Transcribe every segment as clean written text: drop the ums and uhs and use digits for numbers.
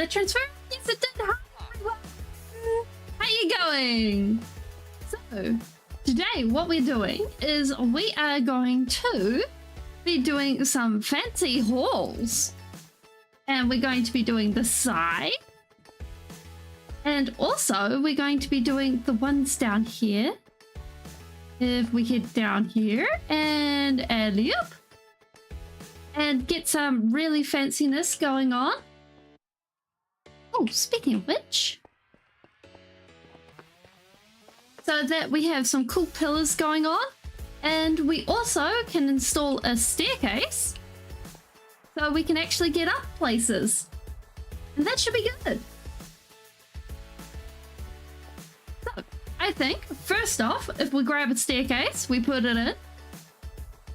transfer? Yes, it did. Hi, everyone. How you going? So, today what we're doing is we are going to be doing some fancy hauls. And we're going to be doing the side. And also, we're going to be doing the ones down here. If we head down here and alley up. And get some really fanciness going on. Oh, speaking of which. So that we have some cool pillars going on. And we also can install a staircase. So we can actually get up places. And that should be good. So, I think, first off, if we grab a staircase, we put it in.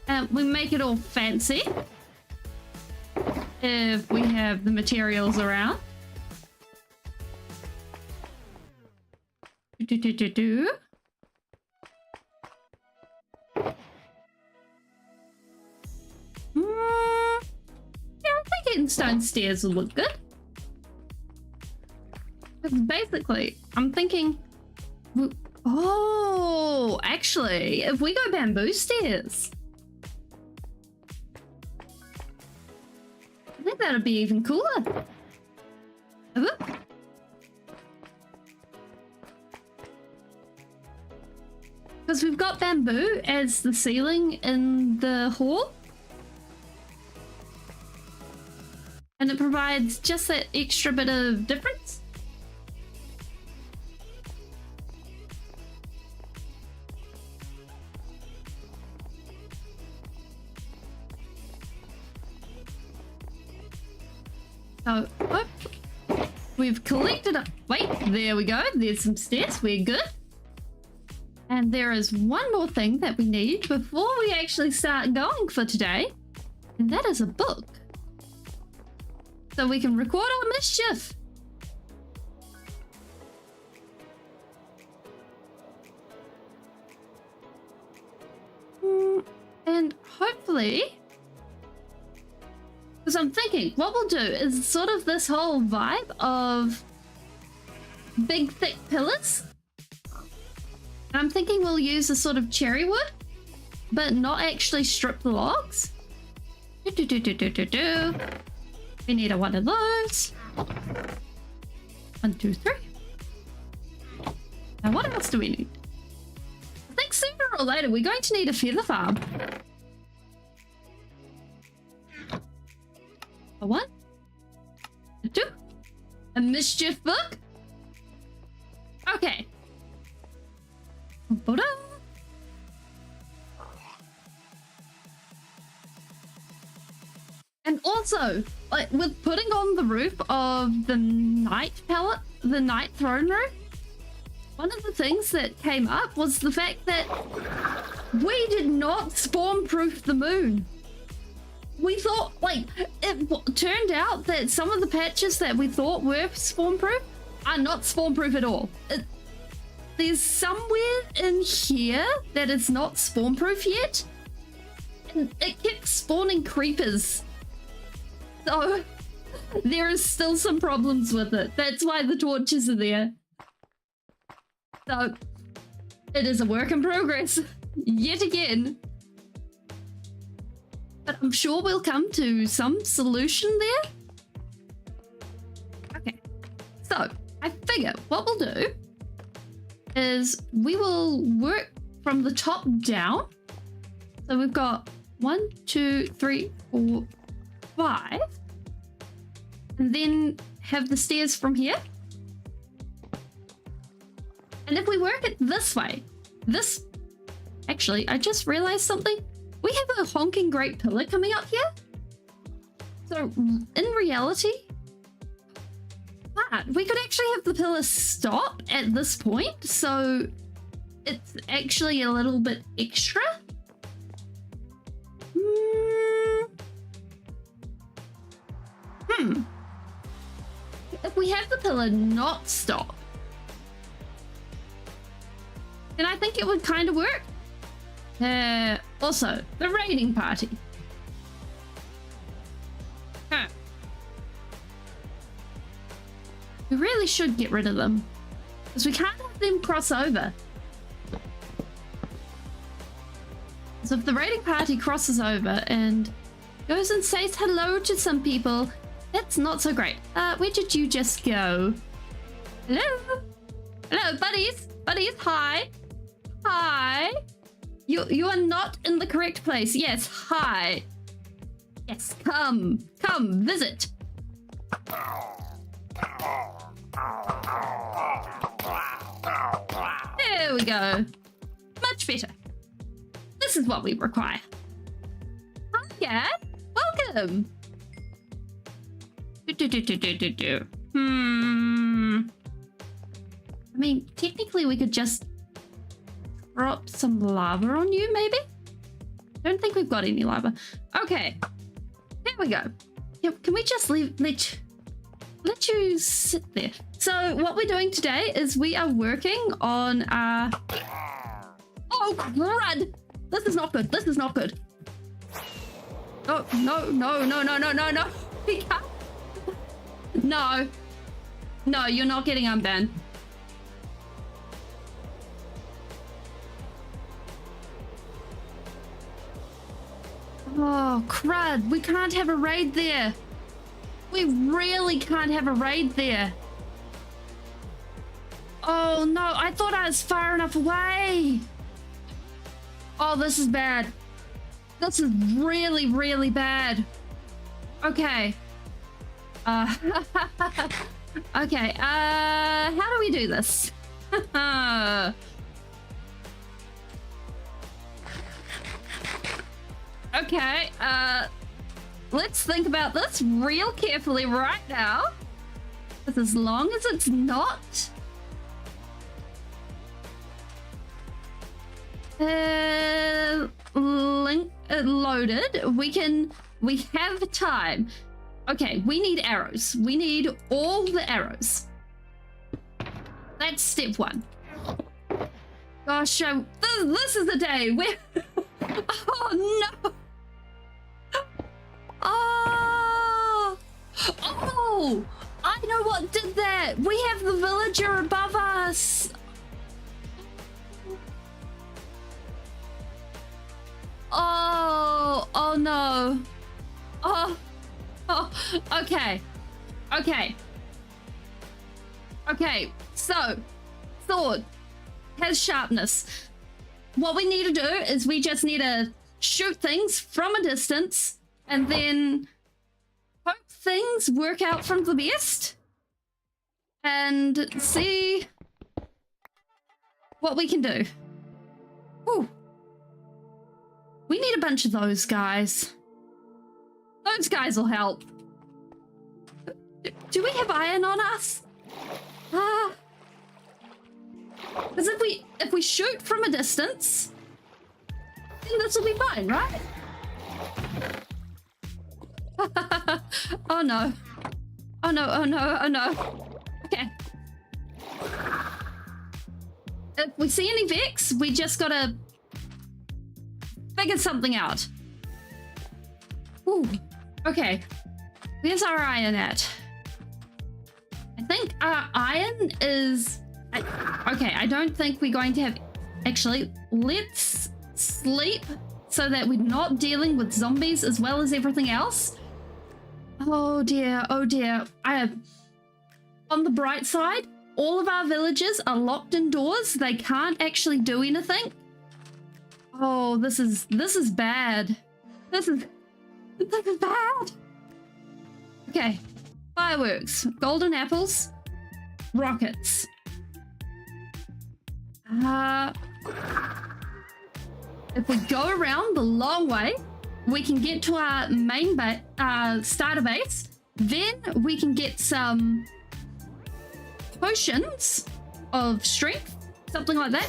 And we make it all fancy. If we have the materials around. Yeah, I think getting stone stairs will look good. Because basically, I'm thinking... Oh, actually, if we go bamboo stairs... I think that'd be even cooler. Because we've got bamboo as the ceiling in the hall. And it provides just that extra bit of difference. So, whoop. We've collected up. Wait, there we go. There's some stairs. We're good. And there is one more thing that we need before we actually start going for today. And that is a book. So we can record our mischief. And hopefully... Because I'm thinking, what we'll do is sort of this whole vibe of big, thick pillars. And I'm thinking we'll use a sort of cherry wood, but not actually strip the logs. We need a one of those. 1, 2, 3. Now, what else do we need? I think sooner or later we're going to need a feather farm. A 1, a 2, a mischief book. Okay. And also, like with putting on the roof of the night pallet, the night throne room, one of the things that came up was the fact that we did not spawn proof the moon. We thought, like, it turned out that some of the patches that we thought were spawn proof are not spawn proof at all. There's somewhere in here that is not spawn proof yet, and it kept spawning creepers. So there is still some problems with it. That's why the torches are there. So it is a work in progress yet again. But I'm sure we'll come to some solution there. Okay, so I figure what we'll do is we will work from the top down. So we've got 1, 2, 3, 4, 5. And then have the stairs from here. And if we work it this way, this... Actually, I just realized something. We have a honking great pillar coming up here. So, in reality, we could actually have the pillar stop at this point, so it's actually a little bit extra. If we have the pillar not stop, then I think it would kind of work. Also, the raiding party. probably should get rid of them. Because we can't have them cross over. So if the raiding party crosses over and goes and says hello to some people, that's not so great. Where did you just go? Hello? Hello, buddies. Buddies, hi. Hi. You are not in the correct place. Yes, hi. Yes, come. Come, visit. There we go. Much better. This is what we require. Hi, Cat. Welcome. I mean, technically we could just drop some lava on you, maybe? Don't think we've got any lava. Okay. There we go. Can we just let you sit there? So what we're doing today is we are working on oh crud! This is not good. This is not good. Oh no. We can't. No. No, you're not getting unbanned. Oh crud, we can't have a raid there. We really can't have a raid there. Oh no, I thought I was far enough away. Oh, this is bad. This is really, really bad. Okay. Okay, how do we do this? Okay, let's think about this real carefully right now. Because as long as it's not loaded, we have time. Okay, we need arrows. We need all the arrows. That's step one. Gosh, this is the day where oh no. Oh, I know what did that. We have the villager above us. Oh no. Oh, okay. So, sword has sharpness. What we need to do is we just need to shoot things from a distance and then hope things work out from the best and see what we can do. Ooh. We need a bunch of those guys. Those guys will help. Do we have iron on us? Because if we shoot from a distance, then this will be fine, right? Oh no. Oh no. Okay. If we see any Vex, we just gotta figure something out. Ooh. Okay. Where's our iron at? I think our iron is... Okay, I don't think we're going to have... Actually, let's sleep so that we're not dealing with zombies as well as everything else. Oh dear. On the bright side, all of our villages are locked indoors. They can't actually do anything. Oh, this is bad. This is bad. Okay. Fireworks, golden apples, rockets. If we go around the long way, we can get to our main starter base. Then we can get some potions of strength, something like that.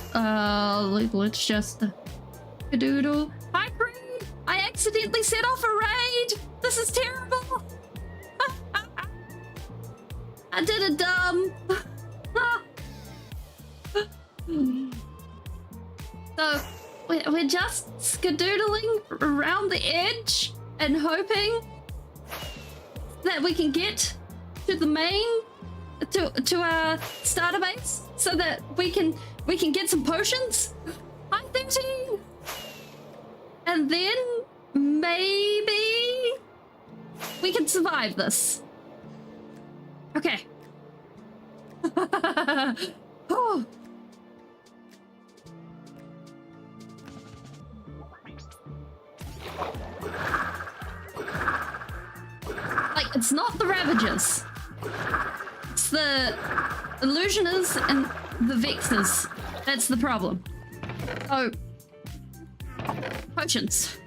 Let's just doodle. Hi, Bree. I accidentally set off a raid. This is terrible. I did a dumb. So we're just skedoodling around the edge and hoping that we can get to the main to our starter base so that we can get some potions? Hi 13. And then maybe we can survive this. Okay. Oh. Like, it's not the Ravagers. It's the Illusioners and the Vexers. That's the problem. Oh. Potions.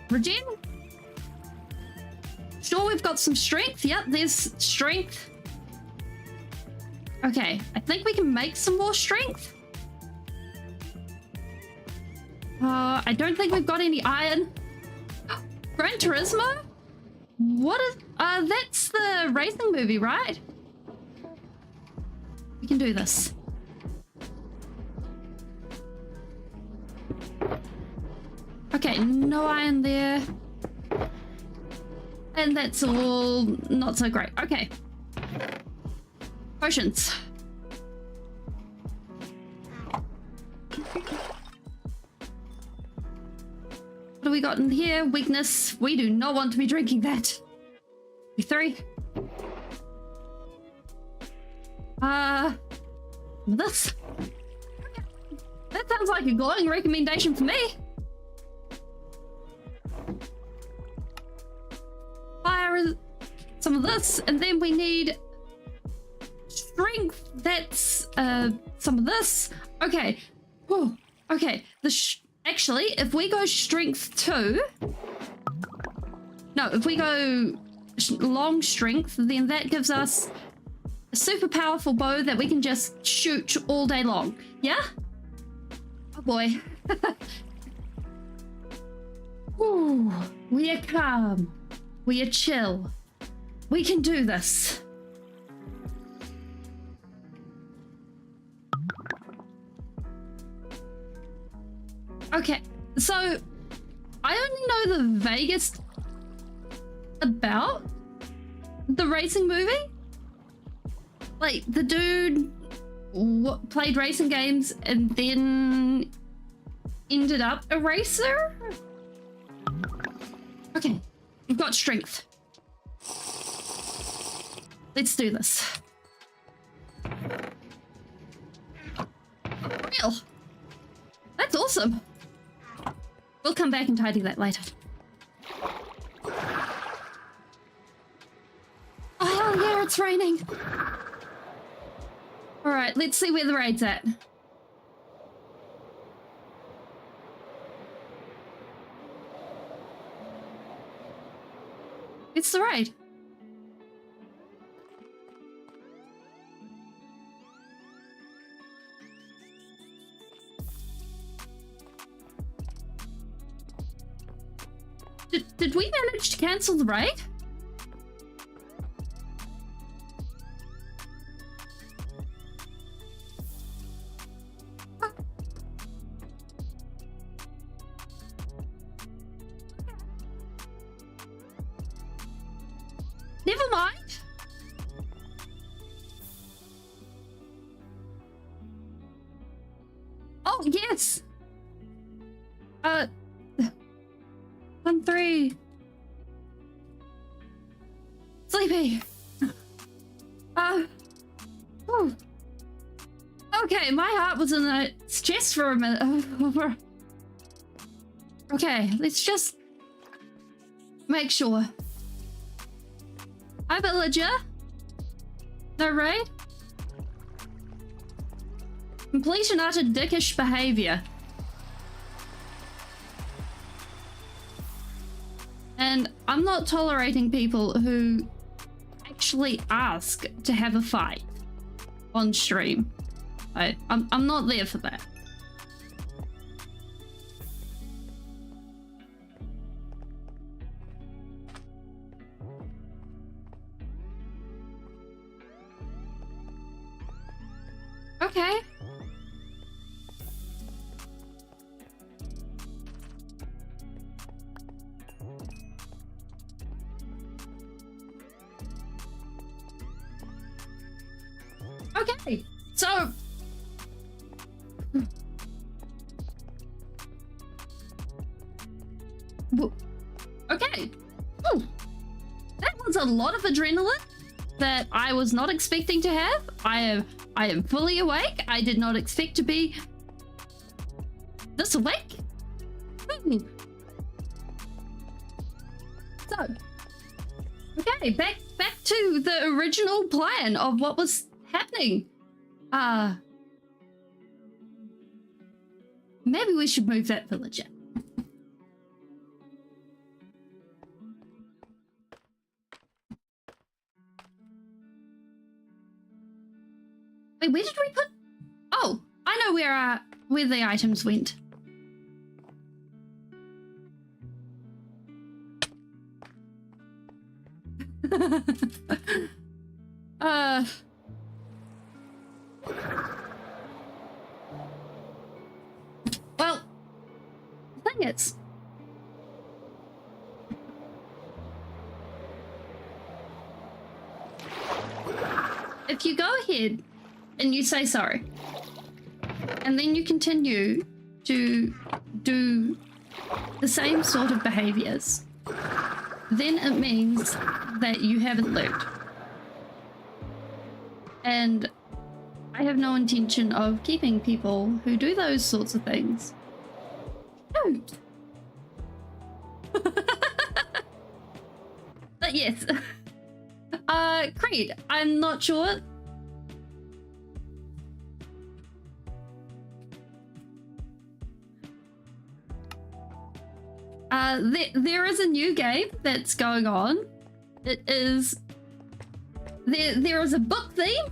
Regen? Sure, we've got some strength. Yep, there's strength. Okay, I think we can make some more strength. I don't think we've got any iron. Gran Turismo? What is... that's the racing movie, right? We can do this. Okay, no iron there. And that's all not so great. Okay. Potions. What do we got in here? Weakness. We do not want to be drinking that. Three. This. That sounds like a glowing recommendation for me. Fire some of this, and then we need strength. That's some of this. Okay. Whoa. Okay. Actually, if we go strength 2, no, if we go long strength, then that gives us a super powerful bow that we can just shoot all day long. Yeah? Oh boy. Ooh, we are calm. We are chill. We can do this. Okay, so I only know the vaguest about the racing movie. Like, the dude played racing games and then ended up a racer? Okay, we've got strength. Let's do this. Real. That's awesome. We'll come back and tidy that later. Oh, hell yeah, it's raining. All right, let's see where the raid's at. It's the raid. Did we manage to cancel the raid? Never mind. Oh, yes. 1-3. Sleepy. Whew. Okay, my heart was in its chest for a minute. Okay, let's just make sure. Hi, villager. No raid? Complete and utter dickish behavior. And I'm not tolerating people who actually ask to have a fight on stream. I'm not there for that. Okay. So okay. Ooh, that was a lot of adrenaline that I was not expecting to have. I am fully awake. I did not expect to be this awake. Ooh. So, okay, back to the original plan of what was happening. Maybe we should move that villager. Wait, where did we put? Oh, I know where the items went. Well, the thing is, if you go ahead and you say sorry, and then you continue to do the same sort of behaviors, then it means that you haven't learned. And I have no intention of keeping people who do those sorts of things. Don't. But yes. Creed, I'm not sure. There is a new game that's going on. It is there is a book theme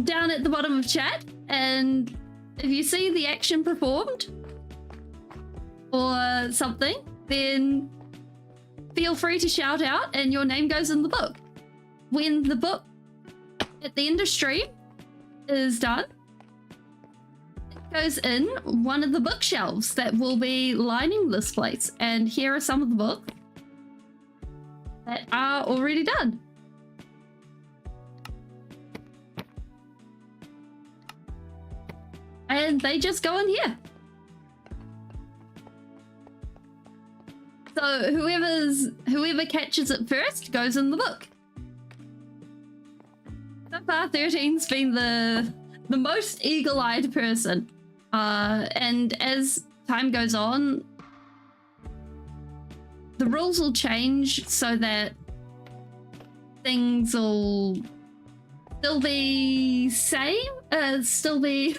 down at the bottom of chat, and if you see the action performed or something, then feel free to shout out and your name goes in the book. When the book at the end of stream is done, it goes in one of the bookshelves that will be lining this place, and here are some of the books that are already done. And they just go in here. So whoever catches it first goes in the book. So far 13's been the most eagle-eyed person. And as time goes on, the rules will change so that things will still be same, still be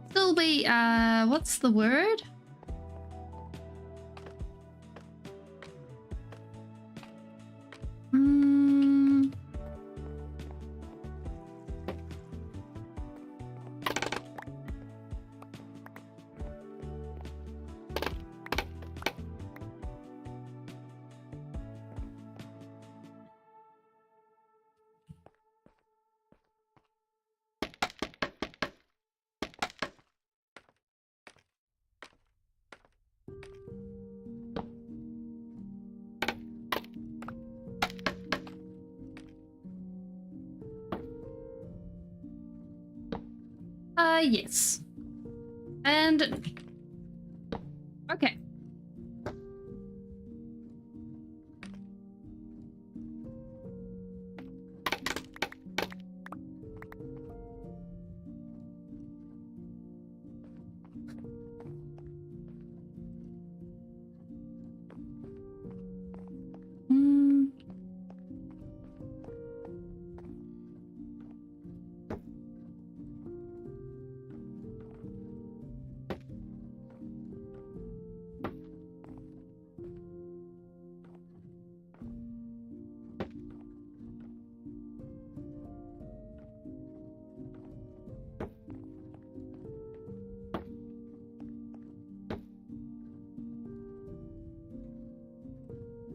still be what's the word? Yes. And okay.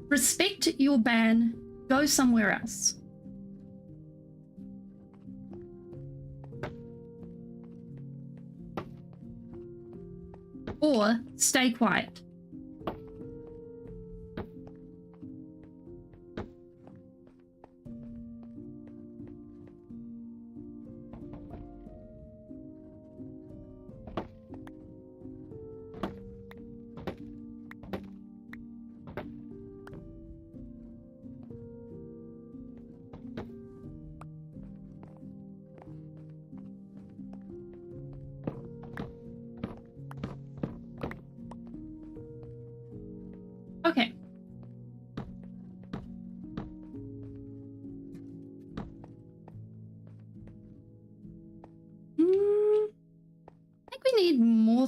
Respect your ban. Go somewhere else. Or stay quiet.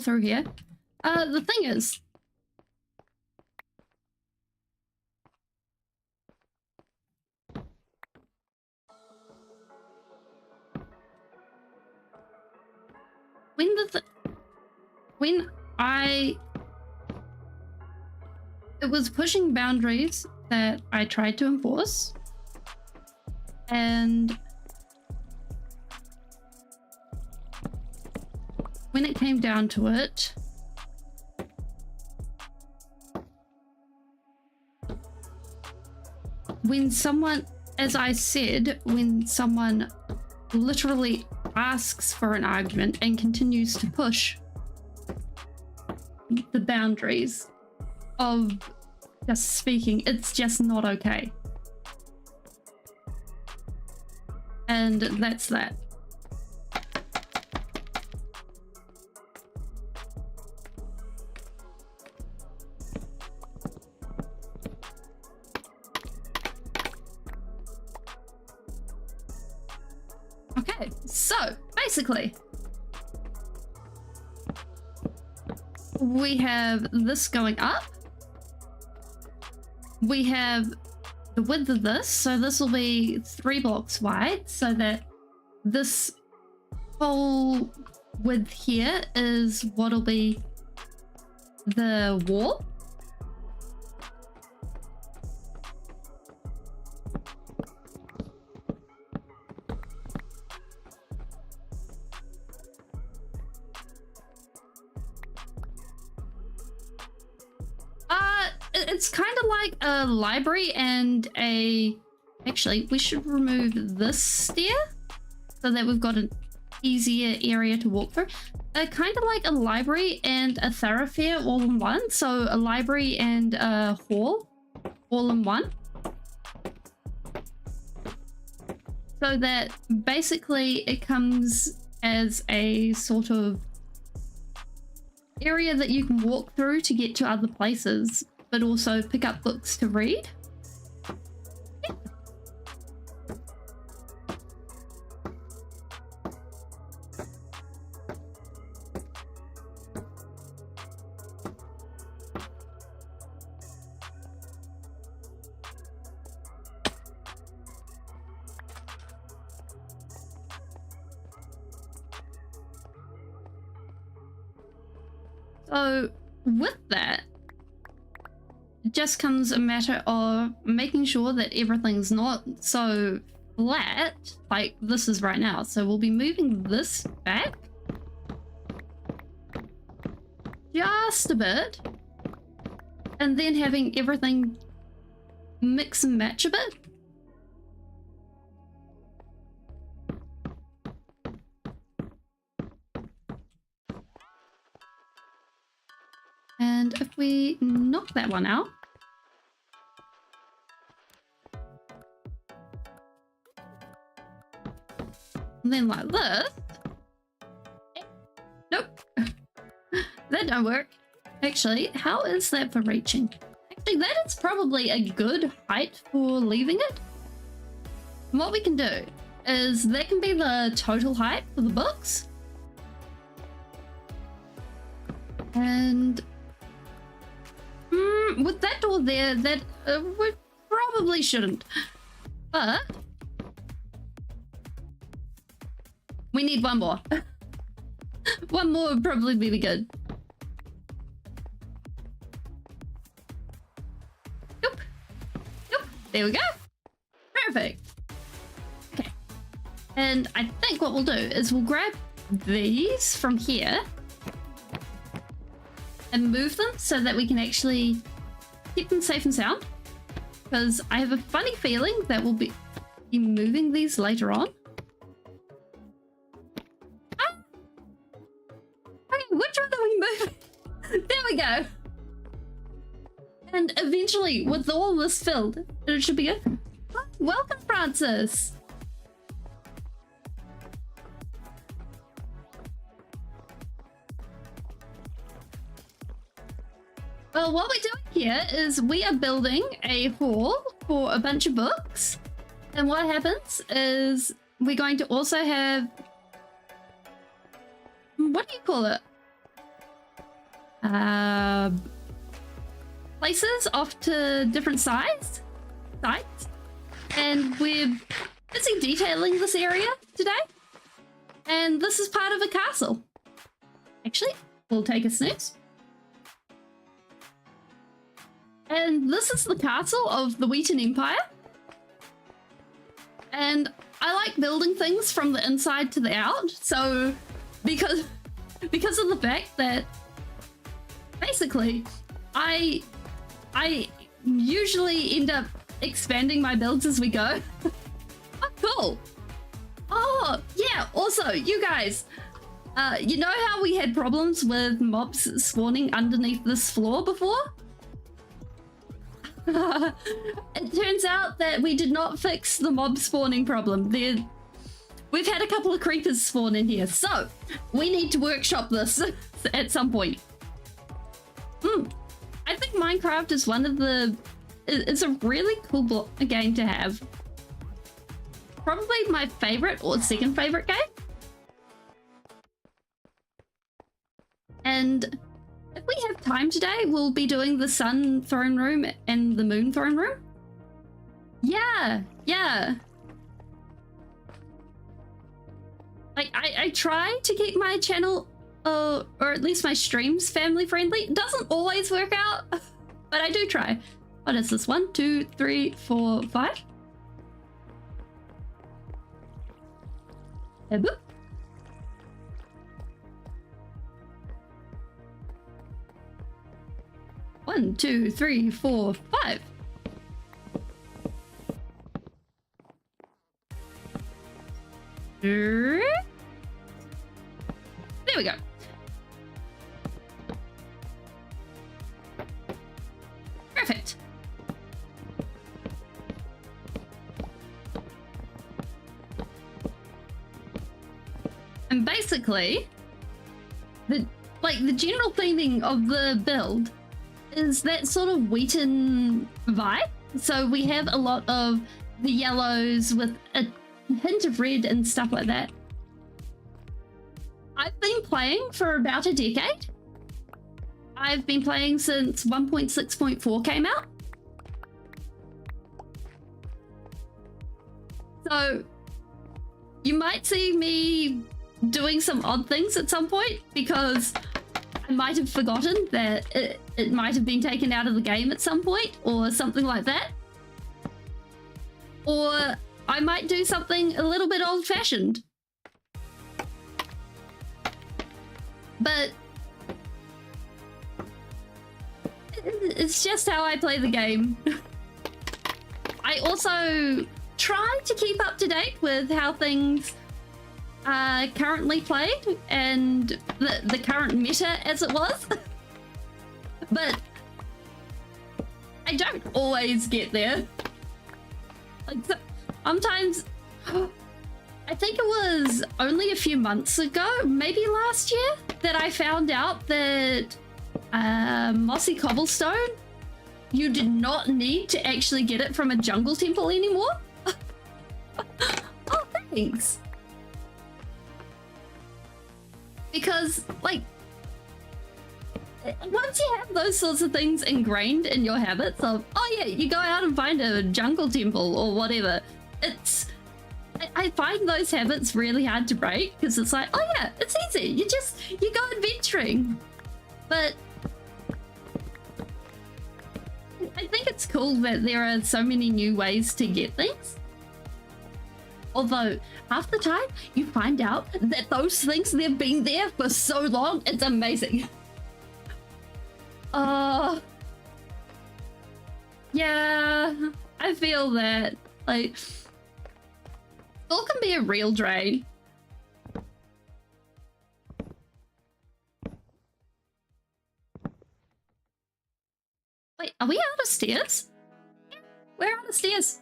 through here. The thing is, when it was pushing boundaries that I tried to enforce, and when it came down to it, when someone, as I said, when someone literally asks for an argument and continues to push the boundaries of just speaking, it's just not okay. And that's that. Okay, so basically we have this going up. We have the width of this, so this will be 3 blocks wide, so that this whole width here is what'll be the wall. It's kind of like a library and a... Actually, we should remove this stair so that we've got an easier area to walk through. Kind of like a library and a thoroughfare all in one. So a library and a hall all in one. So that basically it comes as a sort of area that you can walk through to get to other places, but also pick up books to read. Yeah. So with that, it just comes a matter of making sure that everything's not so flat like this is right now. So we'll be moving this back just a bit, and then having everything mix and match a bit. And if we knock that one out, and then like this, nope, that don't work. Actually, how is that for reaching? Actually, that is probably a good height for leaving it. And what we can do is that can be the total height for the books. And with that door there, that we probably shouldn't. But we need one more. One more would probably be good. Yep. Yep. There we go. Perfect. Okay. And I think what we'll do is we'll grab these from here and move them so that we can actually keep them safe and sound, because I have a funny feeling that we'll be moving these later on. Ah! Okay, which one are we moving? There we go. And eventually, with all this filled, it should be good. Oh, welcome, Francis. Well, what we're doing here is we are building a hall for a bunch of books. And what happens is we're going to also have... What do you call it? places off to different sites, and we're busy detailing this area today. And this is part of a castle. Actually, we'll take a snooze. And this is the castle of the Wheaton Empire. And I like building things from the inside to the out. So because of the fact that basically I usually end up expanding my builds as we go. Oh, cool. Oh, yeah. Also, you guys, you know how we had problems with mobs spawning underneath this floor before? It turns out that we did not fix the mob spawning problem. We've had a couple of creepers spawn in here, so we need to workshop this at some point. I think Minecraft is it's a really cool game to have. Probably my favorite or second favorite game. And if we have time today, we'll be doing the Sun Throne Room and the Moon Throne Room. Yeah. Like, I try to keep my channel, or at least my streams, family friendly. It doesn't always work out, but I do try. What is this? 1, 2, 3, 4, 5? Boop. One, 2, 3, 4, 5. There we go. Perfect. And basically, the general theming of the build is that sort of Wheaton vibe. So we have a lot of the yellows with a hint of red and stuff like that. I've been playing for about a decade. I've been playing since 1.6.4 came out. So you might see me doing some odd things at some point because I might have forgotten that it might have been taken out of the game at some point or something like that. Or I might do something a little bit old-fashioned. But it's just how I play the game. I also try to keep up to date with how things are currently played and the current meta as it was. But I don't always get there. Like sometimes, I think it was only a few months ago, maybe last year, that I found out that mossy cobblestone, you did not need to actually get it from a jungle temple anymore. Oh, thanks. Because, like, once you have those sorts of things ingrained in your habits of, oh yeah, you go out and find a jungle temple or whatever, I find those habits really hard to break because it's like, oh yeah, it's easy. You go adventuring. But I think it's cool that there are so many new ways to get things. Although half the time you find out that those things, they've been there for so long, it's amazing. Yeah, I feel that. Like, all can be a real drain. Wait, are we out of stairs? We're out of stairs.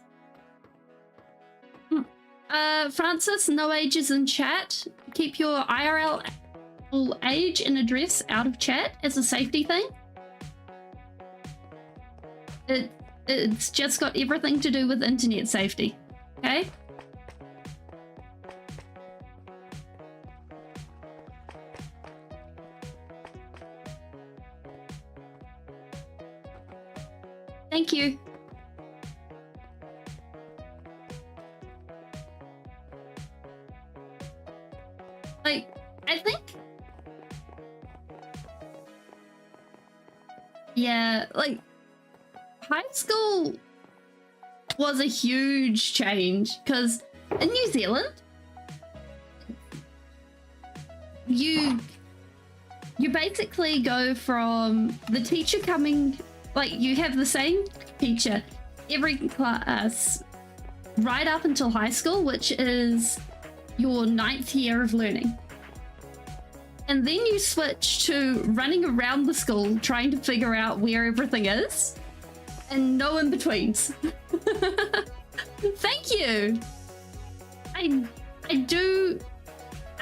Francis, no ages in chat. Keep your IRL age and address out of chat as a safety thing. It's just got everything to do with internet safety, okay? Thank you. Like, I think... Yeah, like, high school was a huge change, because in New Zealand, you basically go from the teacher coming, like, you have the same teacher every class right up until high school, which is your 9th year of learning. And then you switch to running around the school trying to figure out where everything is, and no in-betweens. Thank you. I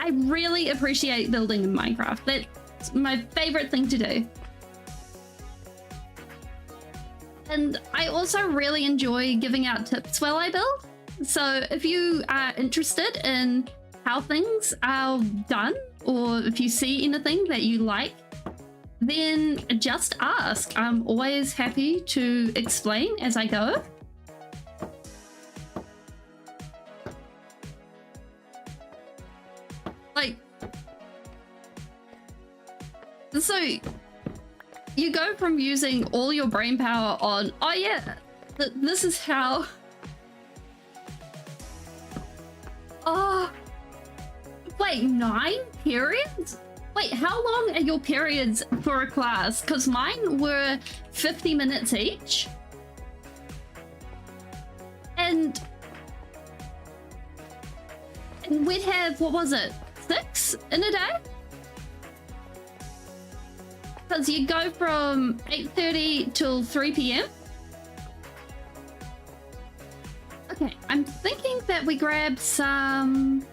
really appreciate building in Minecraft. That's my favorite thing to do. And I also really enjoy giving out tips while I build. So if you are interested in how things are done, or if you see anything that you like, then just ask. I'm always happy to explain as I go. Like, so you go from using all your brain power on, oh yeah, this is how... Oh, wait, 9 periods? Wait, how long are your periods for a class? Because mine were 50 minutes each. And we'd have, what was it, 6 in a day? Because you go from 8:30 till 3 p.m. Okay, I'm thinking that we grab some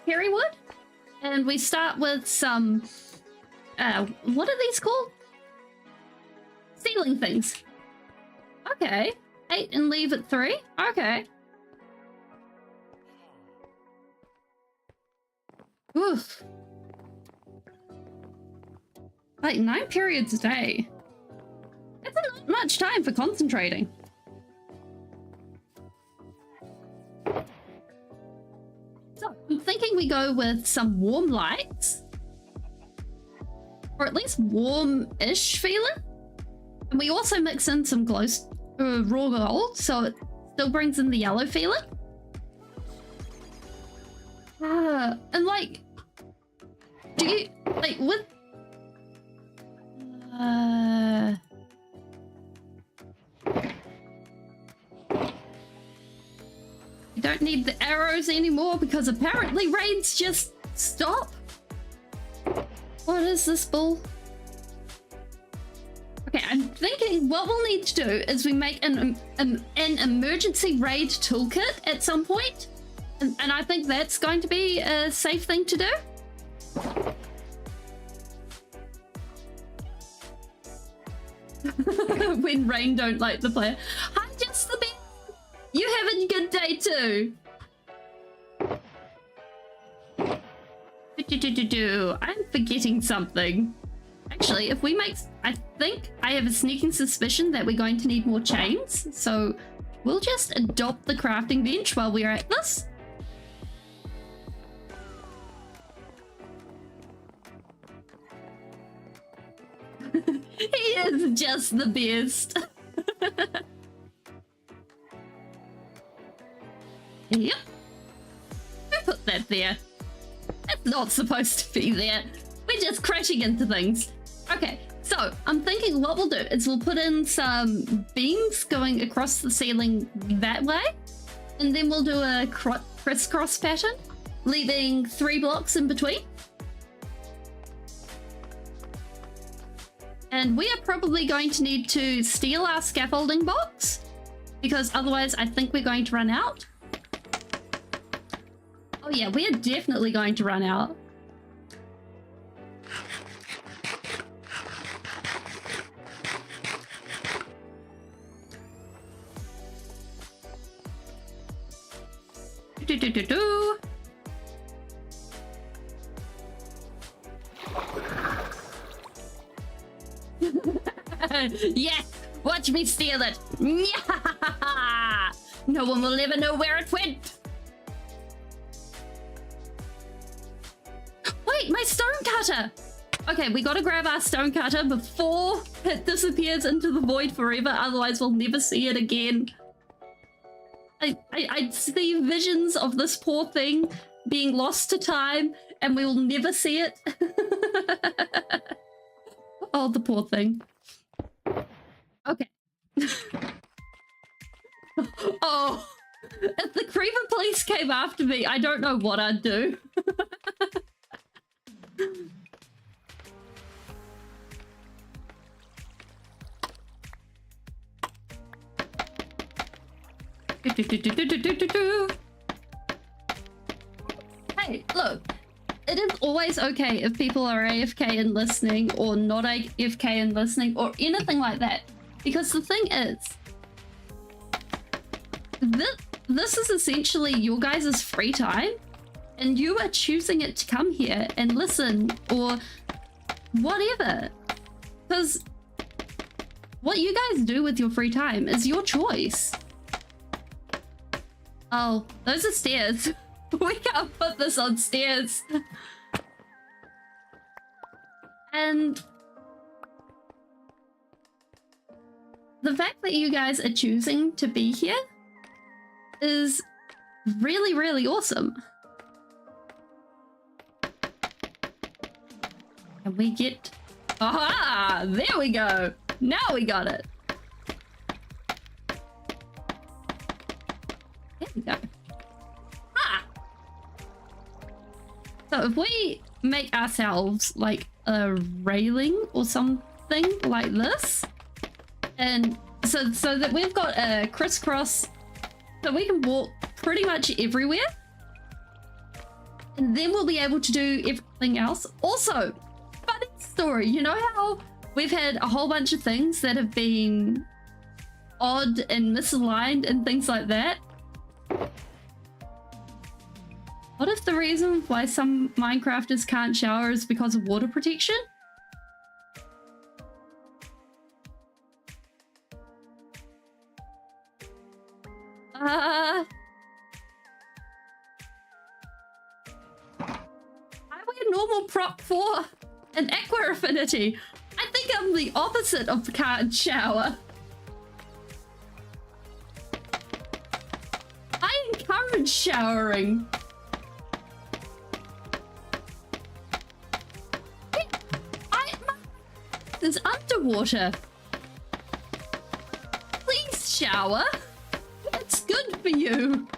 cherry wood, and we start with some, what are these called? Ceiling things. Okay, 8 and leave at 3. Okay. Oof. Like 9 periods a day. That's not much time for concentrating. So I'm thinking we go with some warm lights, or at least warm-ish feeling. And we also mix in some raw gold, so it still brings in the yellow feeling. And like, do you, like, with... You don't need the arrows anymore because apparently raids just stop. What is this bull? Okay, I'm thinking what we'll need to do is we make an emergency raid toolkit at some point. And I think that's going to be a safe thing to do. When rain don't like the player. Hi, just the best. You having a good day too. I'm forgetting something. Actually, if we make... I think I have a sneaking suspicion that we're going to need more chains. So we'll just adopt the crafting bench while we're at this. He is just the best. Yep. Who put that there? That's not supposed to be there. We're just crashing into things. Okay, so I'm thinking what we'll do is we'll put in some beams going across the ceiling that way, and then we'll do a crisscross pattern, leaving 3 blocks in between. And we are probably going to need to steal our scaffolding box, because otherwise I think we're going to run out. Oh yeah, we are definitely going to run out. Do. Yes! Watch me steal it! No one will ever know where it went! Wait, my stone cutter! Okay, we gotta grab our stone cutter before it disappears into the void forever, otherwise we'll never see it again. I see visions of this poor thing being lost to time, and we will never see it. Oh, the poor thing. Okay. Oh, if the creeper police came after me, I don't know what I'd do. Hey, look, it is always okay if people are AFK and listening, or not AFK and listening, or anything like that. Because the thing is, this is essentially your guys' free time, and you are choosing it to come here and listen, or whatever. Because what you guys do with your free time is your choice. Oh, those are stairs. We can't put this on stairs. And the fact that you guys are choosing to be here is really, really awesome. Can we get... Aha! There we go! Now we got it! There we go. Ah! So if we make ourselves like a railing or something like this, and so that we've got a crisscross, so we can walk pretty much everywhere, and then we'll be able to do everything else. Also, funny story, you know how we've had a whole bunch of things that have been odd and misaligned and things like that? What if the reason why some Minecrafters can't shower is because of water protection? I wear normal prop 4 and aqua affinity. I think I'm the opposite of the can't shower. I encourage showering. It's underwater. Please shower. It's good for you.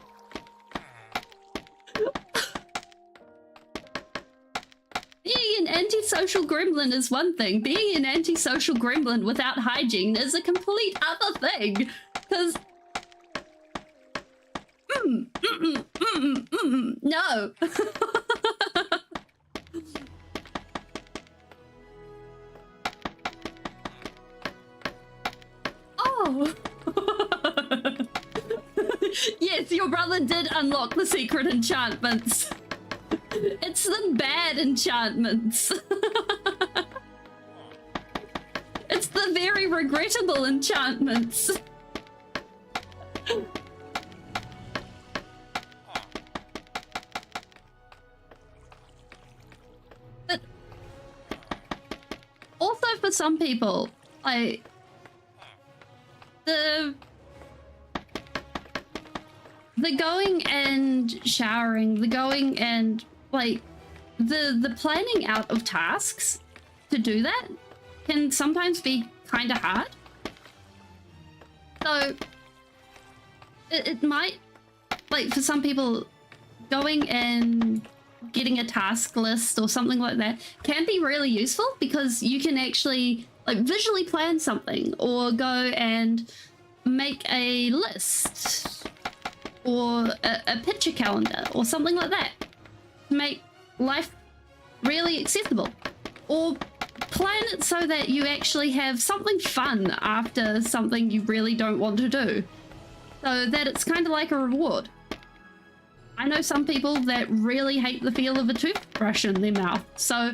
Being an antisocial gremlin is one thing. Being an antisocial gremlin without hygiene is a complete other thing. Because... no. Oh. Yes, your brother did unlock the secret enchantments. It's the bad enchantments. It's the very regrettable enchantments. But also for some people, the going and showering, the going and like the planning out of tasks to do that can sometimes be kind of hard. So it might, like for some people, going and getting a task list or something like that can be really useful, because you can actually like visually plan something, or go and make a list, or a picture calendar or something like that to make life really accessible, or plan it so that you actually have something fun after something you really don't want to do, so that it's kind of like a reward. I know some people that really hate the feel of a toothbrush in their mouth, so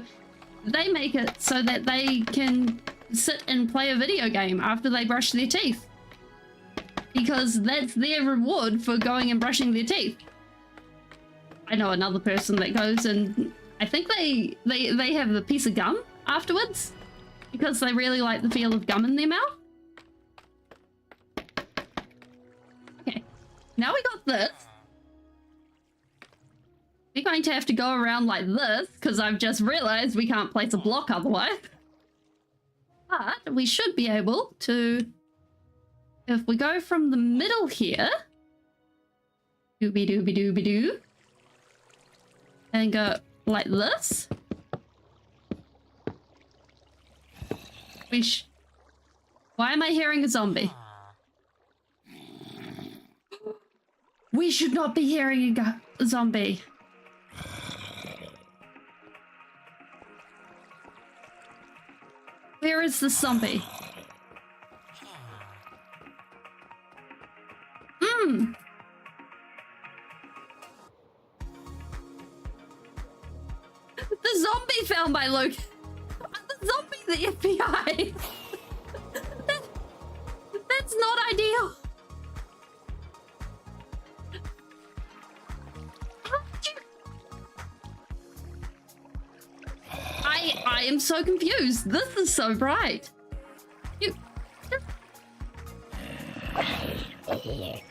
they make it so that they can sit and play a video game after they brush their teeth. Because that's their reward for going and brushing their teeth. I know another person that goes and I think they have a piece of gum afterwards because they really like the feel of gum in their mouth. Okay, now we got this. We're going to have to go around like this because I've just realized we can't place a block otherwise. But we should be able to, if we go from the middle here, dooby-dooby-dooby-doo, and go like this, why am I hearing a zombie? We should not be hearing a zombie. Where is the zombie? The zombie found my location. The zombie, the FBI. That's not ideal. I am so confused. This is so bright. Okay.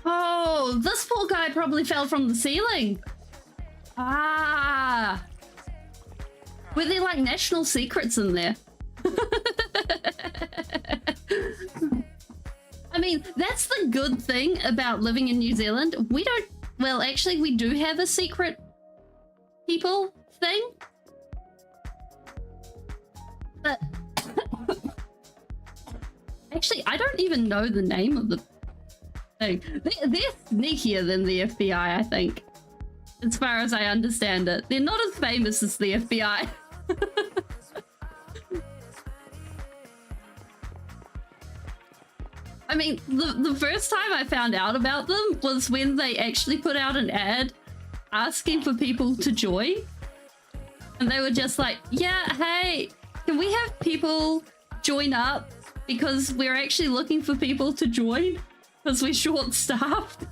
Oh, this poor guy probably fell from the ceiling. Ah. Were there like national secrets in there? I mean, that's the good thing about living in New Zealand. We don't, well, actually, we do have a secret people thing. But actually, I don't even know the name of the thing. They're sneakier than the FBI, I think. As far as I understand it. They're not as famous as the FBI. I mean, the first time I found out about them was when they actually put out an ad asking for people to join. And they were just like, yeah, hey, can we have people join up? Because we're actually looking for people to join because we're short-staffed.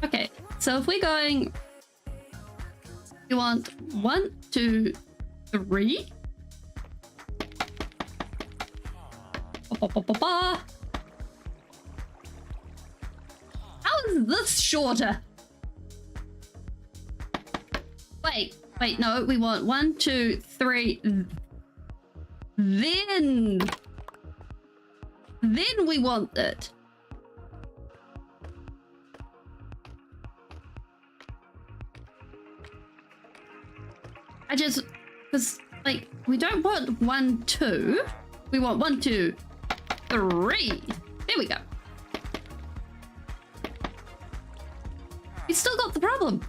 Okay, so if we're going, you want 1, 2, 3. How is this shorter? Wait, no, we want 1, 2, 3. Then we want it. Because, like, we don't want 1, 2. We want 1, 2, 3. There we go. We still got the problem.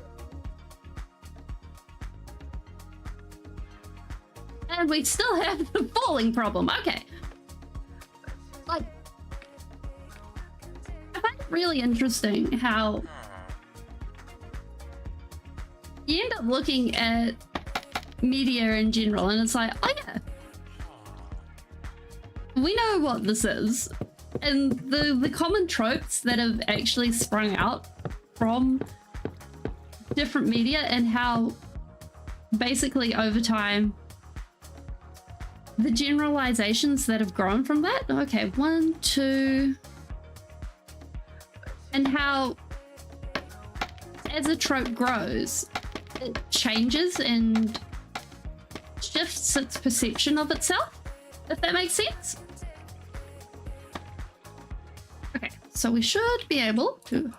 And we still have the falling problem. Okay. Like, I find it really interesting how you end up looking at media in general and it's like, oh yeah, we know what this is. And the common tropes that have actually sprung out from different media and how basically over time the generalizations that have grown from that. Okay, 1, 2. And how as a trope grows, it changes and shifts its perception of itself, if that makes sense. Okay, so we should be able to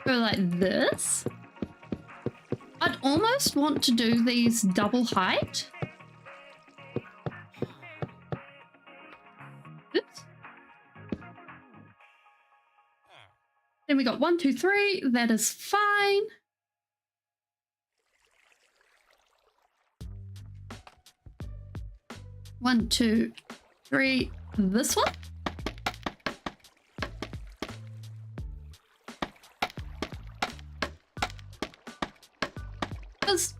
go like this. I'd almost want to do these double height. Oops. Then we got 1, 2, 3. That is fine. One, 2, 3. This one. Because,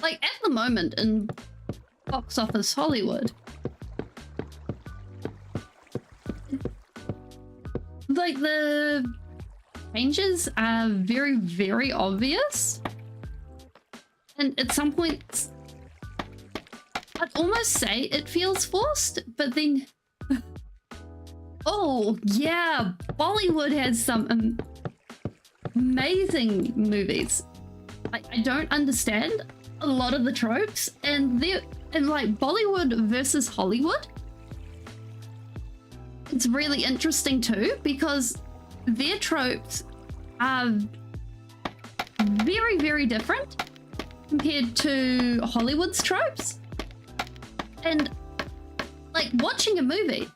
like, at the moment in box office Hollywood, like, the changes are very, very obvious. And at some points, I'd almost say it feels forced, but then... Oh, yeah, Bollywood has some amazing movies. Like, I don't understand a lot of the tropes, and like Bollywood versus Hollywood, it's really interesting too, because their tropes are very, very different compared to Hollywood's tropes. And like watching a movie,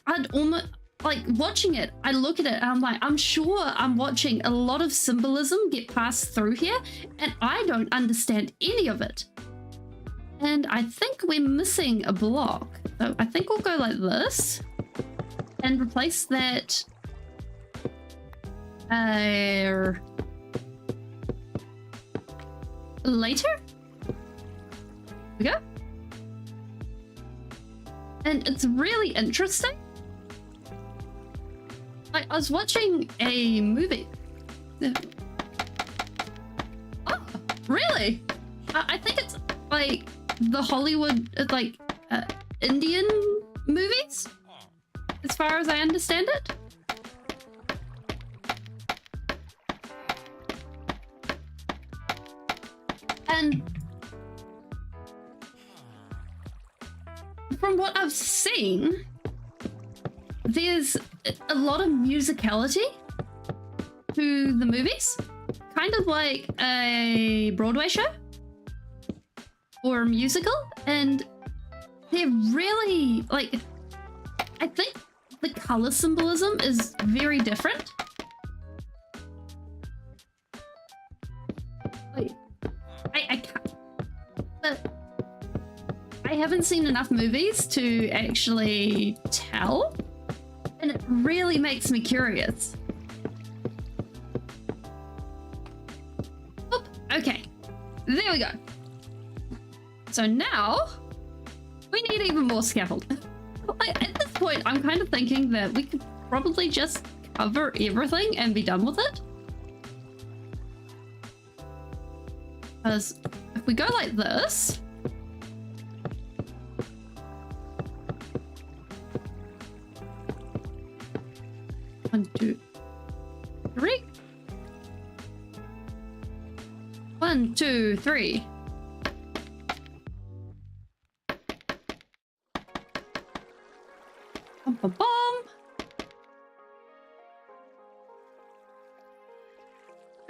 I'd almost like watching it. I look at it and I'm like, I'm sure I'm watching a lot of symbolism get passed through here, and I don't understand any of it. And I think we're missing a block. So I think we'll go like this and replace that. Later? Here we go. And it's really interesting. I was watching a movie. Oh, really? I think it's like the Hollywood, like Indian movies, as far as I understand it. And from what I've seen, there's a lot of musicality to the movies, kind of like a Broadway show or a musical, and they're really, like, I think the color symbolism is very different. Wait, I can't, but I haven't seen enough movies to actually tell, and it really makes me curious. Oop, okay, there we go. So now we need even more scaffold. At this point, I'm kind of thinking that we could probably just cover everything and be done with it. Because if we go like this, one, two, three. 1, 2, 3. Bum, bum, bum.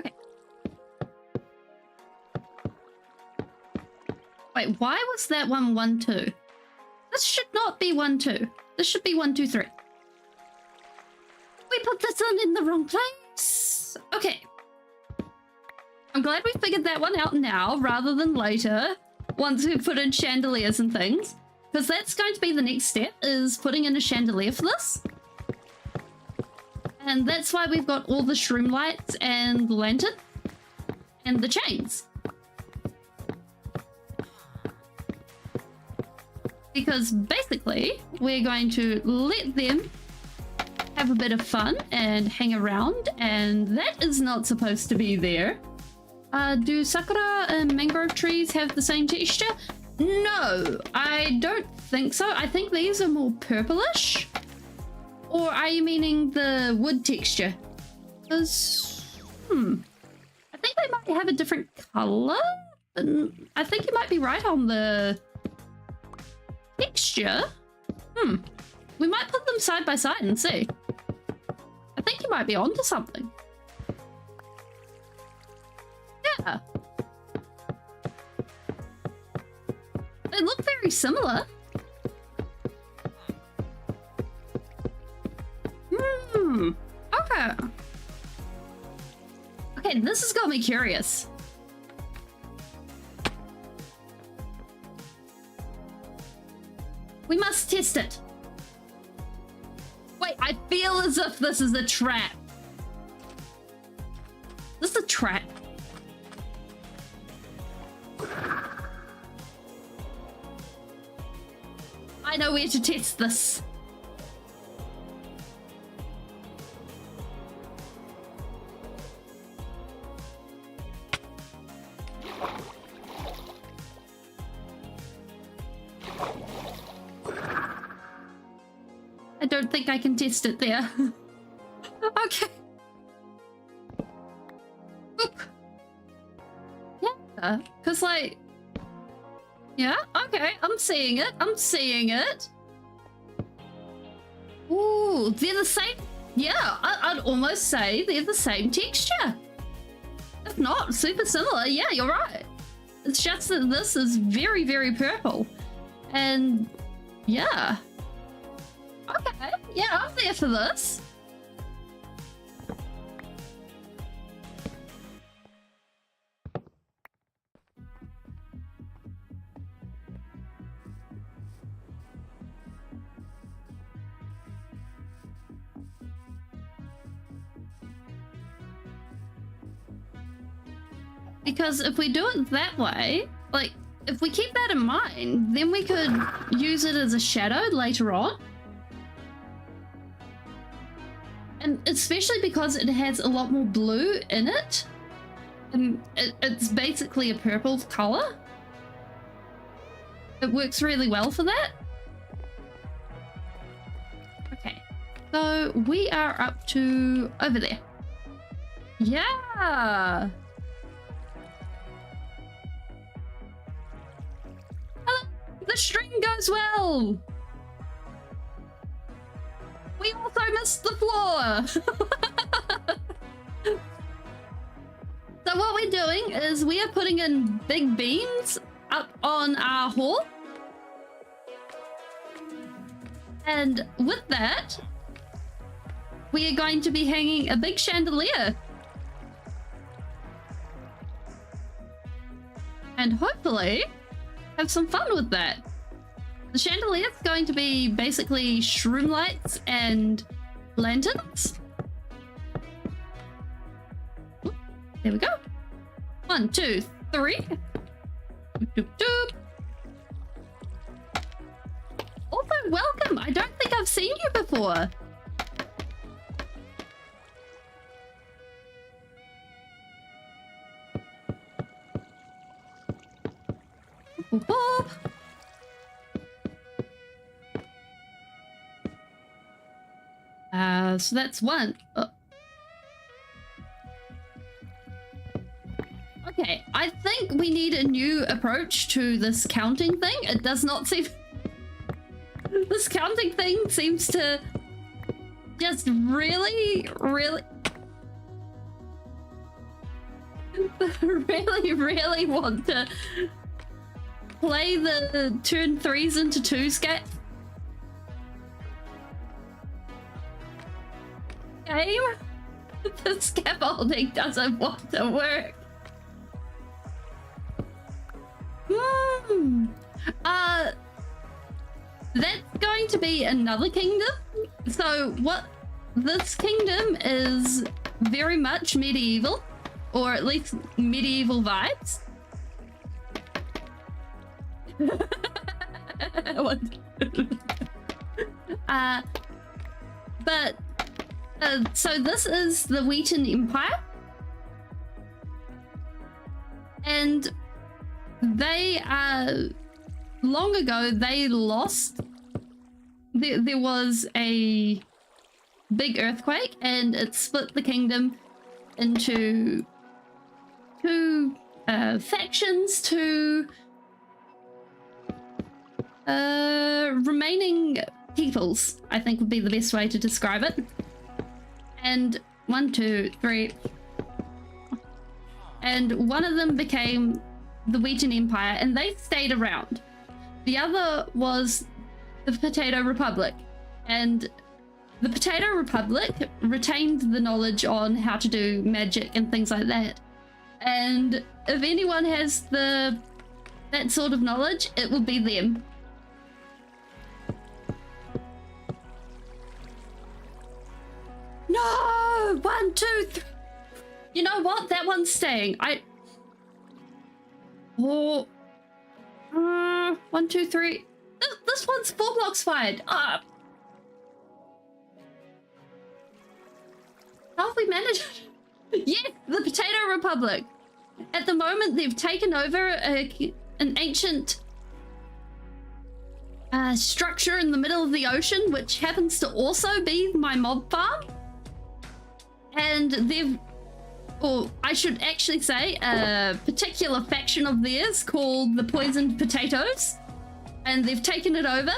Okay. Wait, why was that 1, 1, 2? This should not be 1, 2. This should be 1, 2, 3. We put this one in the wrong place. Okay. I'm glad we figured that one out now rather than later, once we put in chandeliers and things. Because that's going to be the next step, is putting in a chandelier for this. And that's why we've got all the shroom lights and the lantern and the chains. Because basically, we're going to let them have a bit of fun and hang around, and that is not supposed to be there. Do sakura and mangrove trees have the same texture? No, I don't think so. I think these are more purplish. Or are you meaning the wood texture? Because, I think they might have a different color. I think you might be right on the texture. We might put them side by side and see. I think you might be onto something. Yeah. They look very similar. Okay. Okay, this has got me curious. We must test it. Wait, I feel as if this is a trap. This is a trap. I know where to test this. I don't think I can test it there. Okay. Oop. Yeah, because like... Yeah, okay, I'm seeing it. I'm seeing it. Ooh, they're the same. Yeah, I'd almost say they're the same texture. If not, super similar. Yeah, you're right. It's just that this is very, very purple. And yeah. Okay, yeah, I'm there for this. Because if we do it that way, like, if we keep that in mind, then we could use it as a shadow later on. And especially because it has a lot more blue in it. And it's basically a purple color. It works really well for that. Okay, so we are up to over there. Yeah. The string goes well. We also missed the floor. So what we're doing is we are putting in big beams up on our hall. And with that, we are going to be hanging a big chandelier. And hopefully have some fun with that. The chandelier is going to be basically shroom lights and lanterns. There we go. 1, 2, 3. Doop, doop, doop. Also, welcome. I don't think I've seen you before. Boop, boop. So that's one. Okay, I think we need a new approach to this counting thing. It does not seem... This counting thing seems to just really want to play the turn 3s into 2s game. The scaffolding doesn't want to work. That's going to be another kingdom. So what this kingdom is very much medieval, or at least medieval vibes. So this is the Wheaton Empire, and they long ago they lost. There was a big earthquake, and it split the kingdom into two factions, two remaining peoples, I think would be the best way to describe it. And 1, 2, 3. And one of them became the Wheaton Empire, and they stayed around. The other was the Potato Republic, and the Potato Republic retained the knowledge on how to do magic and things like that. And if anyone has that sort of knowledge, it will be them. No! 1, 2, 3. You know what? That one's staying. Oh. 1, 2, 3. This one's 4 blocks wide. How have we managed? Yes, the Potato Republic. At the moment, they've taken over an ancient structure in the middle of the ocean, which happens to also be my mob farm. And they've, or I should actually say, a particular faction of theirs called the Poisoned Potatoes. And they've taken it over,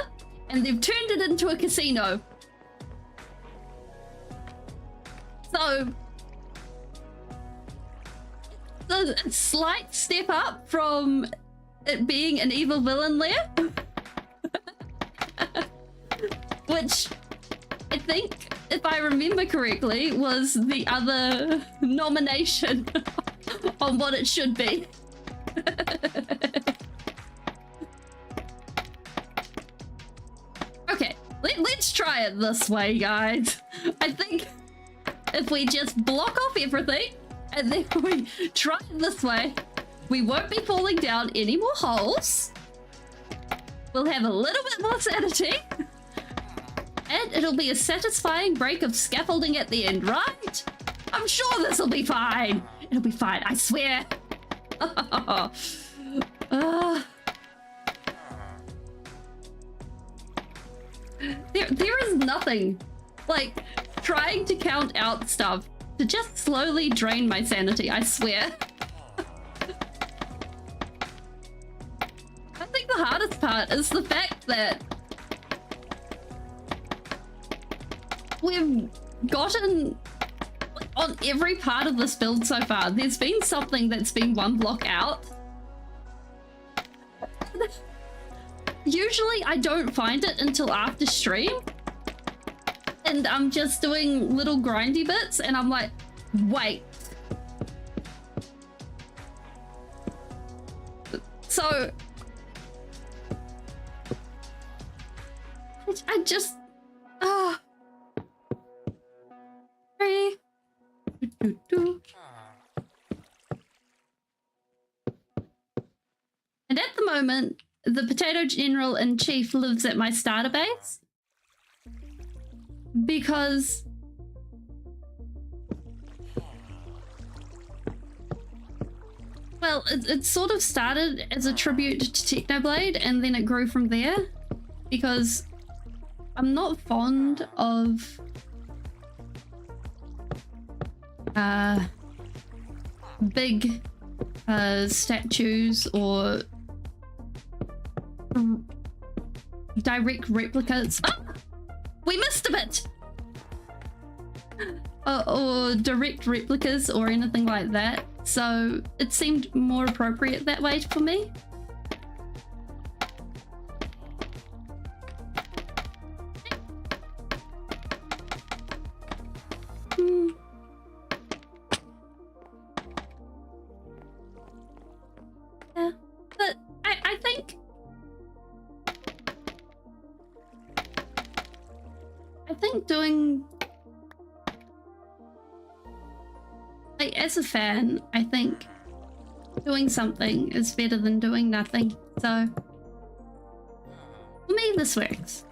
and they've turned it into a casino. So, a slight step up from it being an evil villain lair. Which I think, if I remember correctly, was the other nomination on what it should be. Okay, let's try it this way, guys. I think if we just block off everything and then we try it this way, we won't be falling down any more holes. We'll have a little bit more sanity. And it'll be a satisfying break of scaffolding at the end, right? I'm sure this will be fine. It'll be fine, I swear. There is nothing like trying to count out stuff to just slowly drain my sanity, I swear. I think the hardest part is the fact that we've gotten, on every part of this build so far, there's been something that's been 1 block out. Usually I don't find it until after stream. And I'm just doing little grindy bits and I'm like, wait. So I just, And at the moment, the Potato General in Chief lives at my starter base because well, it sort of started as a tribute to Technoblade and then it grew from there because I'm not fond of big statues or direct replicas. Oh, we missed a bit! Or direct replicas or anything like that. So it seemed more appropriate that way for me. Yeah, but I think doing, like, as a fan, I think doing something is better than doing nothing. So for me, this works.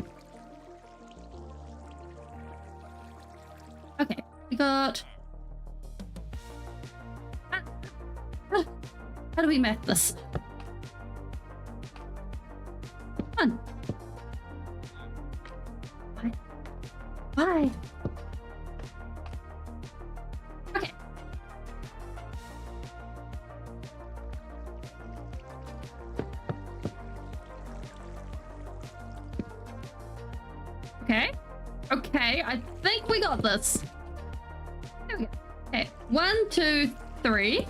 Okay, we got, how do we map this? Come on. Why? Okay. Okay. Okay, I think we got this. There we go. Okay, 1, 2, 3.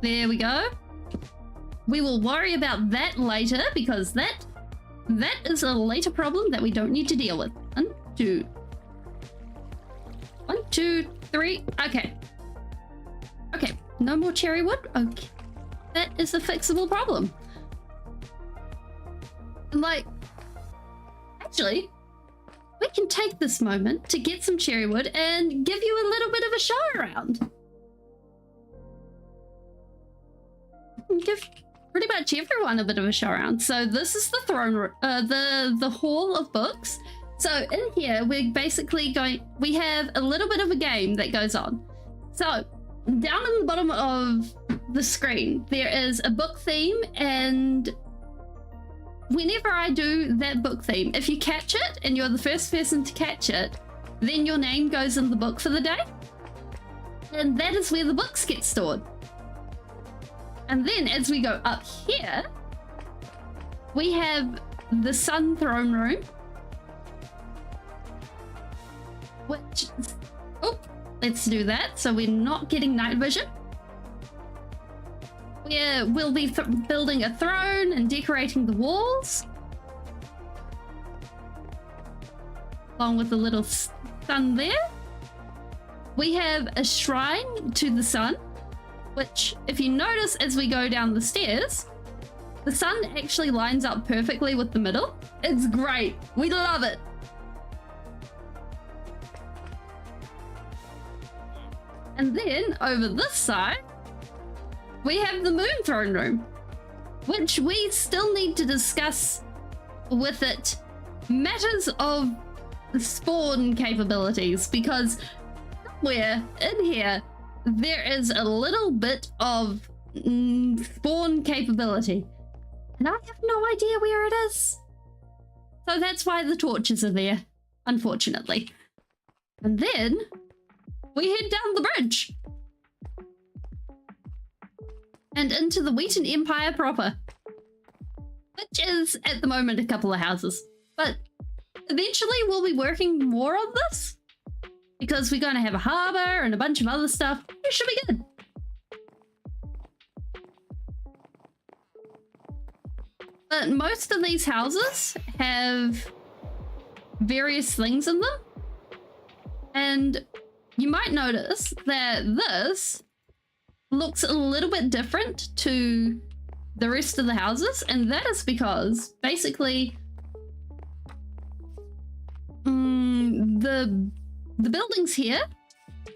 There we go. We will worry about that later because that is a later problem that we don't need to deal with. 1, 2. 1, 2, 3. Okay. Okay. No more cherry wood? Okay. That is a fixable problem. And like, actually, we can take this moment to get some cherry wood and give you a little bit of a show around. Give pretty much everyone a bit of a show around. So this is the throne room, the hall of books. So in here, we're basically we have a little bit of a game that goes on. So down in the bottom of the screen, there is a book theme, and whenever I do that book theme, if you catch it and you're the first person to catch it, then your name goes in the book for the day. And that is where the books get stored. And then as we go up here, we have the Sun Throne Room, which, oh, let's do that so we're not getting night vision. We'll be building a throne and decorating the walls, along with the little sun there. We have a shrine to the sun, which, if you notice as we go down the stairs, the sun actually lines up perfectly with the middle. It's great. We love it. And then over this side, we have the Moon Throne Room, which we still need to discuss with it matters of spawn capabilities, because somewhere in here there is a little bit of spawn capability, and I have no idea where it is. So that's why the torches are there, unfortunately. And then we head down the bridge and into the Wheaton Empire proper, which is at the moment a couple of houses, but eventually we'll be working more on this because we're going to have a harbor and a bunch of other stuff. It should be good. But most of these houses have various things in them, and you might notice that this looks a little bit different to the rest of the houses, and that is because basically the buildings here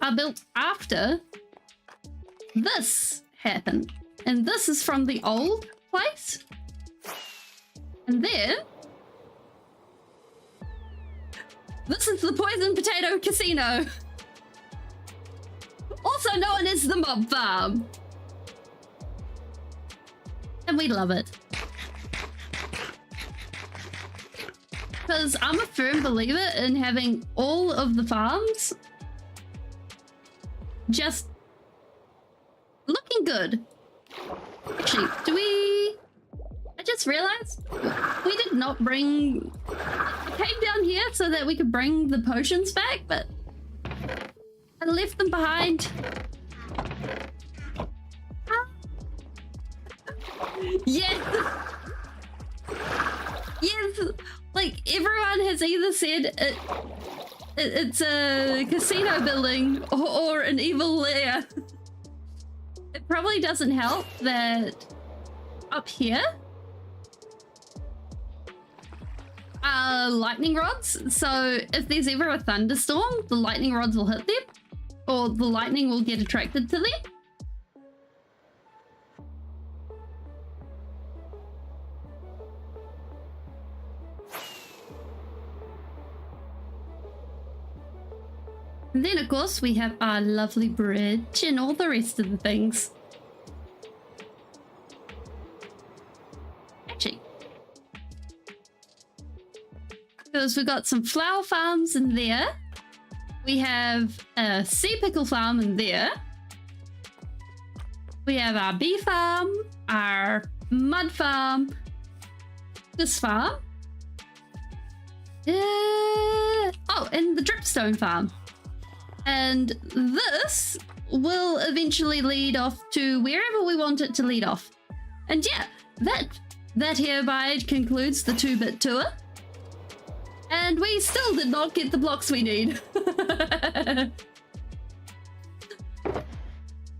are built after this happened, and this is from the old place. And then this is the Poison Potato Casino, also known as the Mob Farm, and we love it because I'm a firm believer in having all of the farms just looking good. Actually, I just realized we did not bring, I came down here so that we could bring the potions back, but I left them behind. Yes! Yes! Like, everyone has either said it's a casino building or an evil lair. It probably doesn't help that up here are lightning rods, so if there's ever a thunderstorm, the lightning rods will hit them, or the lightning will get attracted to them. And then, of course, we have our lovely bridge and all the rest of the things. Actually, because we've got some flower farms in there. We have a sea pickle farm in there. We have our bee farm, our mud farm, this farm. Oh, and the dripstone farm. And this will eventually lead off to wherever we want it to lead off. And yeah, that hereby concludes the 2-bit tour. And we still did not get the blocks we need.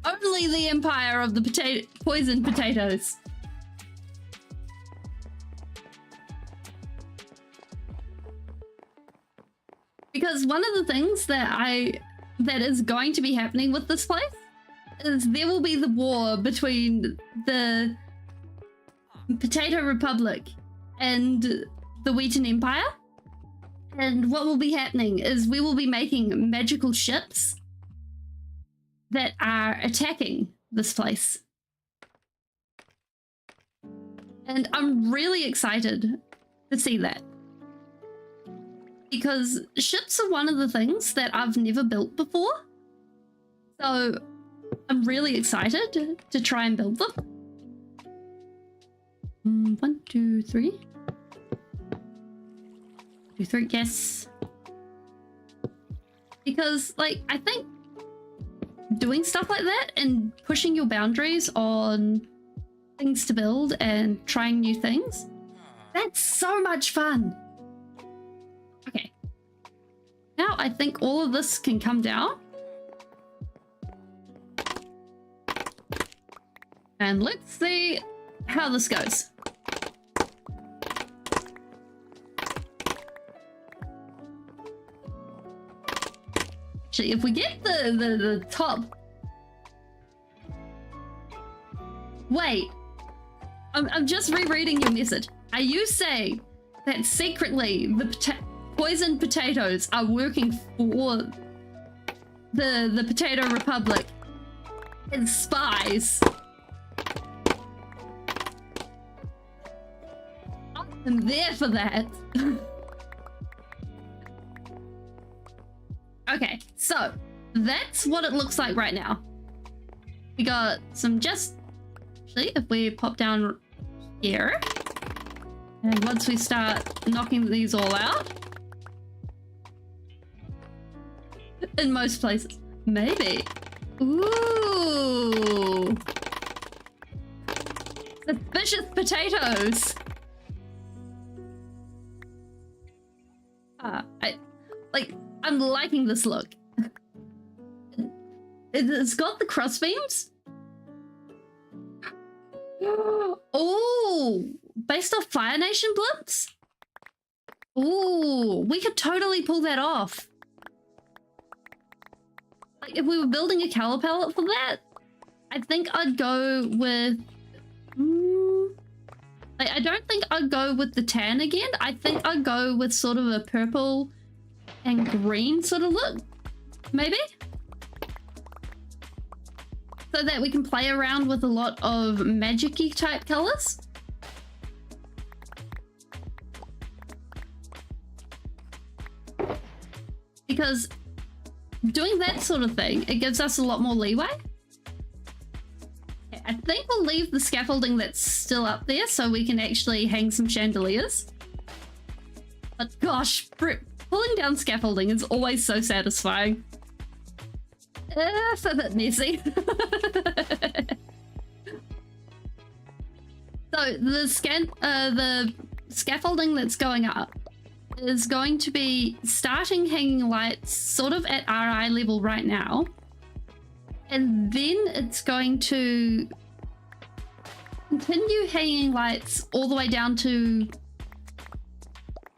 Only truly the empire of the poison potatoes. Because one of the things that is going to be happening with this place is there will be the war between the Potato Republic and the Wheaten Empire. And what will be happening is we will be making magical ships that are attacking this place. And I'm really excited to see that. Because ships are one of the things that I've never built before. So I'm really excited to try and build them. 1, 2, 3. 2, 3, yes. Because, like, I think doing stuff like that and pushing your boundaries on things to build and trying new things, that's so much fun. Okay. Now I think all of this can come down. And let's see how this goes. Actually, if we get the top... Wait. I'm just rereading your message. Are you saying that secretly the poison potatoes are working for the Potato Republic as spies? I'm there for that. Okay, so that's what it looks like right now. We got some actually, if we pop down here, and once we start knocking these all out, in most places, maybe. Ooh. Suspicious potatoes. I'm liking this look. It's got the crossbeams. Oh, based off Fire Nation blimps. Oh, we could totally pull that off. Like if we were building a color palette for that, I think I'd go with. Like, I don't think I'd go with the tan again. I think I'd go with sort of a purple and green sort of look, maybe? So that we can play around with a lot of magic-y type colors. Because doing that sort of thing, it gives us a lot more leeway. I think we'll leave the scaffolding that's still up there so we can actually hang some chandeliers. But gosh, pulling down scaffolding is always so satisfying. It's a bit messy. So the scaffolding that's going up is going to be starting hanging lights sort of at our eye level right now. And then it's going to continue hanging lights all the way down to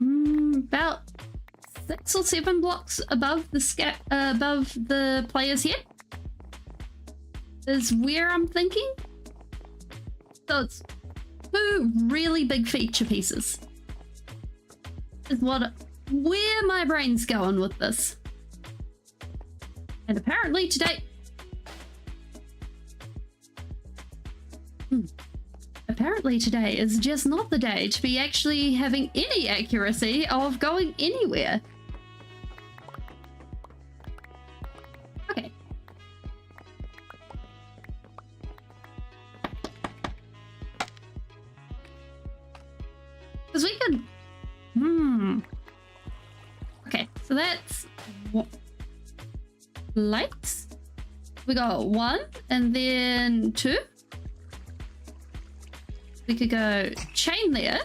about 6 or 7 blocks above the player's head is where I'm thinking. So it's 2 really big feature pieces is where my brain's going with this. And apparently today is just not the day to be actually having any accuracy of going anywhere. Okay. Because we could... Okay, so that's... lights. We got 1 and then 2. We could go chain there.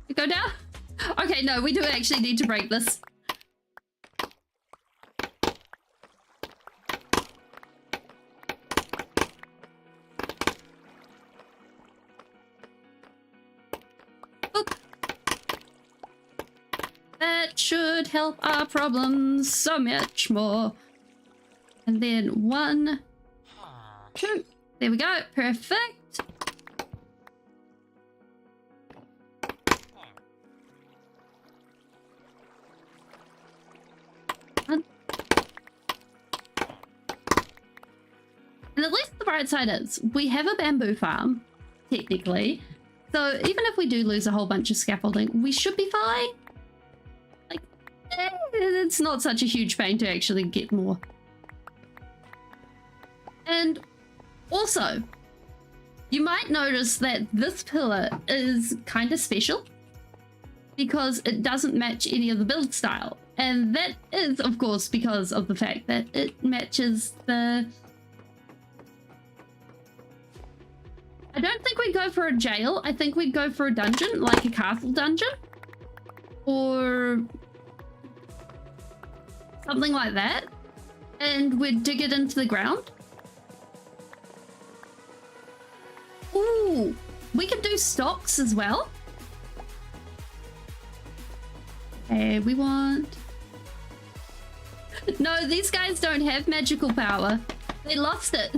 We go down. Okay, no, we do actually need to break this. that should help our problems so much more. And then 1, 2. There we go. Perfect. And at least the bright side is we have a bamboo farm, technically. So even if we do lose a whole bunch of scaffolding, we should be fine. Like, it's not such a huge pain to actually get more. And also, you might notice that this pillar is kind of special because it doesn't match any of the build style. And that is, of course, because of the fact that it matches the... I don't think we'd go for a jail. I think we'd go for a dungeon, like a castle dungeon. Or something like that. And we'd dig it into the ground. Ooh, we could do stocks as well. Okay, we want... No, these guys don't have magical power. They lost it.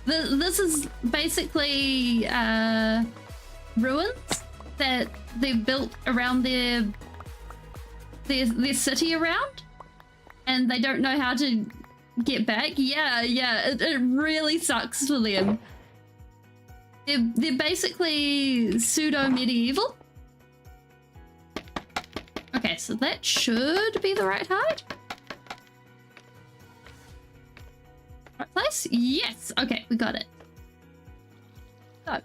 This is basically ruins that they've built around their city around, and they don't know how to get back. Yeah, it really sucks for them. They're basically pseudo-medieval. Okay, so that should be the right height. Right place? Yes! Okay, we got it. So,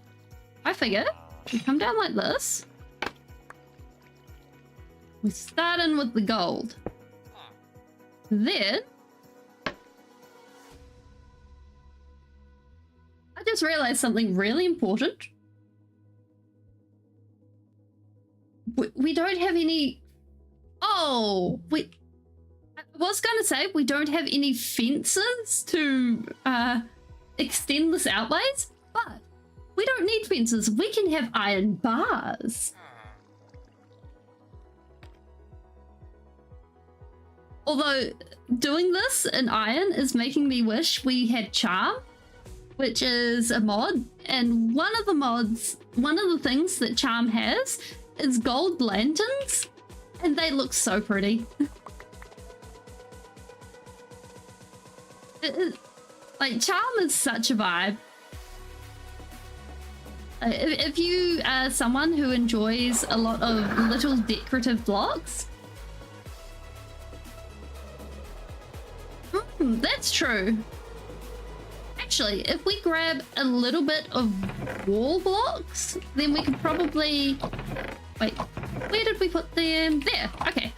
I figure we come down like this. We're starting with the gold. Then... I just realized something really important. We don't have any... Oh! I was going to say we don't have any fences to extend this outways, but we don't need fences. We can have iron bars. Although doing this in iron is making me wish we had charm, which is a mod, and one of the things that charm has is gold lanterns, and they look so pretty. Like, charm is such a vibe. If you are someone who enjoys a lot of little decorative blocks... that's true. Actually, if we grab a little bit of wall blocks, then we could probably... Wait, where did we put them? There, okay.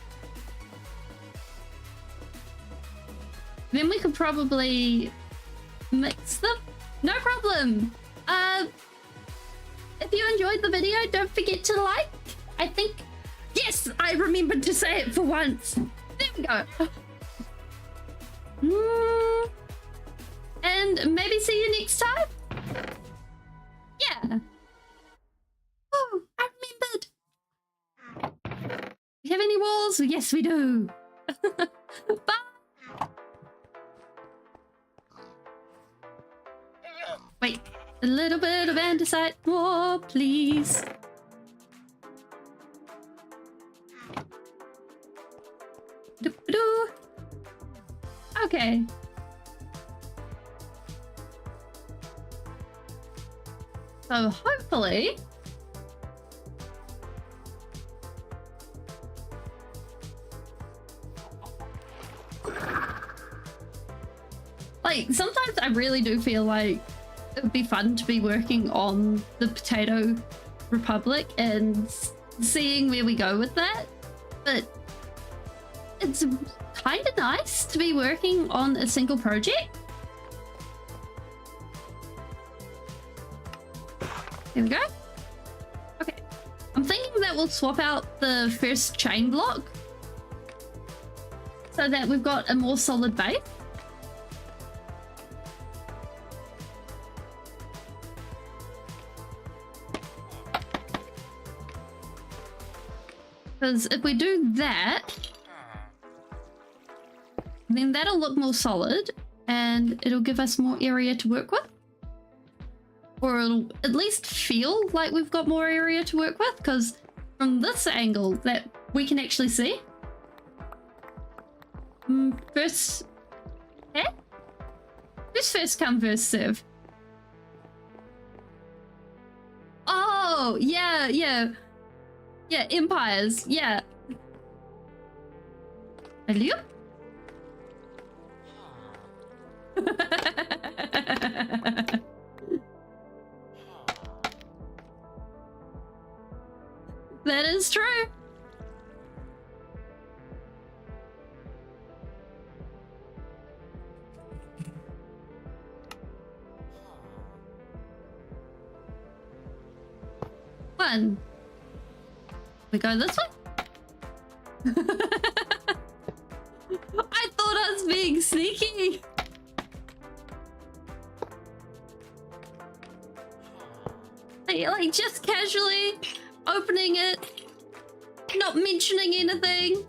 Then we could probably mix them. No problem. If you enjoyed the video, don't forget to like. I think... Yes, I remembered to say it for once. There we go. And maybe see you next time. Yeah. Oh, I remembered. We have any walls? Yes, we do. Bye. Wait, a little bit of andesite more, please. Okay. So hopefully... Like, sometimes I really do feel like it would be fun to be working on the Potato Republic and seeing where we go with that. But it's kind of nice to be working on a single project. There we go. Okay. I'm thinking that we'll swap out the first chain block so that we've got a more solid base. Because if we do that, then that'll look more solid and it'll give us more area to work with. Or it'll at least feel like we've got more area to work with, because from this angle that we can actually see. First, eh? Who's first come, first serve? Oh, yeah, yeah. Yeah, empires, yeah. Hello? That is true. One. We go this way? I thought I was being sneaky. Like just casually opening it, not mentioning anything.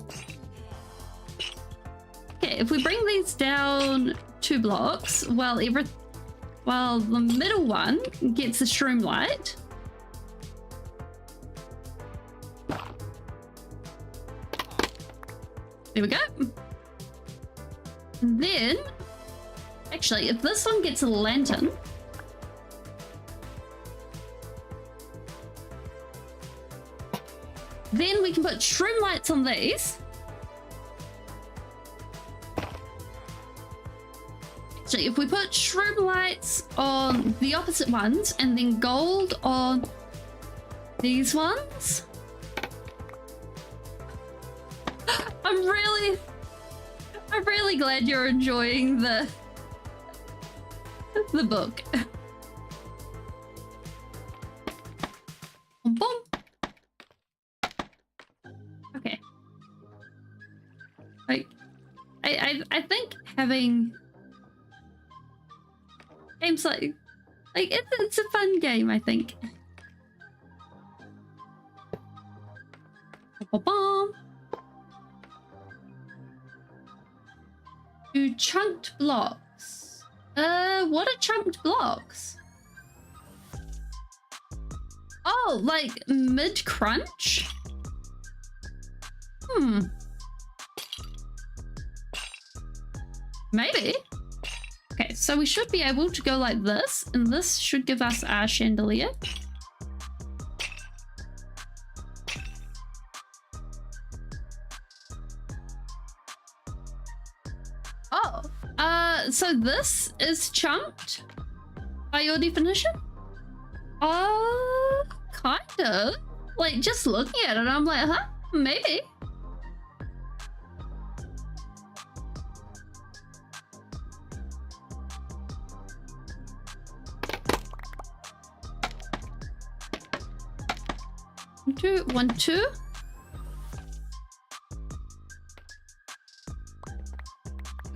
Okay, if we bring these down 2 blocks, while the middle one gets a streamlight. There we go. And then, actually, if this one gets a lantern, then we can put shroom lights on these. Actually, if we put shroom lights on the opposite ones and then gold on these ones. I'm really glad you're enjoying the book. Boom, boom. Okay. Like, I think having games like it's a fun game, I think. Ba-ba-bum. 2 chunked blocks. What are chunked blocks? Oh, like mid-crunch? Maybe. Okay, so we should be able to go like this, and this should give us our chandelier. Oh, so this is chunked by your definition? Kind of. Like, just looking at it, I'm like, huh? Maybe. One, two.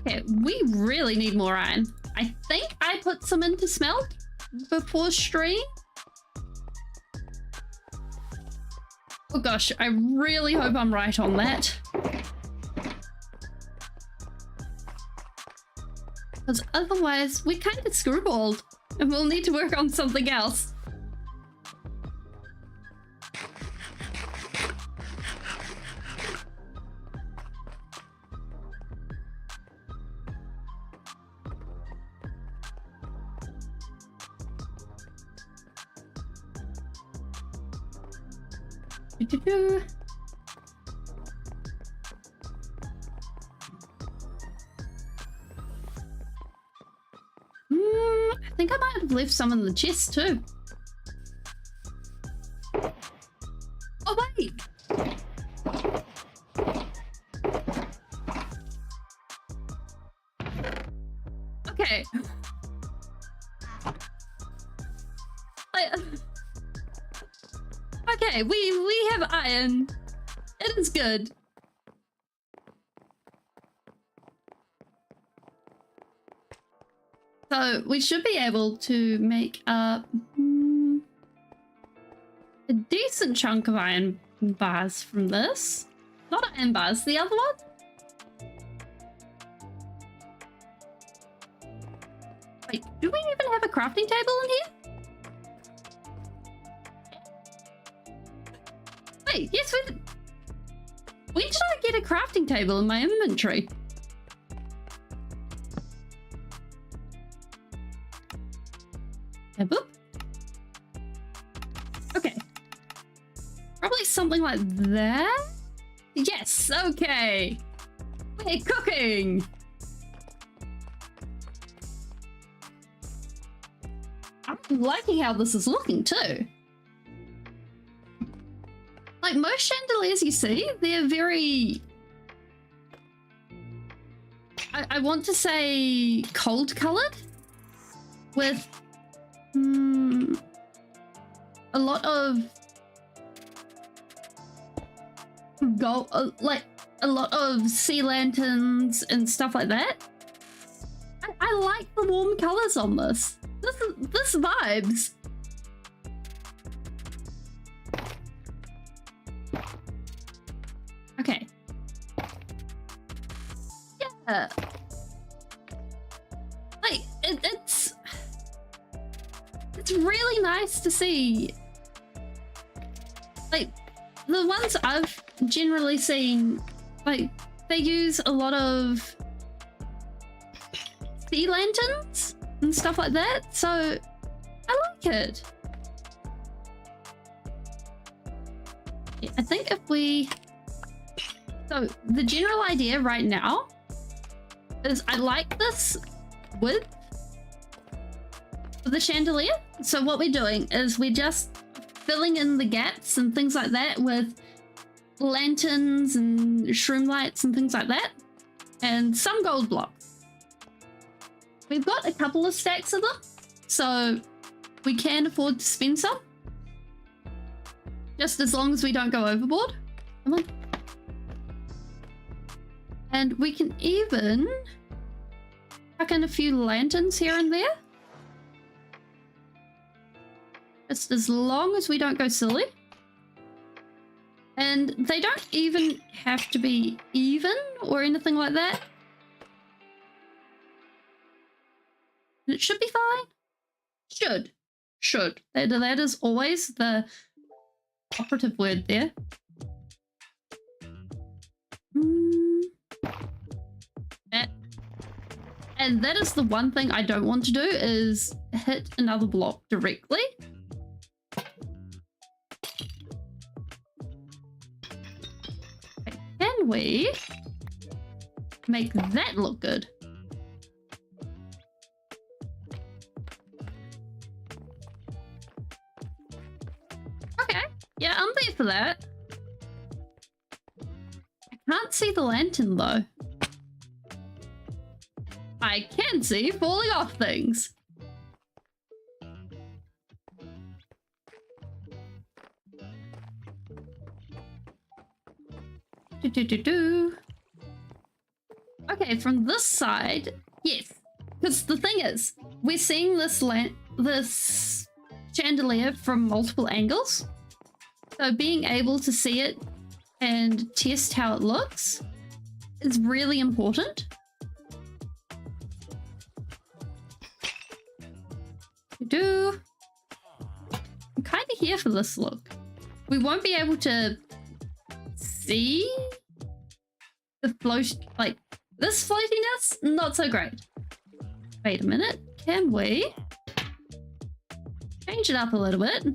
Okay, we really need more iron. I think I put some into smelt before stream. Oh gosh, I really hope I'm right on that. Because otherwise, we're kind of screwballed and we'll need to work on something else. I think I might have left some in the chest too. Oh wait! Okay. Okay, we have iron. It is good. So we should be able to make up a decent chunk of iron bars from this. Not iron bars, the other one. Wait, do we even have a crafting table in here? Wait, yes, we did. When did I get a crafting table in my inventory? Yeah, boop. Okay. Probably something like that? Yes, okay. We're cooking! I'm liking how this is looking too. Like most chandeliers you see, they're very... I want to say cold colored with a lot of gold, like a lot of sea lanterns and stuff like that. I like the warm colors on this. This vibes. Okay. Yeah. Like it's really nice to see. Like the ones I've generally seen, like they use a lot of sea lanterns and stuff like that, so I like it. Yeah, I think if we... So the general idea right now is I like this width for the chandelier. So what we're doing is we're just filling in the gaps and things like that with lanterns and shroom lights and things like that, and some gold blocks. We've got a couple of stacks of them, so we can afford to spend some, just as long as we don't go overboard. Come on. And we can even tuck in a few lanterns here and there, just as long as we don't go silly. And they don't even have to be even or anything like that. It should be fine. Should. That is always the operative word there. And that is the one thing I don't want to do, is hit another block directly. Can we make that look good? Okay, yeah, I'm there for that. I can't see the lantern though. I can see falling off things. Okay, from this side, yes. Because the thing is, we're seeing this chandelier from multiple angles. So being able to see it and test how it looks is really important. I'm kind of here for this look. We won't be able to see the float, like this floatiness, not so great. Wait a minute, can we change it up a little bit?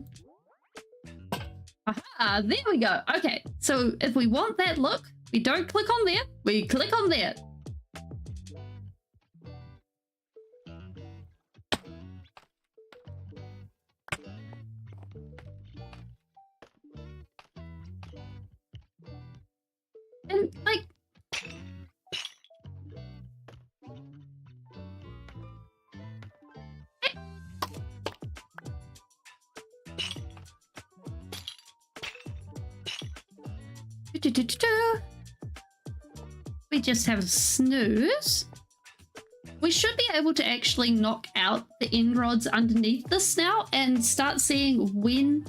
Aha, there we go. Okay, so if we want that look, we don't click on there, we click on there. And like, we just have a snooze. We should be able to actually knock out the end rods underneath this now and start seeing when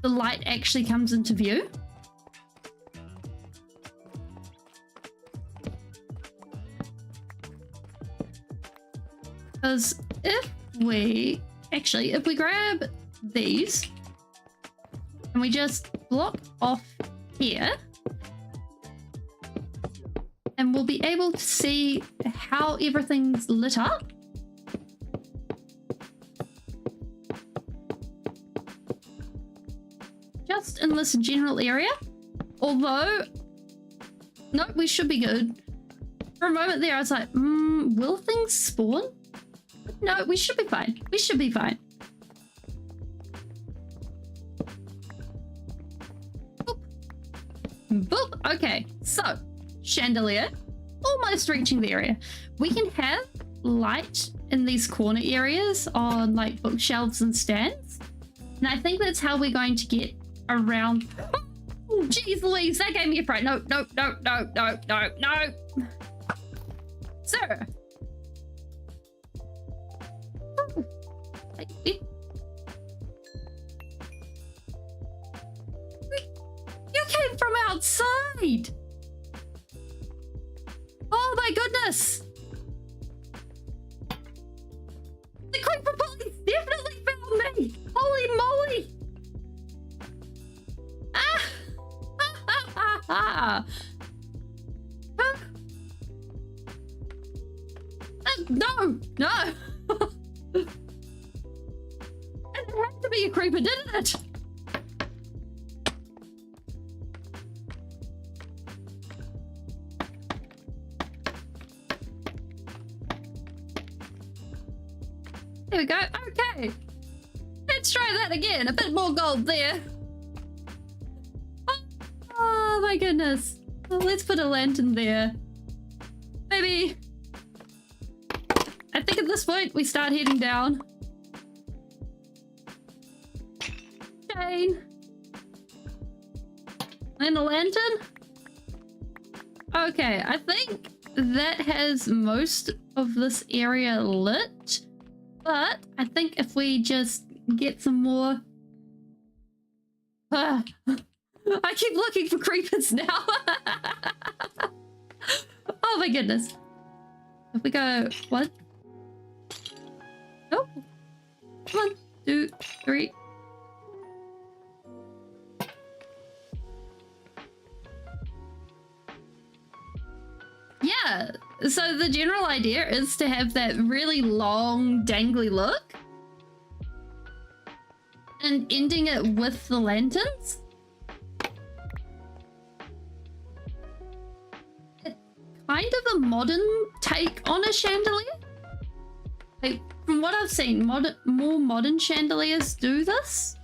the light actually comes into view. Because if we grab these and we just block off here, and we'll be able to see how everything's lit up. Just in this general area. Although, no, we should be good. For a moment there, I was like, will things spawn? No, we should be fine. We should be fine. Boop. Boop. Okay, so chandelier, almost reaching the area. We can have light in these corner areas on like bookshelves and stands. And I think that's how we're going to get around. Oh, geez Louise, that gave me a fright. No, no, no, no, no, no, no. Sir. Oh, you came from outside. Oh my goodness. The creeper police definitely found me. Holy moly. Ah. No, no. It had to be a creeper, didn't it? There we go. Okay. Let's try that again. A bit more gold there. Oh my goodness. Well, let's put a lantern there. Maybe. I think at this point we start heading down. Chain. And a lantern. Okay, I think that has most of this area lit. But I think if we just get some more... I keep looking for creepers now. Oh my goodness. If we go... What? Oh. 1, 2, 3. Yeah, so the general idea is to have that really long dangly look and ending it with the lanterns. It's kind of a modern take on a chandelier. Like, from what I've seen, more modern chandeliers do this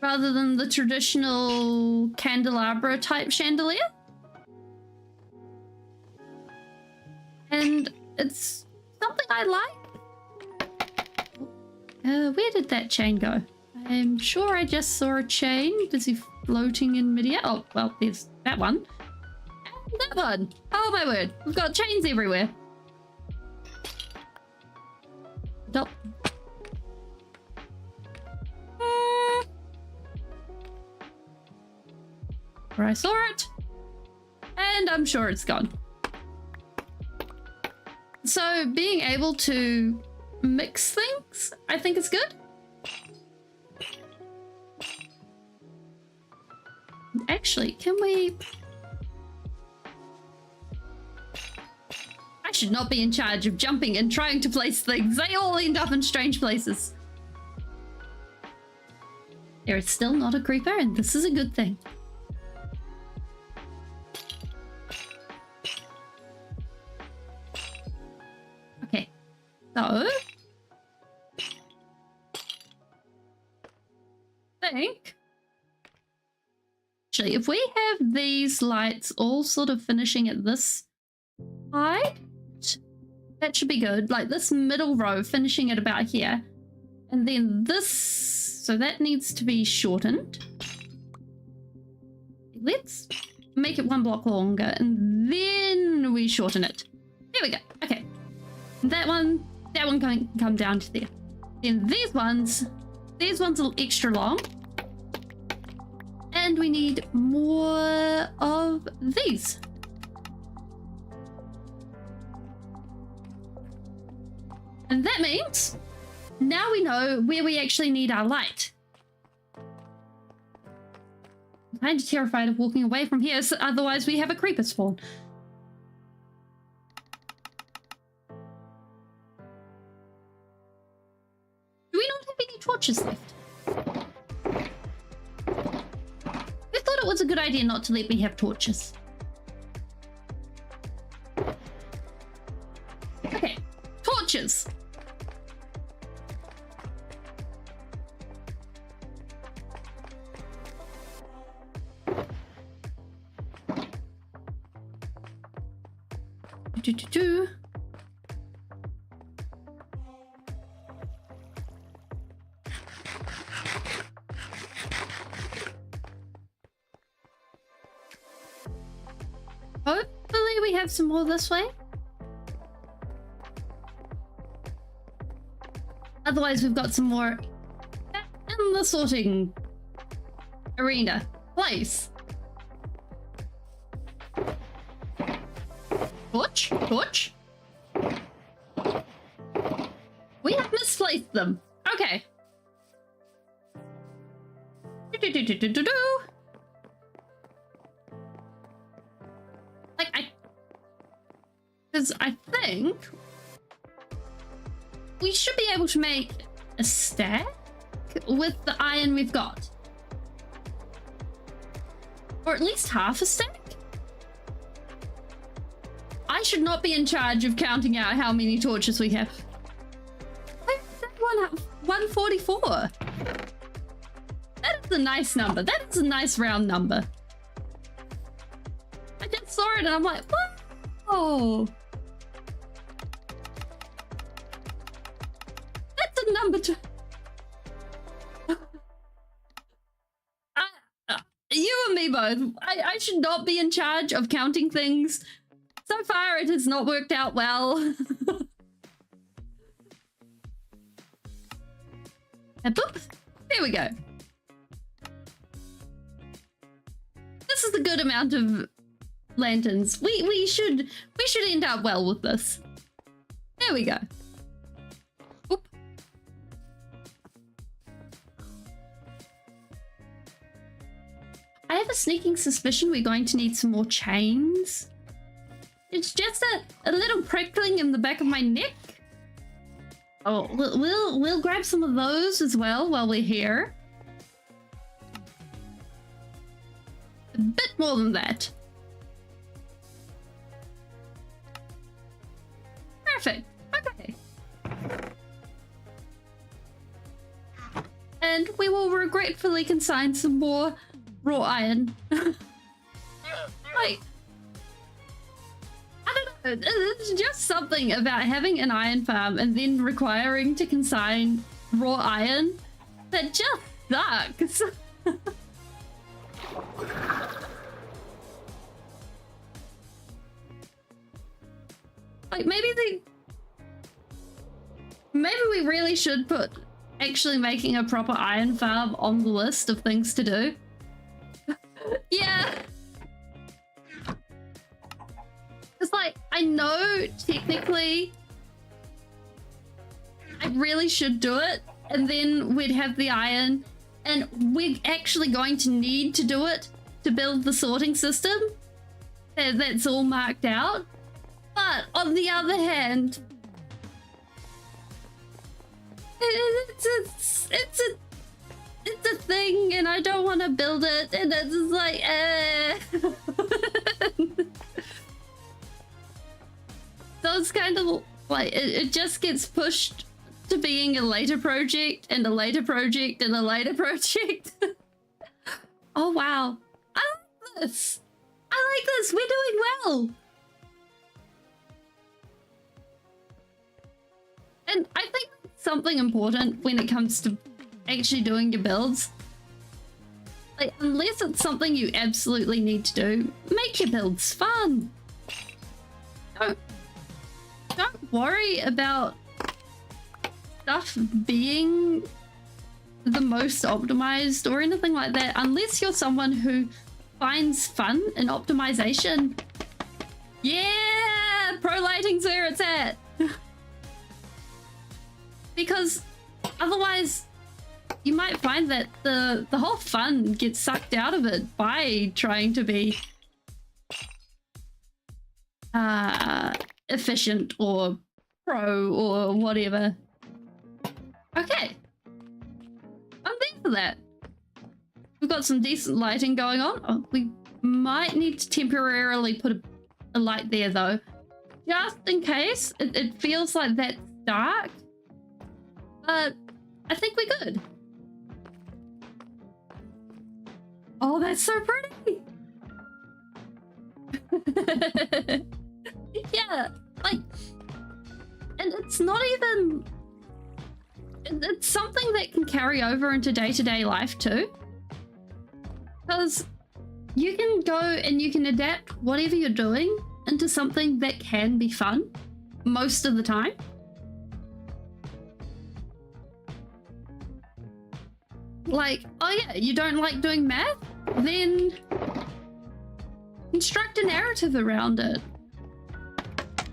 rather than the traditional candelabra type chandelier. And it's something I like. Where did that chain go? I'm sure I just saw a chain busy floating in midair. Oh, well, there's that one. And that one. Oh my word. We've got chains everywhere. Stop. Where I saw it. And I'm sure it's gone. So being able to mix things, I think is good. Actually, can we... I should not be in charge of jumping and trying to place things. They all end up in strange places. There is still not a creeper, and this is a good thing. So, I think, actually, if we have these lights all sort of finishing at this height, that should be good. Like this middle row finishing at about here. And then this, so that needs to be shortened. Let's make it 1 block longer and then we shorten it. There we go. Okay. That one can come down to there. Then these ones are extra long. And we need more of these. And And that means now we know where we actually need our light. I'm kind of terrified of walking away from here, so otherwise we have a creeper spawn. Do we not have any torches left? I thought it was a good idea not to let me have torches. Okay, torches. Do. Hopefully we have some more this way. Otherwise we've got some more in the sorting arena place. Torch? We have misplaced them. Okay. Like, because I think we should be able to make a stack with the iron we've got. Or at least half a stack. I should not be in charge of counting out how many torches we have. 144. That is a nice number. That is a nice round number. I just saw it and I'm like, whoa. That's a number to... you and me both. I should not be in charge of counting things. So far, it has not worked out well. And boop, there we go. This is a good amount of lanterns. We should end up well with this. There we go. Oop. I have a sneaking suspicion we're going to need some more chains. It's just a little prickling in the back of my neck. Oh, we'll grab some of those as well while we're here. A bit more than that. Perfect. Okay. And we will regretfully consign some more raw iron. Like, it's just something about having an iron farm and then requiring to consign raw iron that just sucks. Like maybe we really should put actually making a proper iron farm on the list of things to do. Yeah. It's like, I know technically I really should do it, and then we'd have the iron, and we're actually going to need to do it to build the sorting system. That's all marked out. But on the other hand, it's a thing, and I don't want to build it, and it's just like, So it's kind of like, it just gets pushed to being a later project, and a later project, and a later project. Oh wow, I like this. I like this. We're doing well. And I think something important when it comes to actually doing your builds, like, unless it's something you absolutely need to do, make your builds fun. Don't worry about stuff being the most optimized or anything like that, unless you're someone who finds fun in optimization. Yeah, pro lighting's where it's at. Because otherwise you might find that the whole fun gets sucked out of it by trying to be efficient or pro or whatever. Okay, I'm there for that. We've got some decent lighting going on. Oh, we might need to temporarily put a light there though, just in case. It feels like that's dark, but I think we're good. Oh, that's so pretty. Yeah, like, and it's not even, it's something that can carry over into day-to-day life too, because you can go and you can adapt whatever you're doing into something that can be fun most of the time. Like, oh yeah, you don't like doing math? Then construct a narrative around it.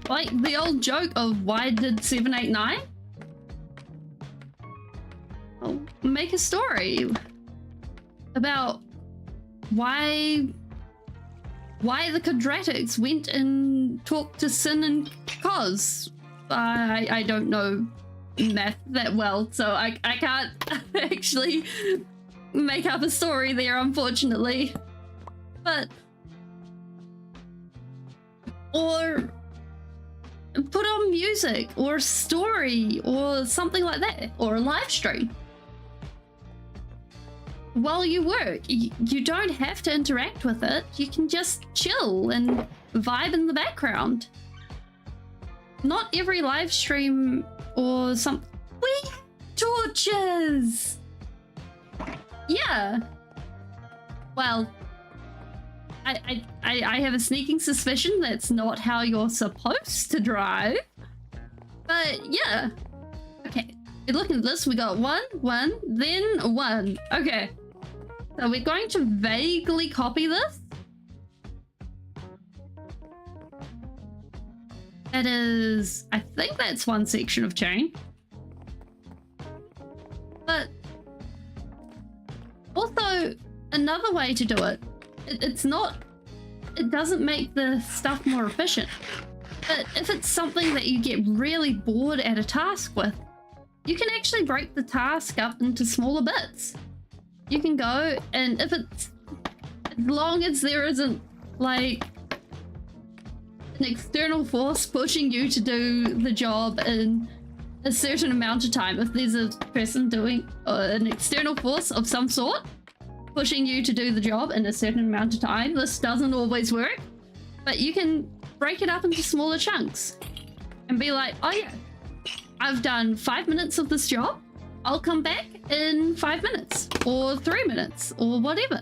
Like the old joke of why did 7, 8, 9? Well, make a story about why the quadratics went and talked to Sin and Cos. I don't know math that well, so I can't actually make up a story there, unfortunately. But or put on music or a story or something like that, or a live stream while you work. You don't have to interact with it. You can just chill and vibe in the background. Not every live stream or some... We have torches! Yeah. Well, I have a sneaking suspicion that's not how you're supposed to drive. But yeah. Okay. Looking at this, we got 1, 1, then 1. Okay. So we're going to vaguely copy this. That is, I think that's one section of chain. But also another way to do it, it's not, it doesn't make the stuff more efficient. But if it's something that you get really bored at a task with, you can actually break the task up into smaller bits. You can go, and if it's, as long as there isn't like an external force pushing you to do the job in a certain amount of time, if there's a person doing an external force of some sort pushing you to do the job in a certain amount of time, this doesn't always work, but you can break it up into smaller chunks and be like, oh yeah, I've done 5 minutes of this job, I'll come back in 5 minutes or 3 minutes or whatever.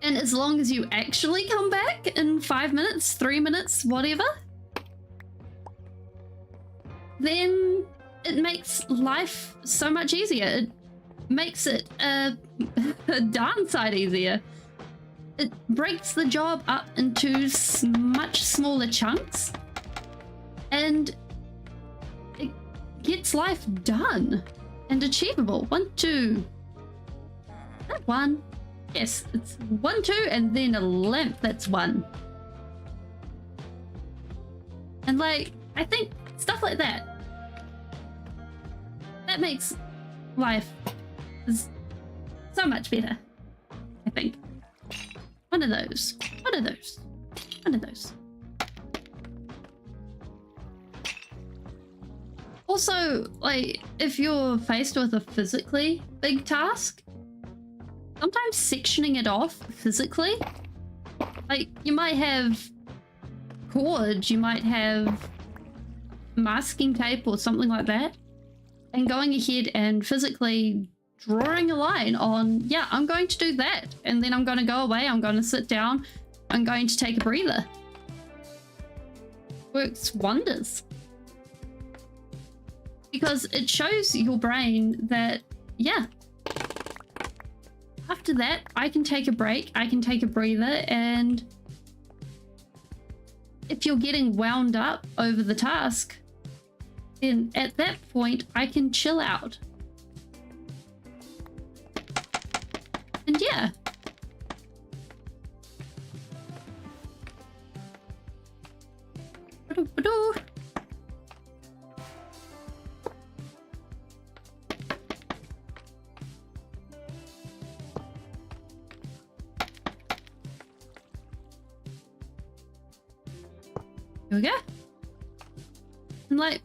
And as long as you actually come back in 5 minutes, 3 minutes, whatever, then it makes life so much easier. It makes it a darn sight easier. It breaks the job up into much smaller chunks, and it gets life done and achievable. 1, 2. That 1. Yes, it's 1, 2, and then a lamp that's 1. And like, I think stuff like that, that makes life so much better, I think. One of those. One of those. One of those. Also, like, if you're faced with a physically big task, sometimes sectioning it off physically, like, you might have cords, you might have masking tape or something like that, and going ahead and physically drawing a line on, yeah, I'm going to do that, and then I'm going to go away, I'm going to sit down, I'm going to take a breather. Works wonders. Because it shows your brain that, yeah, after that, I can take a break, I can take a breather, and if you're getting wound up over the task, then at that point I can chill out. And yeah. Ba-do-ba-do. Here we go. And like,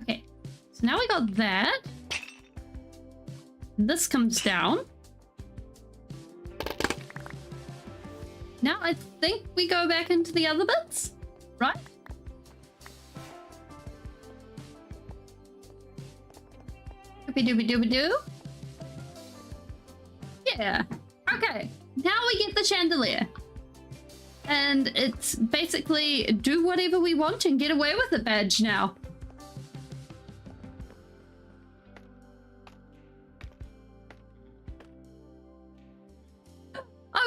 okay, so now we got that. This comes down. Now I think we go back into the other bits, right? Doobie-doobie-doobie-doo. Yeah. Okay. Now we get the chandelier. And it's basically do whatever we want and get away with it badge now.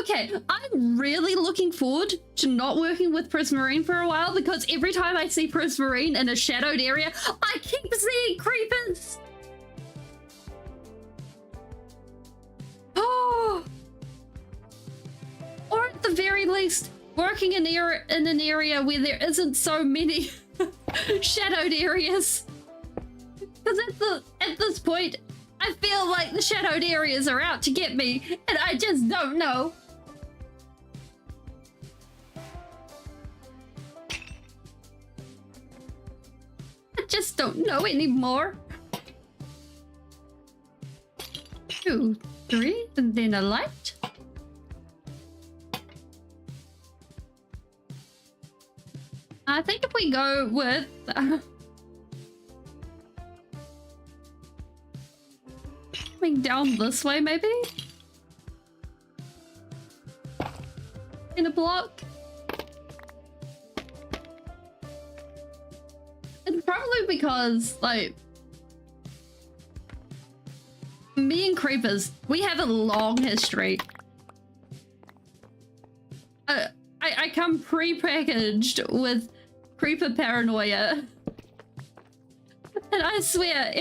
Okay, I'm really looking forward to not working with Prismarine for a while because every time I see Prismarine in a shadowed area, I keep seeing creepers! Oh! Or at the very least, working in an area where there isn't so many shadowed areas. Because at this point, I feel like the shadowed areas are out to get me, and I just don't know. I just don't know anymore. 2, 3, and then a light. I think if we go with coming down this way, maybe in a block. It's probably because, like, me and creepers, we have a long history. I come pre-packaged with creeper paranoia. And I swear,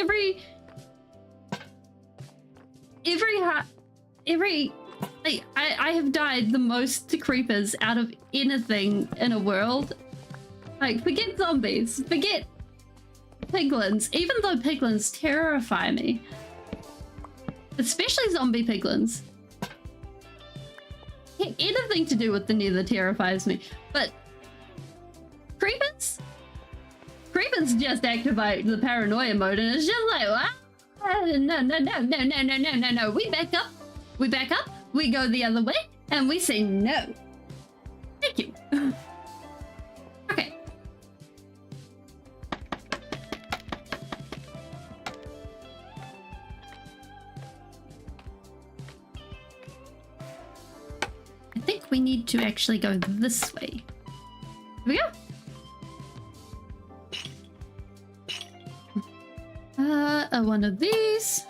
I have died the most to creepers out of anything in a world. Like, forget zombies, forget piglins, even though piglins terrify me. Especially zombie piglins. Anything to do with the nether terrifies me. But creepers? Creepers just activate the paranoia mode and it's just like, no. We back up, we go the other way, and we say no. Thank you. Okay. I think we need to actually go this way. Here we go. One of these.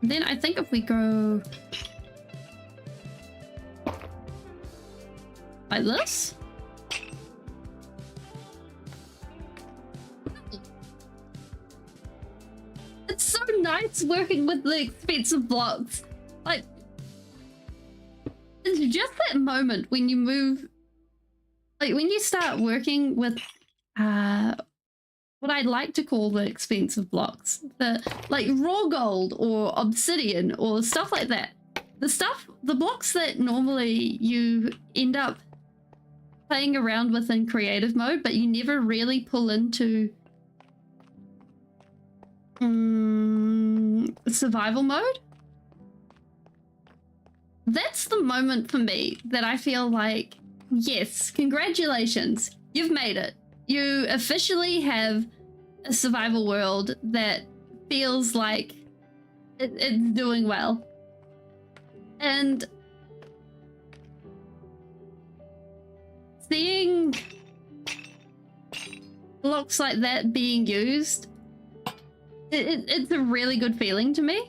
Then I think if we go like this. It's so nice working with the expensive blocks. Like, it's just that moment when you move, like when you start working with what I'd like to call the expensive blocks, the like raw gold or obsidian or stuff like that. The blocks that normally you end up playing around with in creative mode, but you never really pull into survival mode. That's the moment for me that I feel like, yes, congratulations, you've made it. You officially have a survival world that feels like it's doing well. And seeing blocks like that being used, it's a really good feeling to me.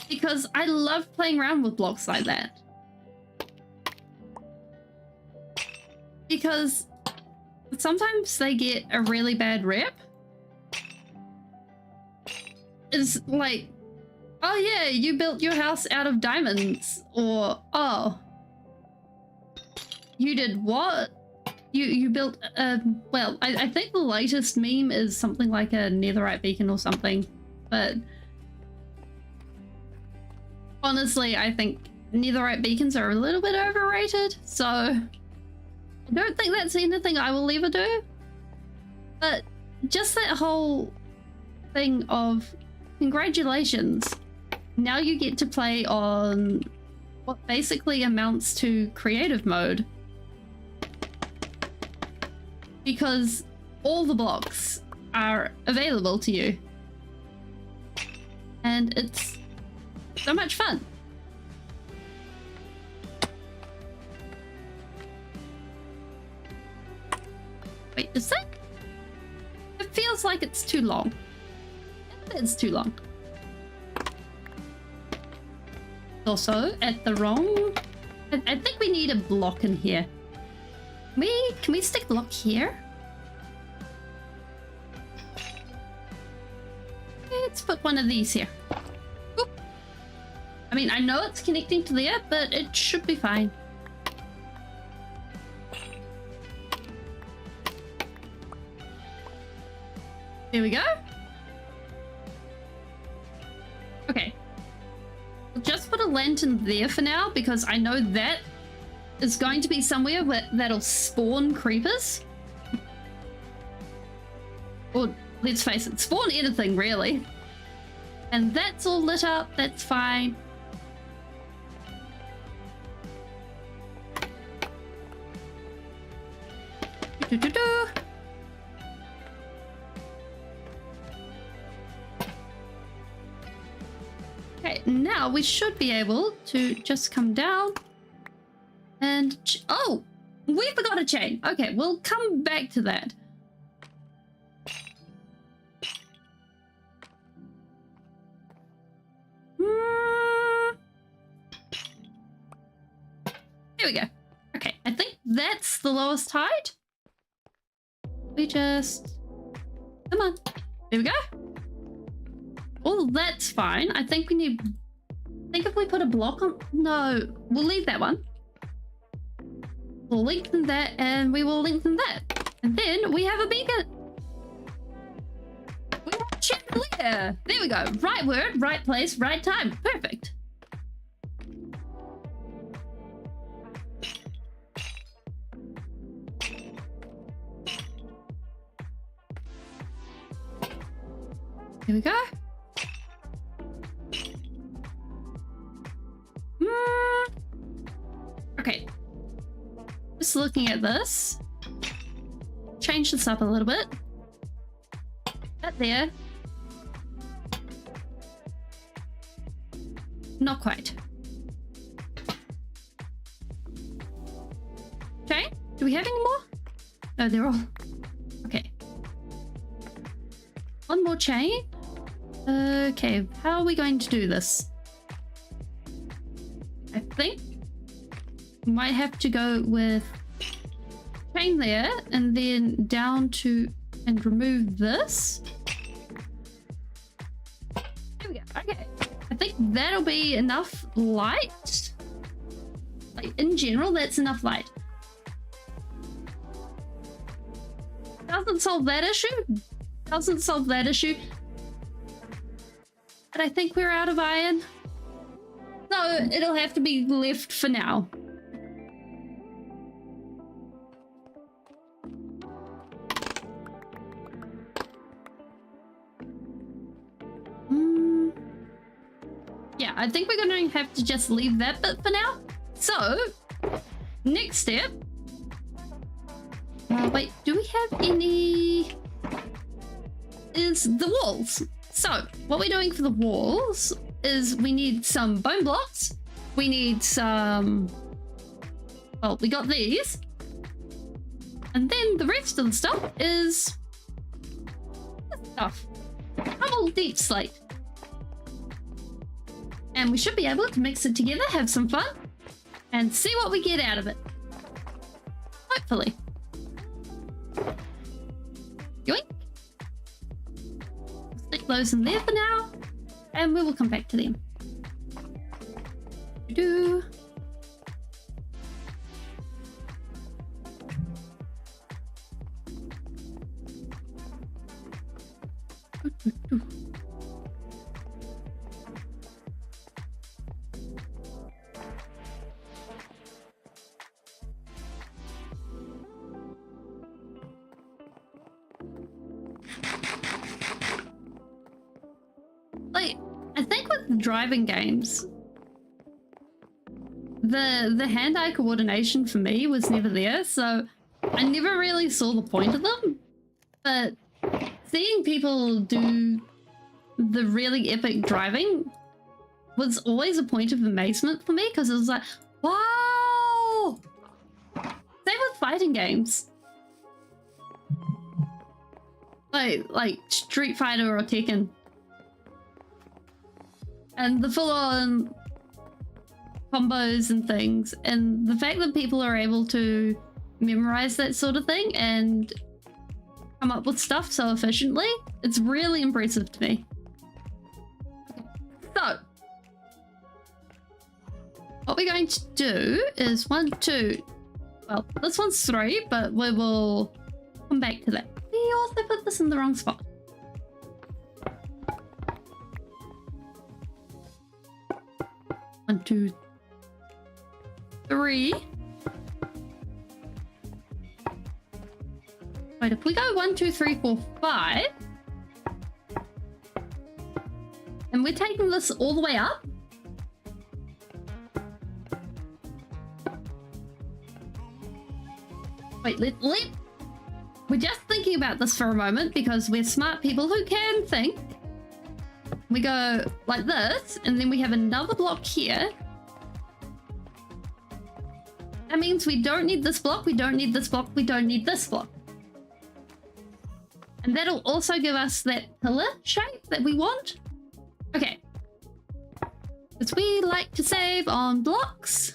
Because I love playing around with blocks like that. because sometimes they get a really bad rep. It's like, oh yeah, you built your house out of diamonds, or oh, you did what? You built a, well, I think the latest meme is something like a netherite beacon or something, but honestly, I think netherite beacons are a little bit overrated, so I don't think that's anything I will ever do. But just that whole thing of congratulations, now you get to play on what basically amounts to creative mode, because all the blocks are available to you and it's so much fun. Wait, is that? It feels like it's too long. It's too long. Also, at the wrong... I think we need a block in here. Can we stick block here? Let's put one of these here. Oop. I mean, I know it's connecting to there, but it should be fine. There we go. Okay. We'll just put a lantern there for now, because I know that is going to be somewhere that'll spawn creepers. Or, let's face it, spawn anything, really. And that's all lit up, that's fine. Do-do-do. Okay, now we should be able to just come down and... oh! We forgot a chain. Okay, we'll come back to that. There we go. Okay, I think that's the lowest height. We just... come on. There we go. Oh, that's fine. I think we need... I think if we put a block on... no, we'll leave that one. We'll lengthen that and we will lengthen that. And then we have a beacon. We have a chandelier. There we go. Right word, right place, right time. Perfect. Here we go. Okay. Just looking at this. Change this up a little bit. That there. Not quite. Okay. Do we have any more? No, they're all... okay. One more chain. Okay, how are we going to do this? I think we might have to go with chain there and then down to and remove this. There we go. Okay, I think that'll be enough light. Like in general, that's enough light. Doesn't solve that issue. Doesn't solve that issue. But I think we're out of iron. No, it'll have to be left for now. Yeah, I think we're going to have to just leave that bit for now. So, next step. Wait, do we have any... is the walls. So, what we're doing for the walls is we need some bone blocks. We need some... well, we got these. And then the rest of the stuff is... this stuff. Double deep slate. And we should be able to mix it together, have some fun, and see what we get out of it. Hopefully. Yoink. Stick those in there for now, and we will come back to them. Do. Like, I think with driving games, the hand-eye coordination for me was never there, so I never really saw the point of them. But seeing people do the really epic driving was always a point of amazement for me, because it was like, wow! Same with fighting games. Like Street Fighter or Tekken. And the full-on combos and things, and the fact that people are able to memorize that sort of thing and come up with stuff so efficiently, it's really impressive to me. So, what we're going to do is 1, 2, well, this one's 3, but we will come back to that. We also put this in the wrong spot. One, 2, 3. Wait, if we go 1, 2, 3, 4, 5, and we're taking this all the way up. Wait, we're just thinking about this for a moment because we're smart people who can think. We go like this, and then we have another block here. That means we don't need this block, we don't need this block, we don't need this block. And that'll also give us that pillar shape that we want. Okay. Because we like to save on blocks.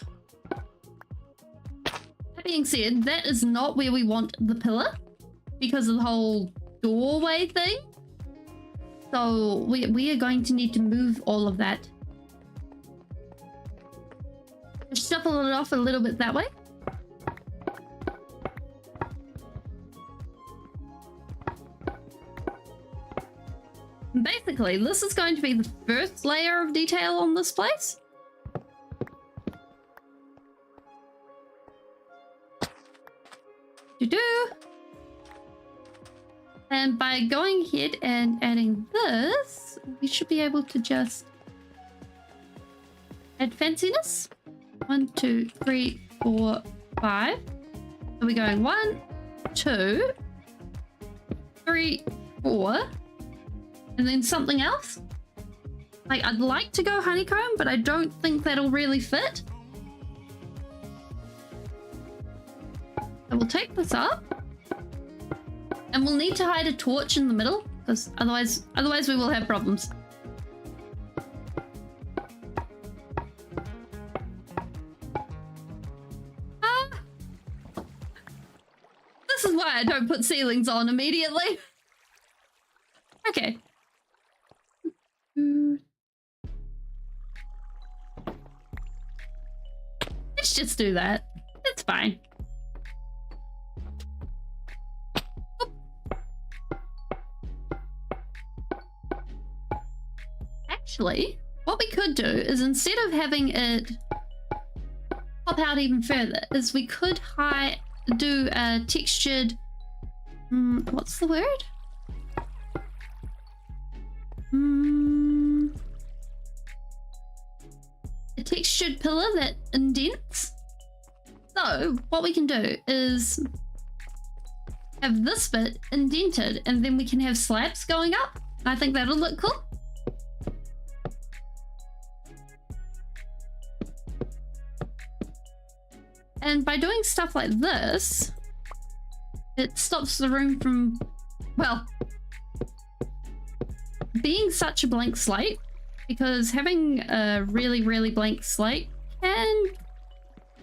That being said, that is not where we want the pillar because of the whole doorway thing. So we are going to need to move all of that. Just shuffle it off a little bit that way. Basically, this is going to be the first layer of detail on this place. And by going ahead and adding this, we should be able to just add fanciness. 1, 2, 3, 4, 5. So we're going 1, 2, 3, 4, and then something else. Like, I'd like to go honeycomb, but I don't think that'll really fit. So we'll take this up. And we'll need to hide a torch in the middle, because otherwise we will have problems. This is why I don't put ceilings on immediately. Okay. Let's just do that. It's fine. Actually, what we could do is instead of having it pop out even further, is we could do a textured, what's the word? A textured pillar that indents. So what we can do is have this bit indented, and then we can have slabs going up. I think that'll look cool. And by doing stuff like this, it stops the room from, well, being such a blank slate, because having a really, really blank slate can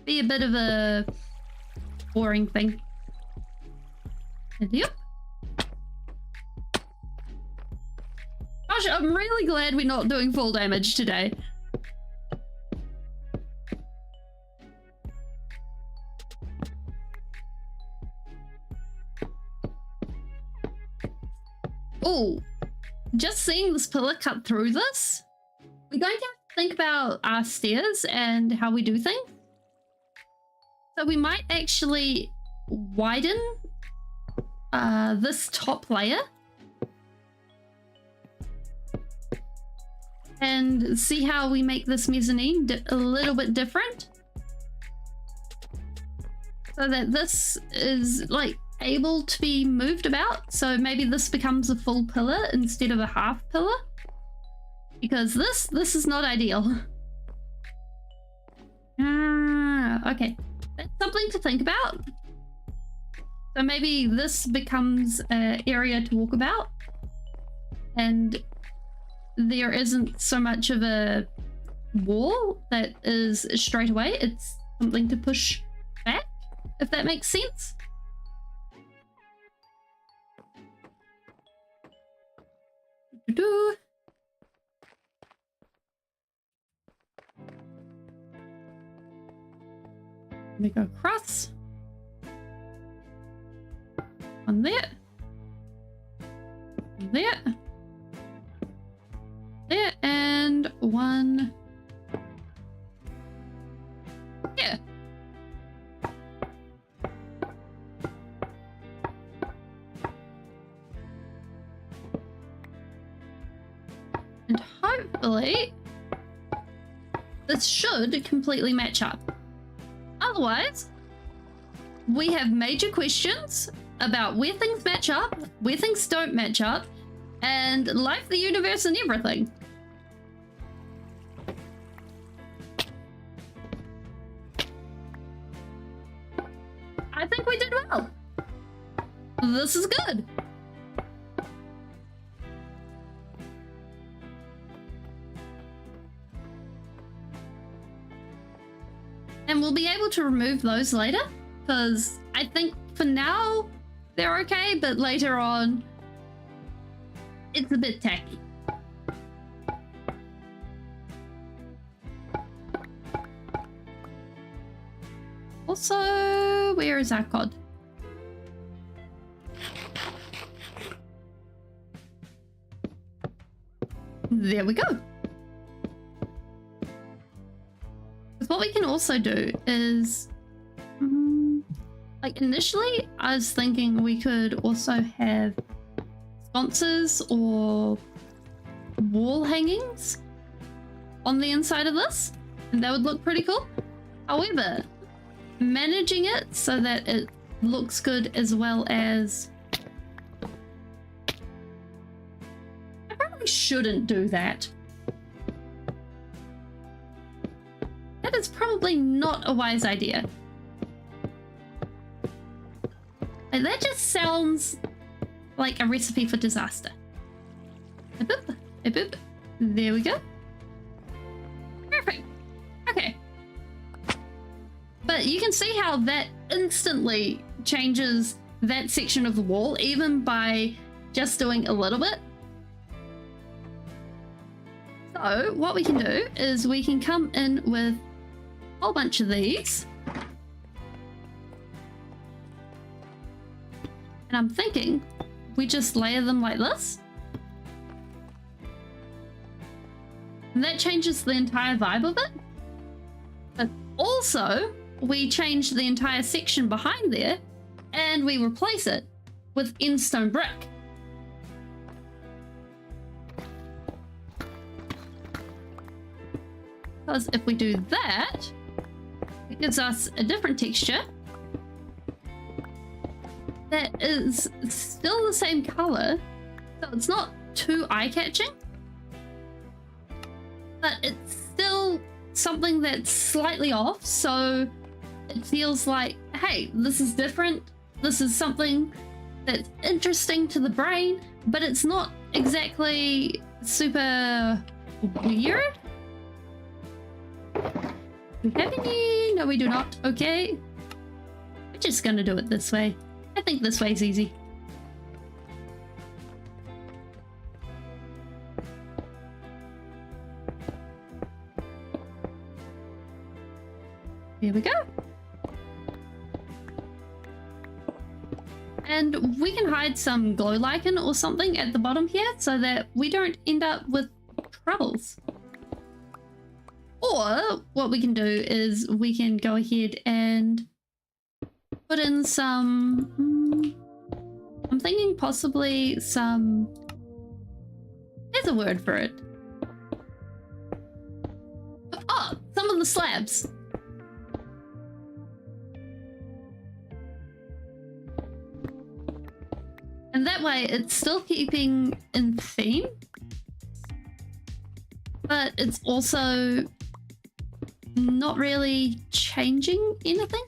be a bit of a boring thing. Yep. gosh, I'm really glad we're not doing full damage today. Oh, just seeing this pillar cut through this, we're going to have to think about our stairs and how we do things. So we might actually widen this top layer and see how we make this mezzanine a little bit different, so that this is like able to be moved about. So maybe this becomes a full pillar instead of a half pillar, because this is not ideal. Okay, that's something to think about. So maybe this becomes an area to walk about, and there isn't so much of a wall that is straight away. It's something to push back, if that makes sense. Let me go across. One there. There. There, and one here. And hopefully this should completely match up. Otherwise, we have major questions about where things match up, where things don't match up, and life, the universe, and everything. I think we did well. This is good. And we'll be able to remove those later, because I think for now they're okay, but later on it's a bit tacky. Also, where is our cod? There we go. What we can also do is, like initially I was thinking we could also have sconces or wall hangings on the inside of this, and that would look pretty cool. However, managing it so that it looks good, as well as, I probably shouldn't do that. That is probably not a wise idea. Like, that just sounds like a recipe for disaster. There we go. Perfect. Okay. But you can see how that instantly changes that section of the wall, even by just doing a little bit. So what we can do is we can come in with a whole bunch of these. And I'm thinking we just layer them like this. And that changes the entire vibe of it. But also, we change the entire section behind there and we replace it with endstone brick. Because if we do that, it gives us a different texture that is still the same color, so it's not too eye-catching, but it's still something that's slightly off, so it feels like, hey, this is different, this is something that's interesting to the brain, but it's not exactly super weird. Do we have any? No, we do not. Okay, we're just gonna do it this way. I think this way's easy. There we go. And we can hide some glow lichen or something at the bottom here so that we don't end up with troubles. Or what we can do is we can go ahead and put in some... I'm thinking possibly some... There's a word for it. Oh, some of the slabs. And that way it's still keeping in theme, but it's also not really changing anything.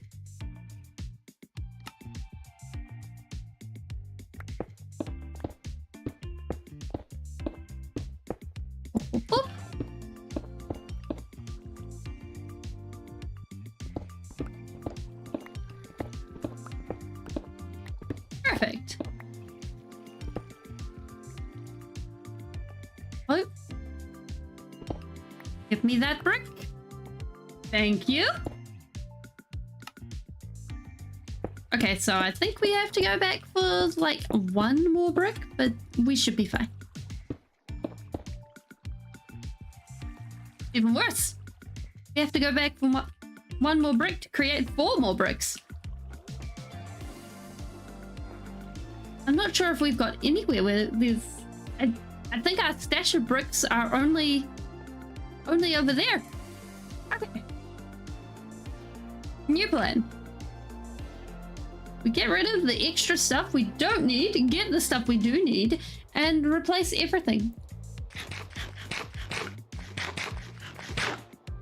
Oop. Perfect. Oh. Give me that brick. Thank you. Okay, so I think we have to go back for like one more brick, but we should be fine. Even worse. We have to go back for one more brick to create 4 more bricks. I'm not sure if we've got anywhere where there's... I think our stash of bricks are only over there. Okay. New plan. We get rid of the extra stuff we don't need, get the stuff we do need, and replace everything.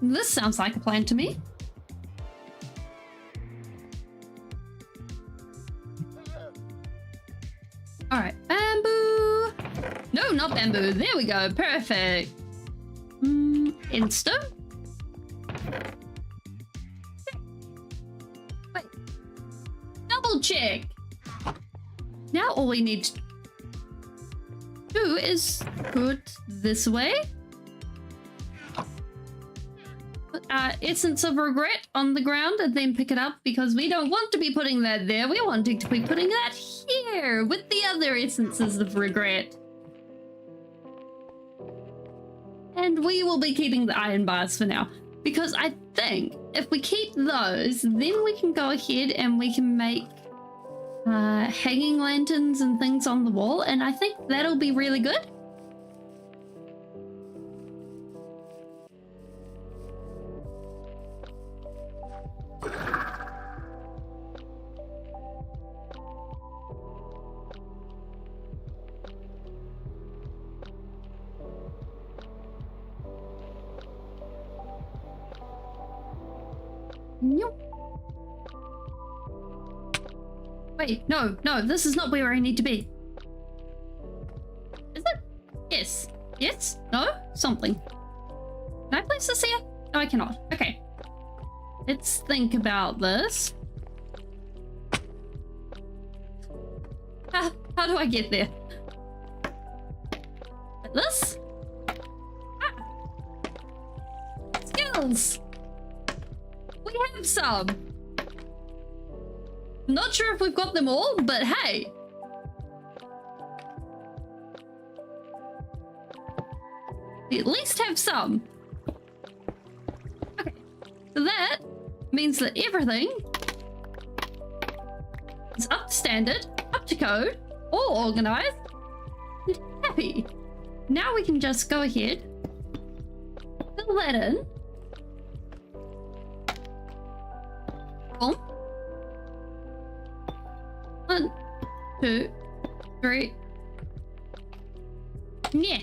This sounds like a plan to me. Alright, bamboo. No, not bamboo. There we go. Perfect. Endstone? Wait. Double check. Now all we need to do is put this way. Put our essence of regret on the ground and then pick it up because we don't want to be putting that there. We're wanting to be putting that here with the other essences of regret. And we will be keeping the iron bars for now, because I think if we keep those, then we can go ahead and we can make hanging lanterns and things on the wall, and I think that'll be really good. Wait, no, this is not where I need to be. Is it? Yes. Yes? No? Something. Can I place this here? No, I cannot. Okay. Let's think about this. How do I get there? Like this? Ah. Skills! We have some. Not sure if we've got them all, but hey. We at least have some. Okay. So that means that everything is up to standard, up to code, all organized, and happy. Now we can just go ahead, fill that in. Boom. 1, 2, 3. Yeah.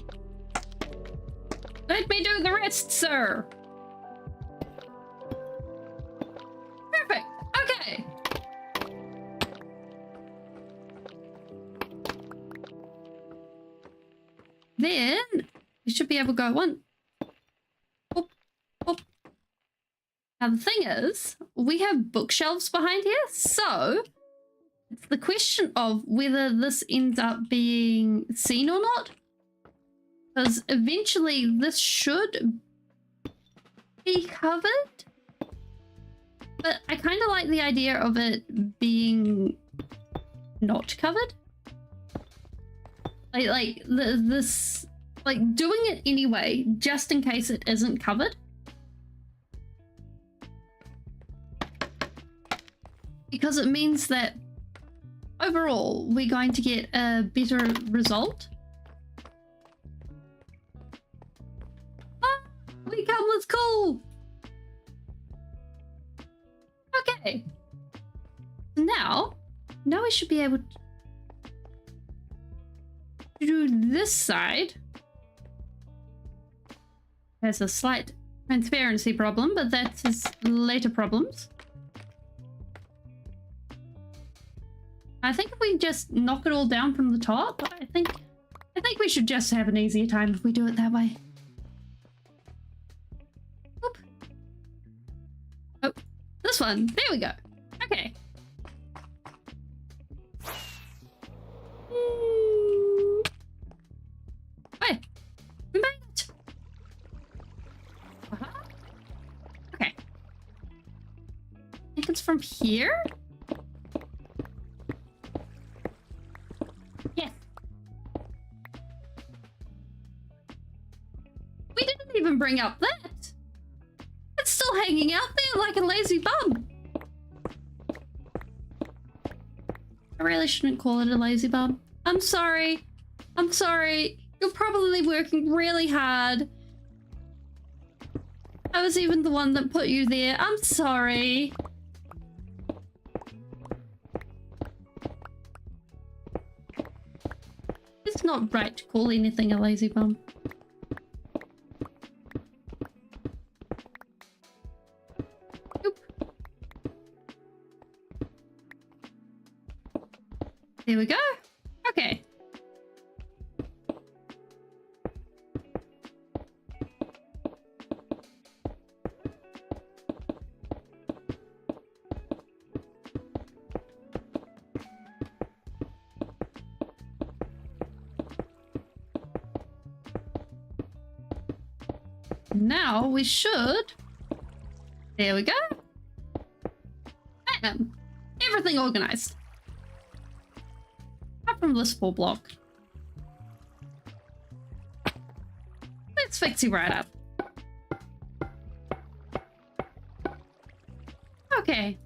Let me do the rest, sir. Perfect. Okay. Then we should be able to go 1. Boop, boop. Now the thing is, we have bookshelves behind here, so it's the question of whether this ends up being seen or not. Because eventually this should be covered. But I kind of like the idea of it being not covered. This, like doing it anyway, just in case it isn't covered. Because it means that overall, we're going to get a better result. Ah, we come with coal! Okay. Now we should be able to do this side. There's a slight transparency problem, but that's his later problems. I think if we just knock it all down from the top, I think we should just have an easier time if we do it that way. Oop. Oh, this one. There we go. Okay. Hey, we made it. Okay. I think it's from here. Yes. We didn't even bring up that. It's still hanging out there like a lazy bum. I really shouldn't call it a lazy bum. I'm sorry. I'm sorry. You're probably working really hard. I was even the one that put you there. I'm sorry. It's not right to call anything a lazy bum. Oop. There we go. Okay. Now we should. There we go. Bam! Everything organized. Apart from this full block. Let's fix you right up. Okay.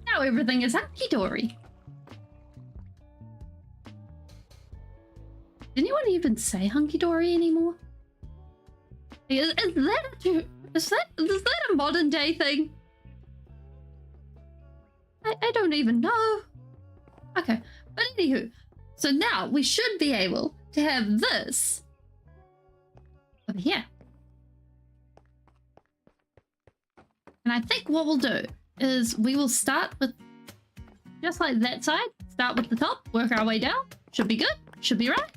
Now everything is hunky-dory. Did anyone even say hunky-dory anymore? Is that a modern day thing? I don't even know. Okay, but anywho, so now we should be able to have this over here. And I think what we'll do is we will start with just like that side, start with the top, work our way down. Should be good, should be right.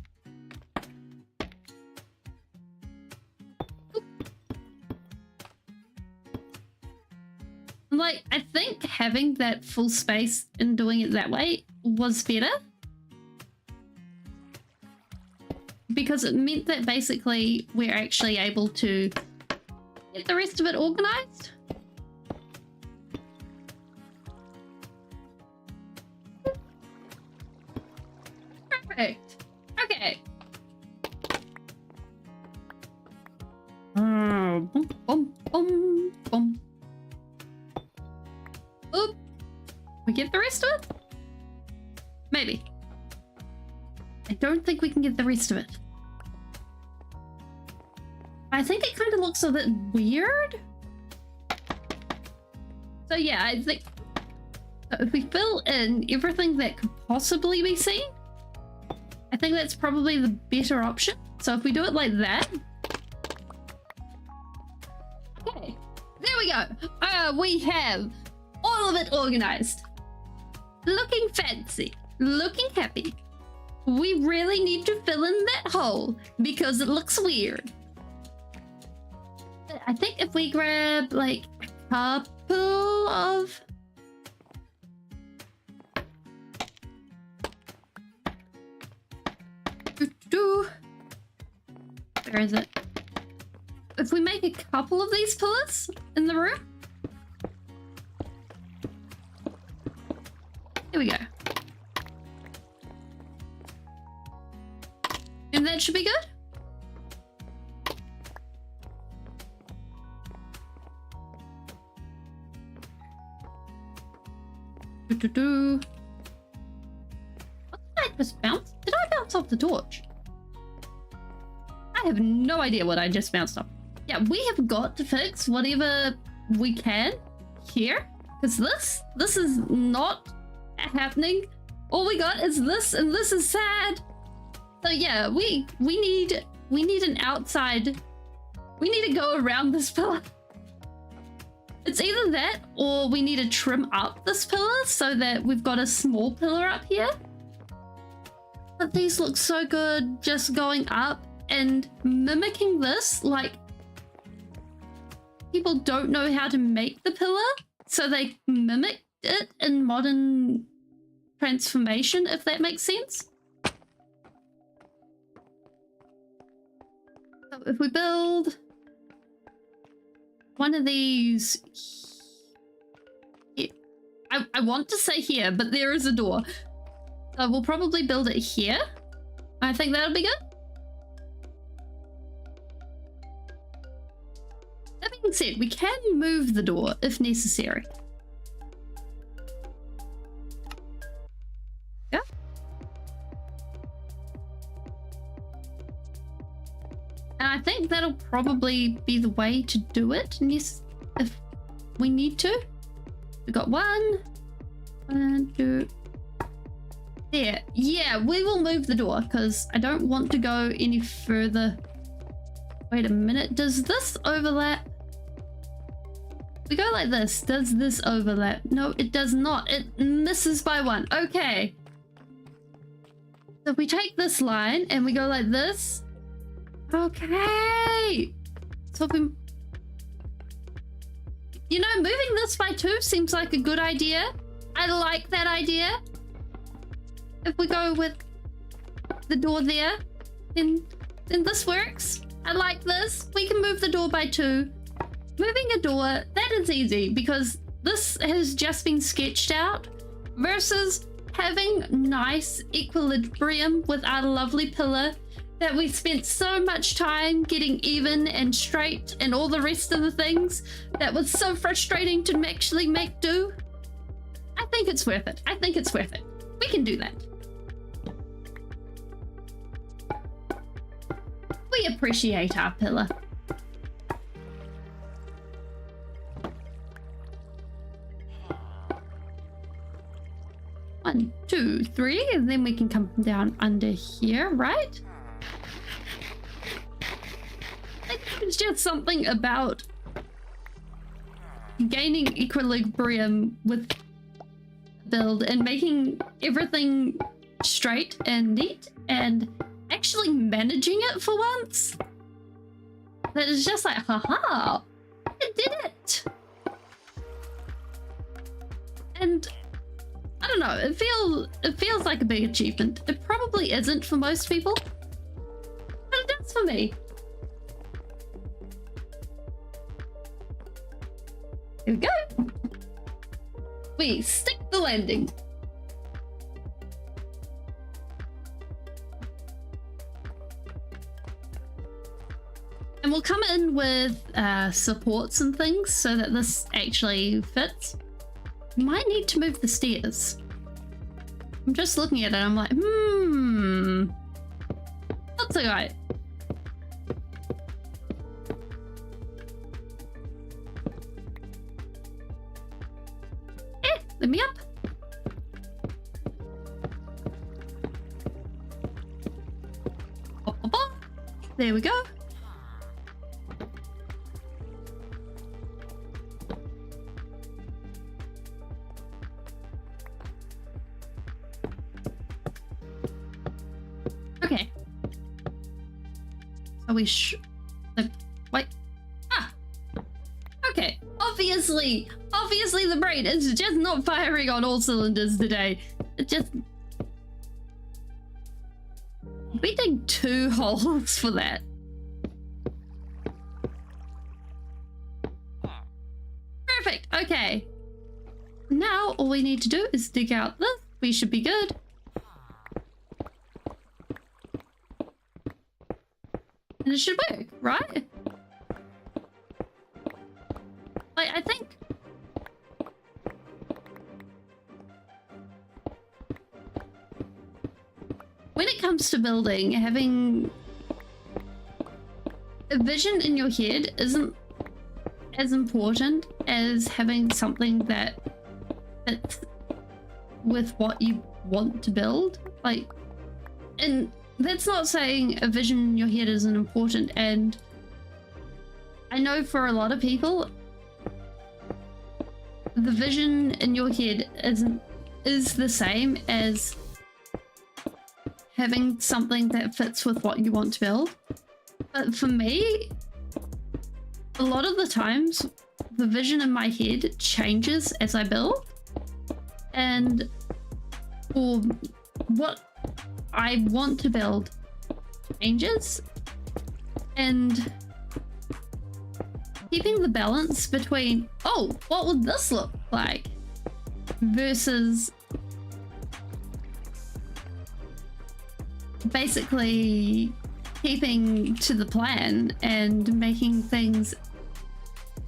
Like, I think having that full space and doing it that way was better. Because it meant that basically we're actually able to get the rest of it organized. Perfect. Okay. Boom, boom, boom, boom. Oop. We get the rest of it? Maybe. I don't think we can get the rest of it. I think it kind of looks a bit weird. So yeah, I think if we fill in everything that could possibly be seen, I think that's probably the better option. So if we do it like that. Okay, there we go. We have all of it organized. Looking fancy, looking happy. We really need to fill in that hole because it looks weird. I think if we grab like a couple of where is it? if we make a couple of these pillars in the room. Here we go. And that should be good. What did I just bounce? Did I bounce off the torch? I have no idea what I just bounced off. Yeah, we have got to fix whatever we can here, because this is not happening. All we got is this, and this is sad. So yeah, we need an outside. We need to go around this pillar. It's either that or we need to trim up this pillar so that we've got a small pillar up here. But these look so good just going up and mimicking this. Like, people don't know how to make the pillar, so they mimicked it in modern transformation, if that makes sense. So if we build one of these, I want to say here, but there is a door. So we'll probably build it here. I think that'll be good. That being said, we can move the door if necessary. Yeah. And I think that'll probably be the way to do it, if we need to. We got one, two. There. Yeah, we will move the door because I don't want to go any further. Wait a minute. Does this overlap? We go like this. Does this overlap? No, it does not. It misses by one. Okay. So if we take this line and we go like this. Okay. So if we... You know, moving this by 2 seems like a good idea. I like that idea. If we go with the door there, then this works. I like this. We can move the door by 2. Moving a door, that is easy because this has just been sketched out versus having nice equilibrium with our lovely pillar that we spent so much time getting even and straight and all the rest of the things that was so frustrating to actually make do. I think it's worth it. I think it's worth it. We can do that. We appreciate our pillar. One, two, 3, and then we can come down under here, right? I think it's just something about gaining equilibrium with build and making everything straight and neat and actually managing it for once. That is just like, haha, I did it. And I don't know, it feels like a big achievement. It probably isn't for most people, but it does for me. Here we go. We stick the landing. And we'll come in with supports and things so that this actually fits. Might need to move the stairs. I'm just looking at it, I'm like, that's alright. Let me up. Pop, pop, pop. There we go. Okay. So we wait. Ah. Okay. Obviously the brain is just not firing on all cylinders today. It just... We dig 2 holes for that. Okay. Now all we need to do is dig out this. We should be good. And it should work, right? Like, I think... when it comes to building, having a vision in your head isn't as important as having something that fits with what you want to build. Like, and that's not saying a vision in your head isn't important, and I know for a lot of people the vision in your head is the same as having something that fits with what you want to build. But for me, a lot of the times the vision in my head changes as I build, and or what I want to build changes, and keeping the balance between, oh, what would this look like, versus basically keeping to the plan and making things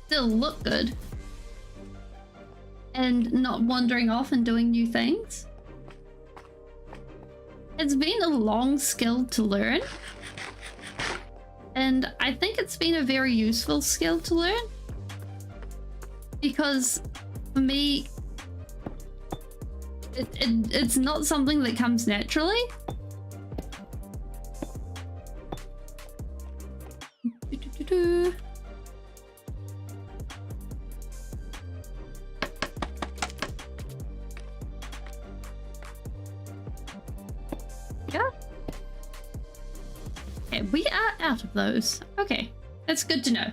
still look good and not wandering off and doing new things. It's been a long skill to learn, and I think it's been a very useful skill to learn, because for me it's not something that comes naturally. Yeah. Okay, we are out of those. Okay, that's good to know.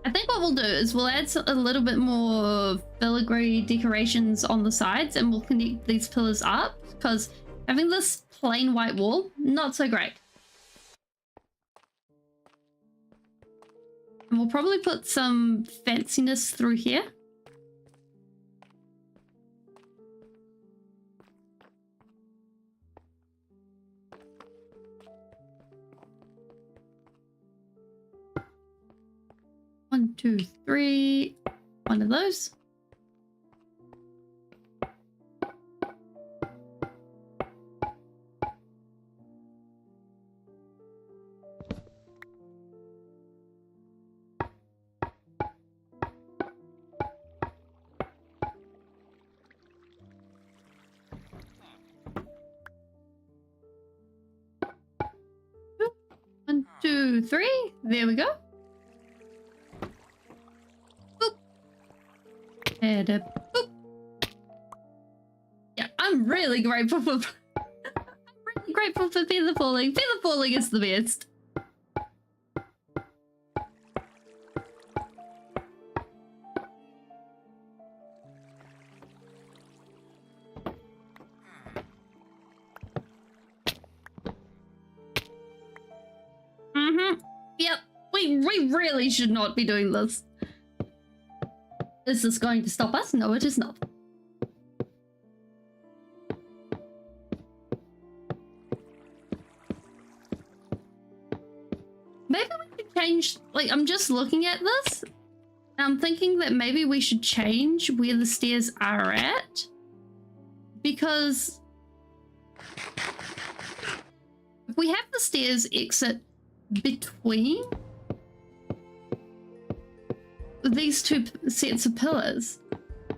I think what we'll do is we'll add a little bit more filigree decorations on the sides, and we'll connect these pillars up, because having this plain white wall, not so great. And we'll probably put some fanciness through here. One, two, three. One of those. One, two, three. There we go. Boop. And a boop. Yeah, I'm really grateful for feather falling. Feather falling is the best. Yep, we really should not be doing this. Is this going to stop us? No, it is not. Maybe we could change, like, I'm just looking at this, and I'm thinking that maybe we should change where the stairs are at, because if we have the stairs exit between these two sets of pillars,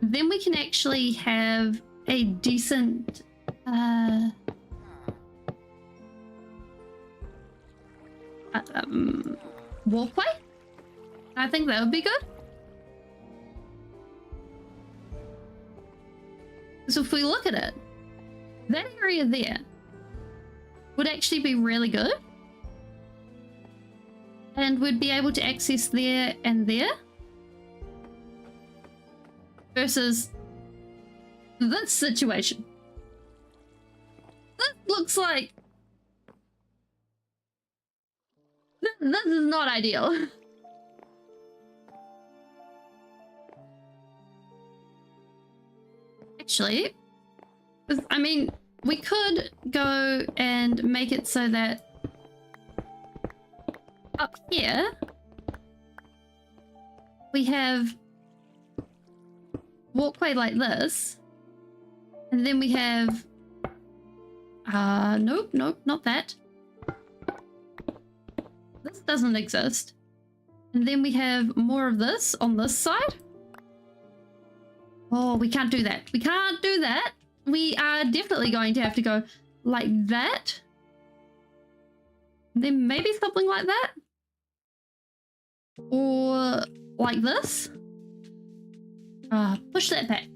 then we can actually have a decent walkway. I think that would be good. So if we look at it, that area there would actually be really good. And we'd be able to access there and there. Versus this situation. That looks like... This is not ideal. actually, I mean, we could go and make it so that up here we have walkway like this, and then we have nope, not that. This doesn't exist. And then we have more of this on this side. Oh, we can't do that. We can't do that. We are definitely going to have to go like that. And then maybe something like that. Or like this. Push that back.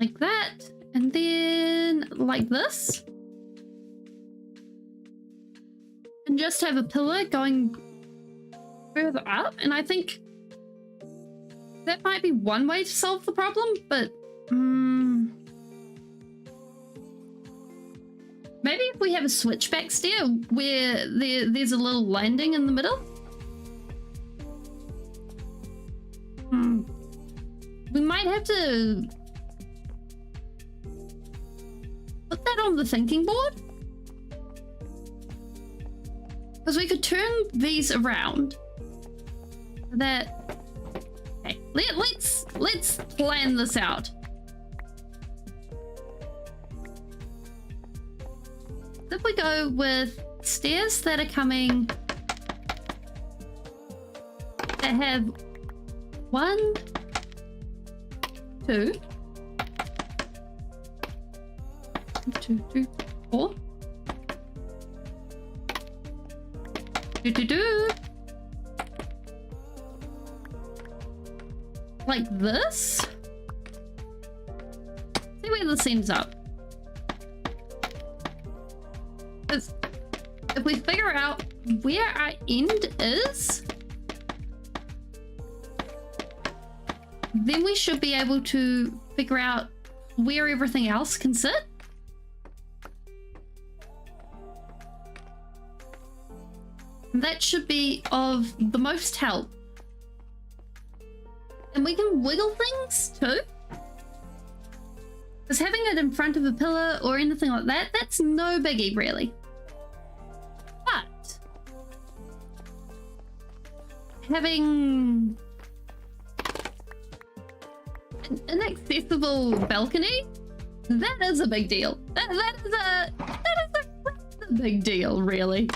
Like that. And then like this. And just have a pillar going further up. And I think that might be one way to solve the problem, but maybe if we have a switchback stair where there's a little landing in the middle. We might have to put that on the thinking board. Because we could turn these around so that, okay, let's plan this out. If we go with stairs that are coming that have 1, 2, 2, 3, 4. Like this. See where this ends up. Because if we figure out where our end is, then we should be able to figure out where everything else can sit. That should be of the most help. And we can wiggle things too. Because having it in front of a pillar or anything like that, that's no biggie really. But having an inaccessible balcony, that is a big deal. That is a big deal, really.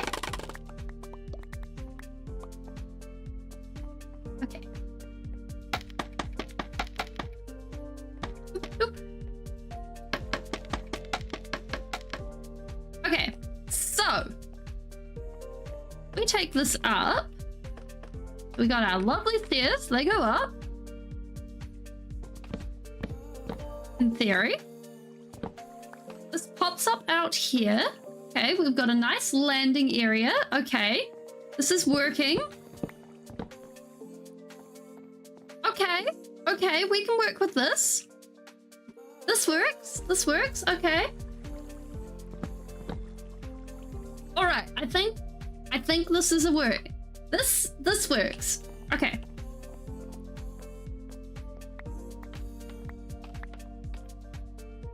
Take this up. We got our lovely stairs. They go up. In theory. This pops up out here. Okay, we've got a nice landing area. Okay, this is working. Okay, we can work with this. This works. This works. Okay. All right, I think this is a work. This works. Okay.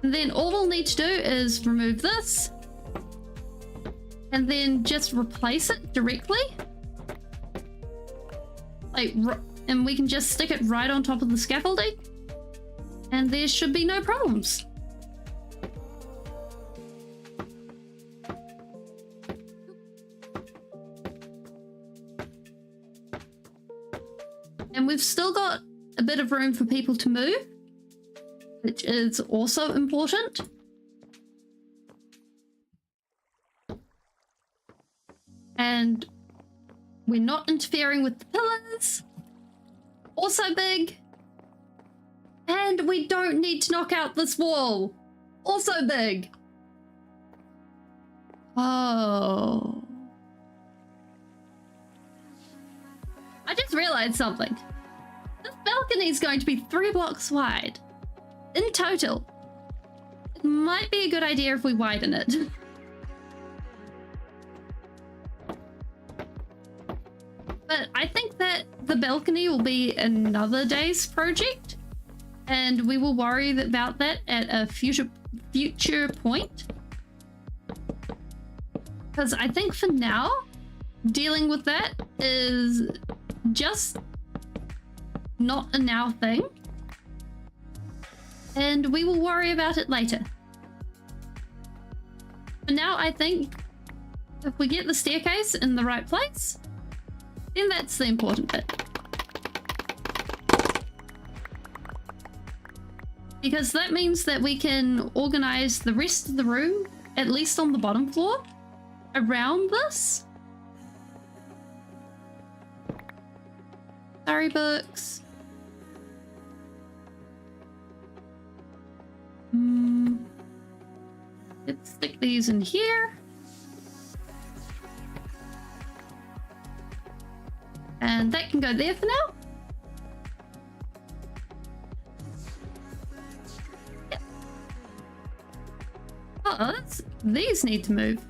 And then all we'll need to do is remove this and then just replace it directly. Like, and we can just stick it right on top of the scaffolding and there should be no problems. And we've still got a bit of room for people to move, which is also important. And we're not interfering with the pillars. Also big. And we don't need to knock out this wall. Also big. Oh. I just realized something. This balcony is going to be 3 blocks wide. In total. It might be a good idea if we widen it. But I think that the balcony will be another day's project, and we will worry about that at a future point. Because I think for now, dealing with that is just not a now thing, and we will worry about it later. For now, I think if we get the staircase in the right place, then that's the important bit. Because that means that we can organize the rest of the room, at least on the bottom floor, around this. Sorry, books. Let's stick these in here. And that can go there for now. Yep. Oh, these need to move.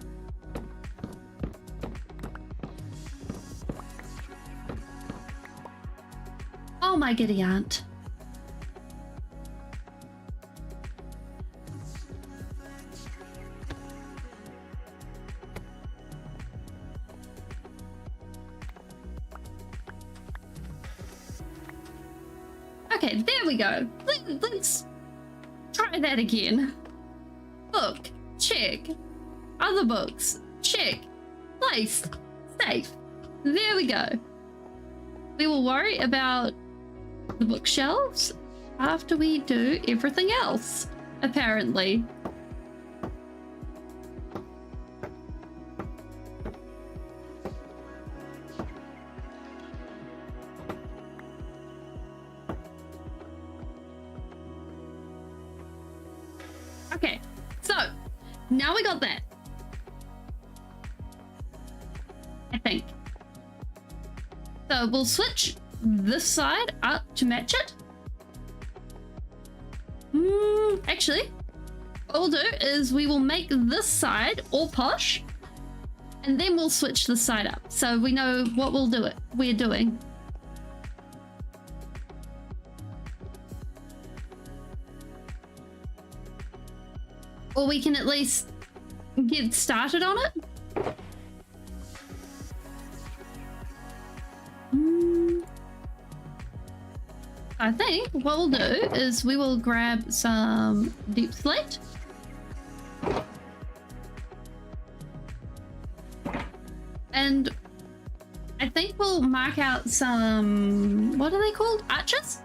Oh my giddy aunt. Okay, there we go. Let's try that again. Book, check. Other books, check. Placed, safe. There we go. We will worry about the bookshelves after we do everything else, apparently. Okay, so now we got that. I think. So we'll switch this side up to match it. Actually, what we'll do is we will make this side all posh, and then we'll switch this side up so we know what we're doing. Or we can at least get started on it. I think what we'll do is we will grab some deep slate. And I think we'll mark out some, what are they called? Arches?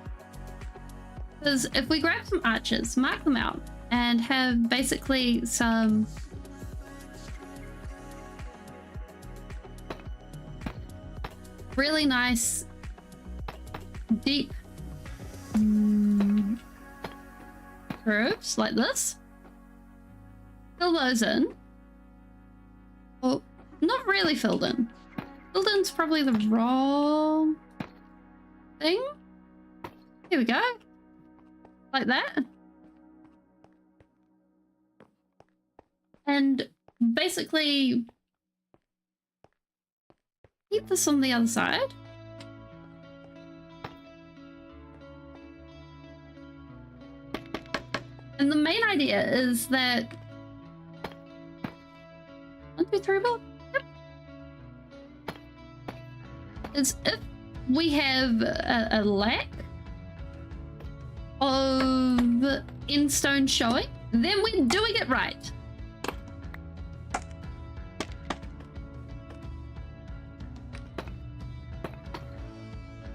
Because if we grab some arches, mark them out, and have basically some really nice deep curves like this, fill those in. Well, not really filled in. Filled in's probably the wrong thing. Here we go. Like that. And basically keep this on the other side. And the main idea is that 1, 2, 3, 4. Yep. Is if we have a lack of end stone showing, then we're doing it right.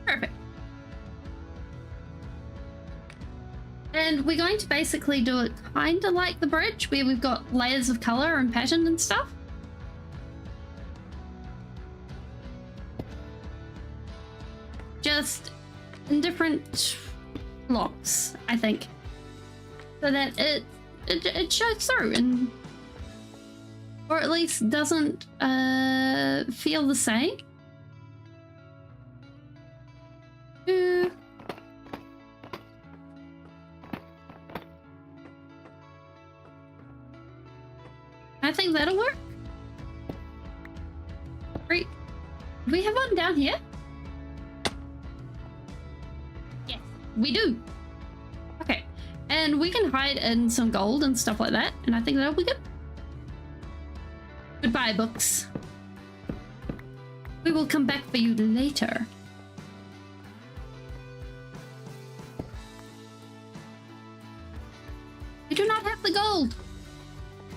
Perfect. And we're going to basically do it kind of like the bridge, where we've got layers of color and pattern and stuff. Just in different blocks, I think, so that it shows through, and or at least doesn't feel the same. I think that'll work. Great. Do we have one down here? We do. Okay. And we can hide in some gold and stuff like that. And I think that'll be good. Goodbye, books. We will come back for you later. We do not have the gold.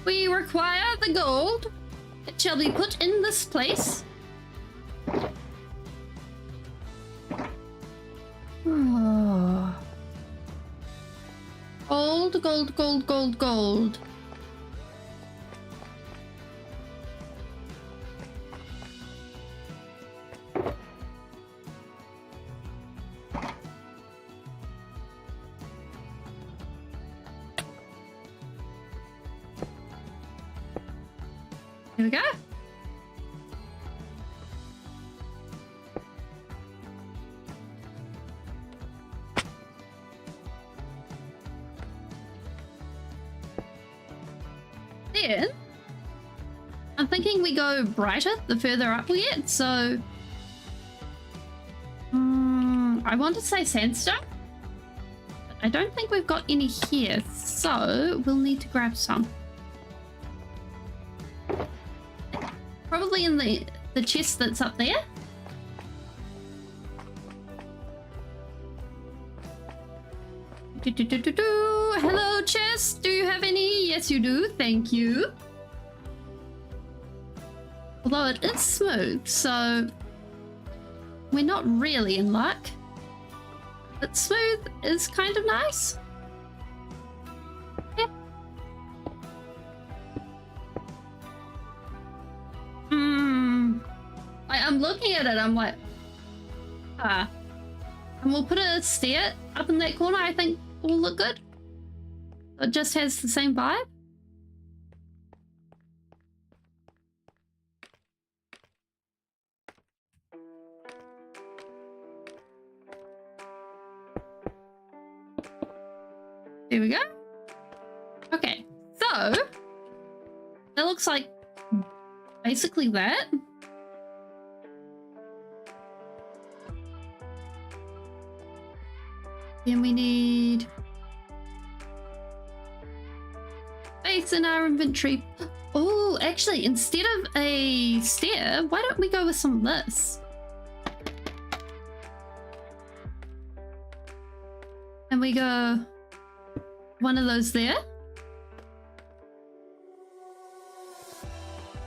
We require the gold. It shall be put in this place. Oh. Gold, gold, gold, gold, gold. Here we go. Then I'm thinking we go brighter the further up we get, so I want to say sandstone, but I don't think we've got any here, so we'll need to grab some. Probably in the chest that's up there. Hello, chest. Do you have any? Yes, you do. Thank you. Although it is smooth, so we're not really in luck. But smooth is kind of nice. Yeah. I'm looking at it, I'm like, and we'll put a stair up in that corner. I think will look good. It just has the same vibe. There we go. Okay, so that looks like basically that. Then we need space in our inventory. Oh, actually, instead of a stair, why don't we go with some of this? And we go one of those there.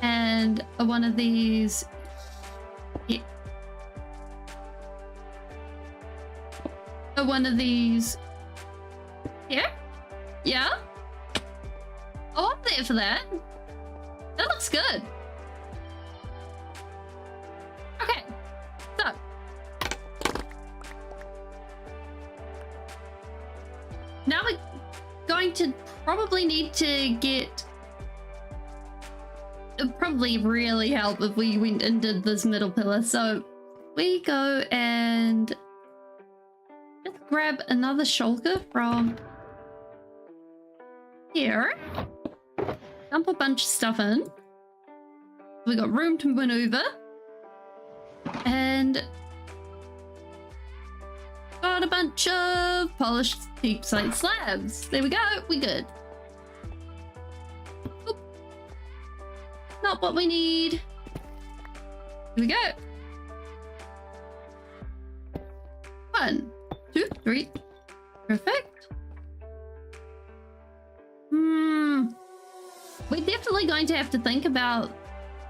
And one of these here. One of these here. Yeah. Oh, I'm there for that. That looks good. Okay. So. Now we're going to probably need to get... It would probably really help if we went and did this middle pillar. So we go and just grab another shulker from here. Dump a bunch of stuff in. We got room to maneuver. And got a bunch of polished deep-slate slabs. There we go. We good. Oop. Not what we need. Here we go. 1, 2, 3. Perfect. We're definitely going to have to think about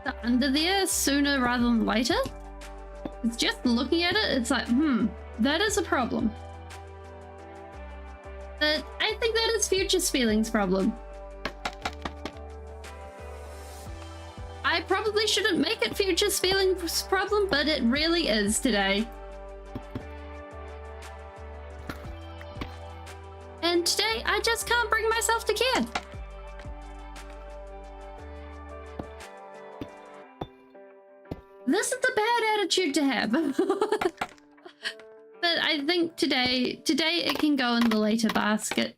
the under there sooner rather than later. It's just looking at it, it's like, that is a problem. But I think that is Future Spelling's problem. I probably shouldn't make it Future Spelling's problem, but it really is today. And today, I just can't bring myself to care. This is a bad attitude to have. But I think today it can go in the later basket.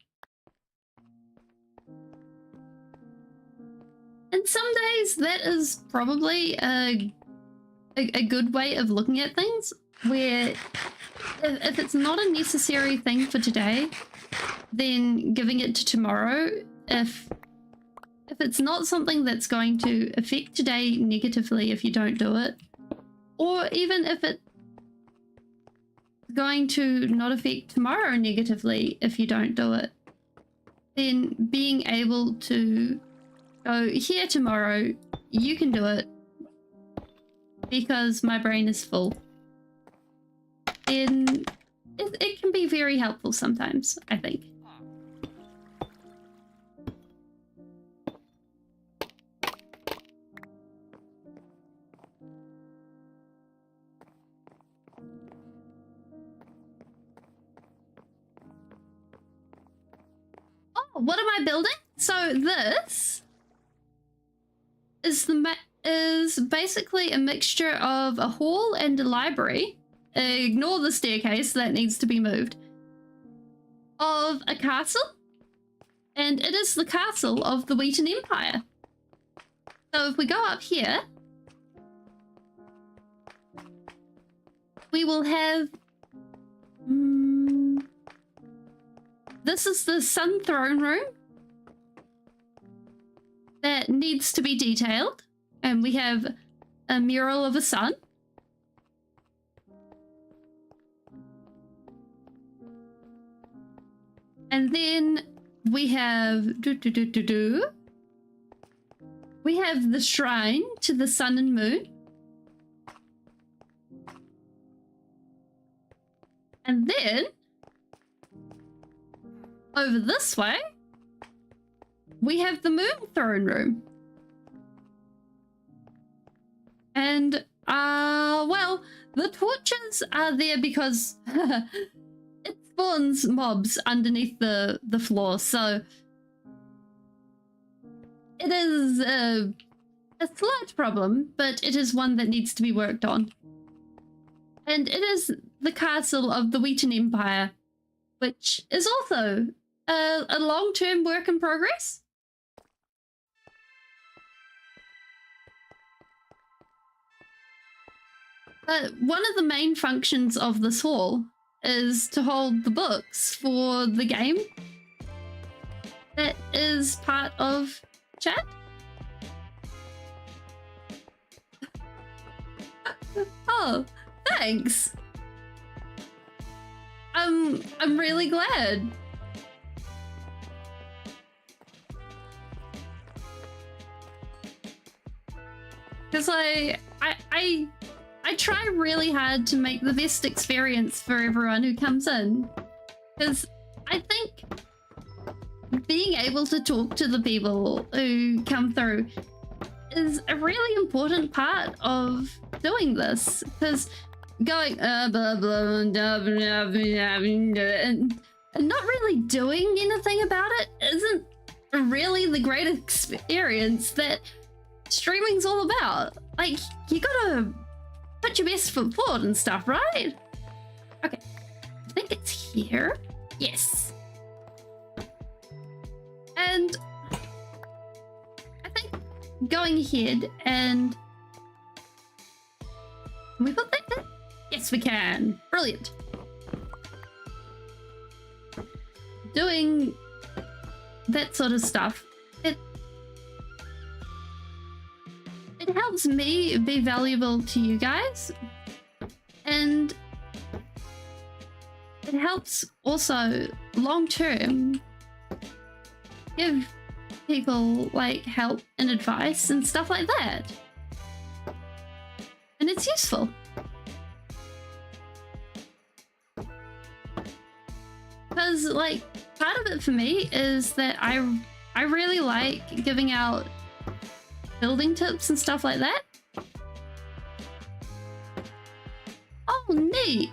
And some days that is probably a good way of looking at things, where if it's not a necessary thing for today, then giving it to tomorrow. If it's not something that's going to affect today negatively if you don't do it, or even if it's going to not affect tomorrow negatively if you don't do it, then being able to go, here tomorrow, you can do it because my brain is full, then it can be very helpful sometimes, I think. What am I building? So this is basically a mixture of a hall and a library. Ignore the staircase, that needs to be moved. Of a castle, and it is the castle of the Wheaton Empire. So if we go up here, we will have this is the Sun Throne Room that needs to be detailed, and we have a mural of a sun. And then we have we have the shrine to the sun and moon. And then over this way, we have the moon throne room. And, well, the torches are there because it spawns mobs underneath the floor, so it is a slight problem, but it is one that needs to be worked on. And it is the castle of the Wheaton Empire, which is also a long-term work in progress. But one of the main functions of this hall is to hold the books for the game that is part of chat. Oh, thanks. I'm really glad. Because I try really hard to make the best experience for everyone who comes in. Because I think being able to talk to the people who come through is a really important part of doing this. Because going blah blah blah, blah, blah, blah, and not really doing anything about it isn't really the great experience that streaming's all about. Like, you gotta put your best foot forward and stuff, right? Okay, I think it's here. Yes. And I think going ahead and can we put that there? Yes, we can. Brilliant. Doing that sort of stuff, it helps me be valuable to you guys, and it helps also long term give people like help and advice and stuff like that, and it's useful. Because like part of it for me is that I really like giving out building tips and stuff like that. Oh, neat.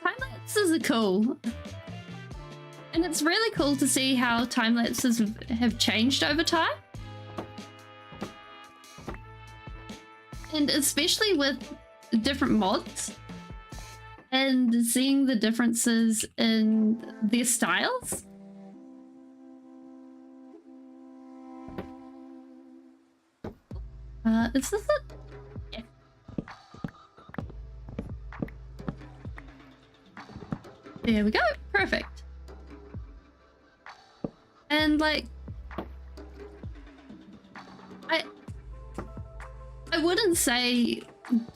Time lapses are cool. And it's really cool to see how time lapses have changed over time. And especially with different mods and seeing the differences in their styles. Is this it? Yeah. There we go. Perfect. And like, I wouldn't say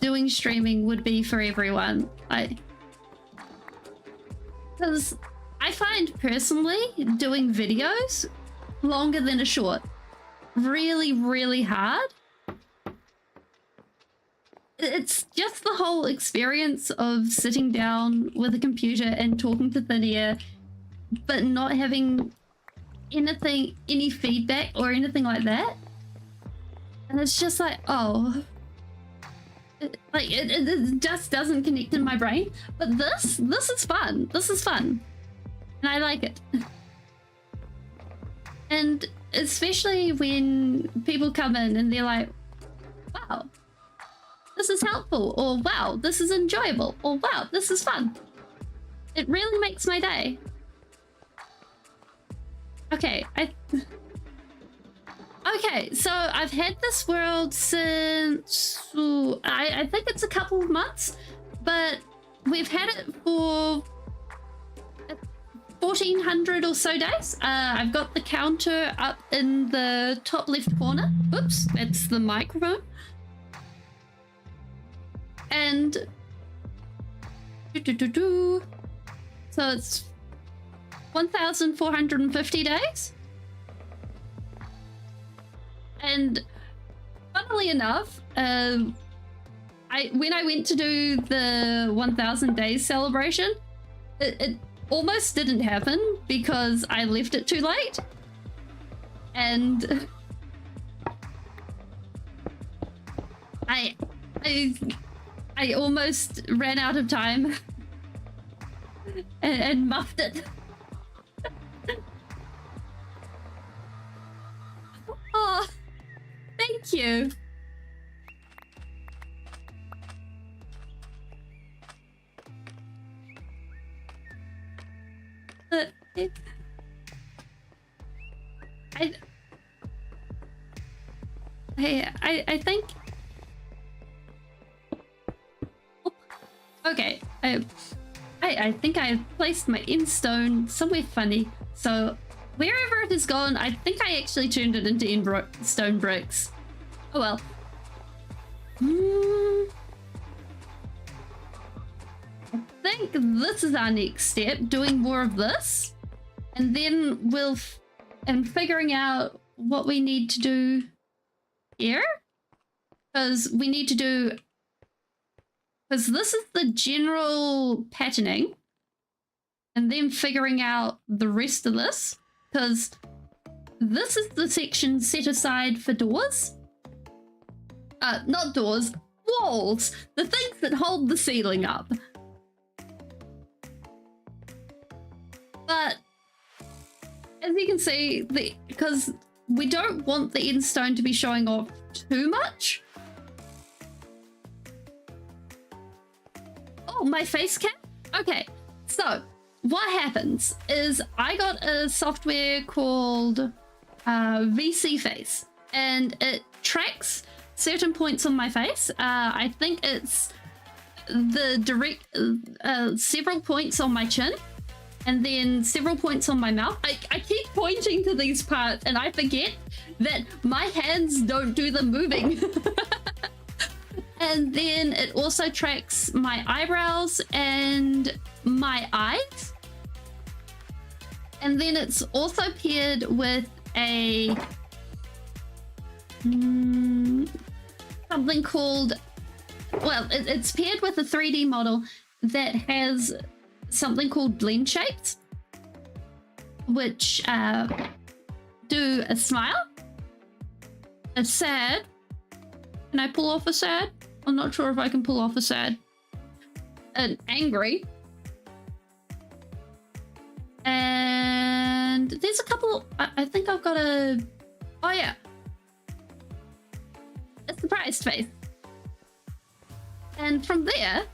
doing streaming would be for everyone. Because I find personally doing videos longer than a short really, really hard. It's just the whole experience of sitting down with a computer and talking to thin air, but not having any feedback or anything like that. And it's just like, oh, it just doesn't connect in my brain. But this is fun. This is fun. And I like it. And especially when people come in and they're like, wow, this is helpful, or wow, this is enjoyable, or wow, this is fun. It really makes my day. Okay, okay, so I've had this world since I think it's a couple of months, but we've had it for 1400 or so days. I've got the counter up in the top left corner. Oops, that's the microphone. And so it's 1450 days. And funnily enough, when I went to do the 1000 days celebration, it almost didn't happen because I left it too late. And I almost ran out of time and muffed it. Oh, thank you. I think. Okay, I think I placed my end stone somewhere funny. So wherever it has gone, I think I actually turned it into end stone bricks. Oh well. I think this is our next step, doing more of this. And then and figuring out what we need to do here. Because we need to do... Because this is the general patterning. And then figuring out the rest of this. Because this is the section set aside for doors. Not doors, walls. The things that hold the ceiling up. But as you can see, because we don't want the end stone to be showing off too much. Oh, my face cam? Okay, so what happens is I got a software called VC Face, and it tracks certain points on my face. I think it's the direct several points on my chin, and then several points on my mouth. I keep pointing to these parts and I forget that my hands don't do the moving. And then it also tracks my eyebrows and my eyes. And then it's also paired with a something called, well, it's paired with a 3D model that has something called blend shapes, which do a smile, a sad. Can I pull off a sad? I'm not sure if I can pull off a sad. An angry. And there's a couple, I think I've got a, oh yeah. A surprised face. And from there,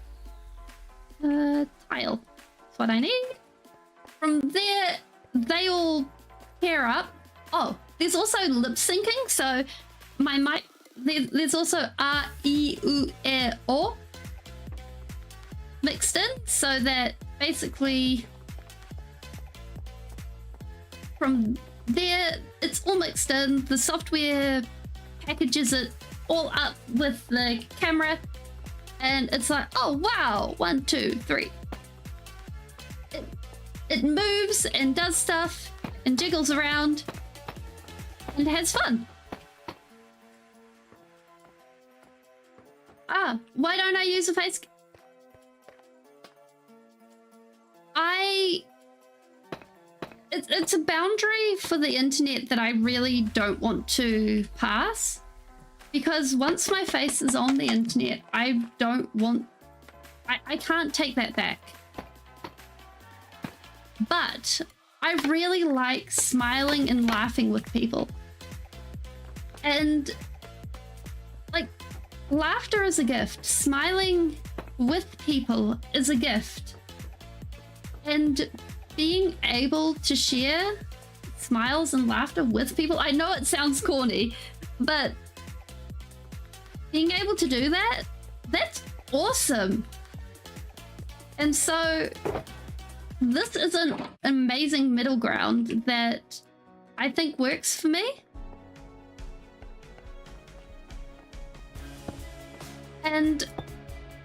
tile. That's what I need. From there, they all pair up. Oh, there's also lip syncing. So my mic, there's also R, E, U, E, O mixed in so that basically from there, it's all mixed in. The software packages it all up with the camera, and it's like, oh wow, 1, 2, 3. It moves and does stuff and jiggles around and has fun. Why don't I use a face? It's a boundary for the internet that I really don't want to pass, because once my face is on the internet, I can't take that back. But I really like smiling and laughing with people. And like, laughter is a gift. Smiling with people is a gift. And being able to share smiles and laughter with people, I know it sounds corny, but being able to do that, that's awesome. And so this is an amazing middle ground that I think works for me. And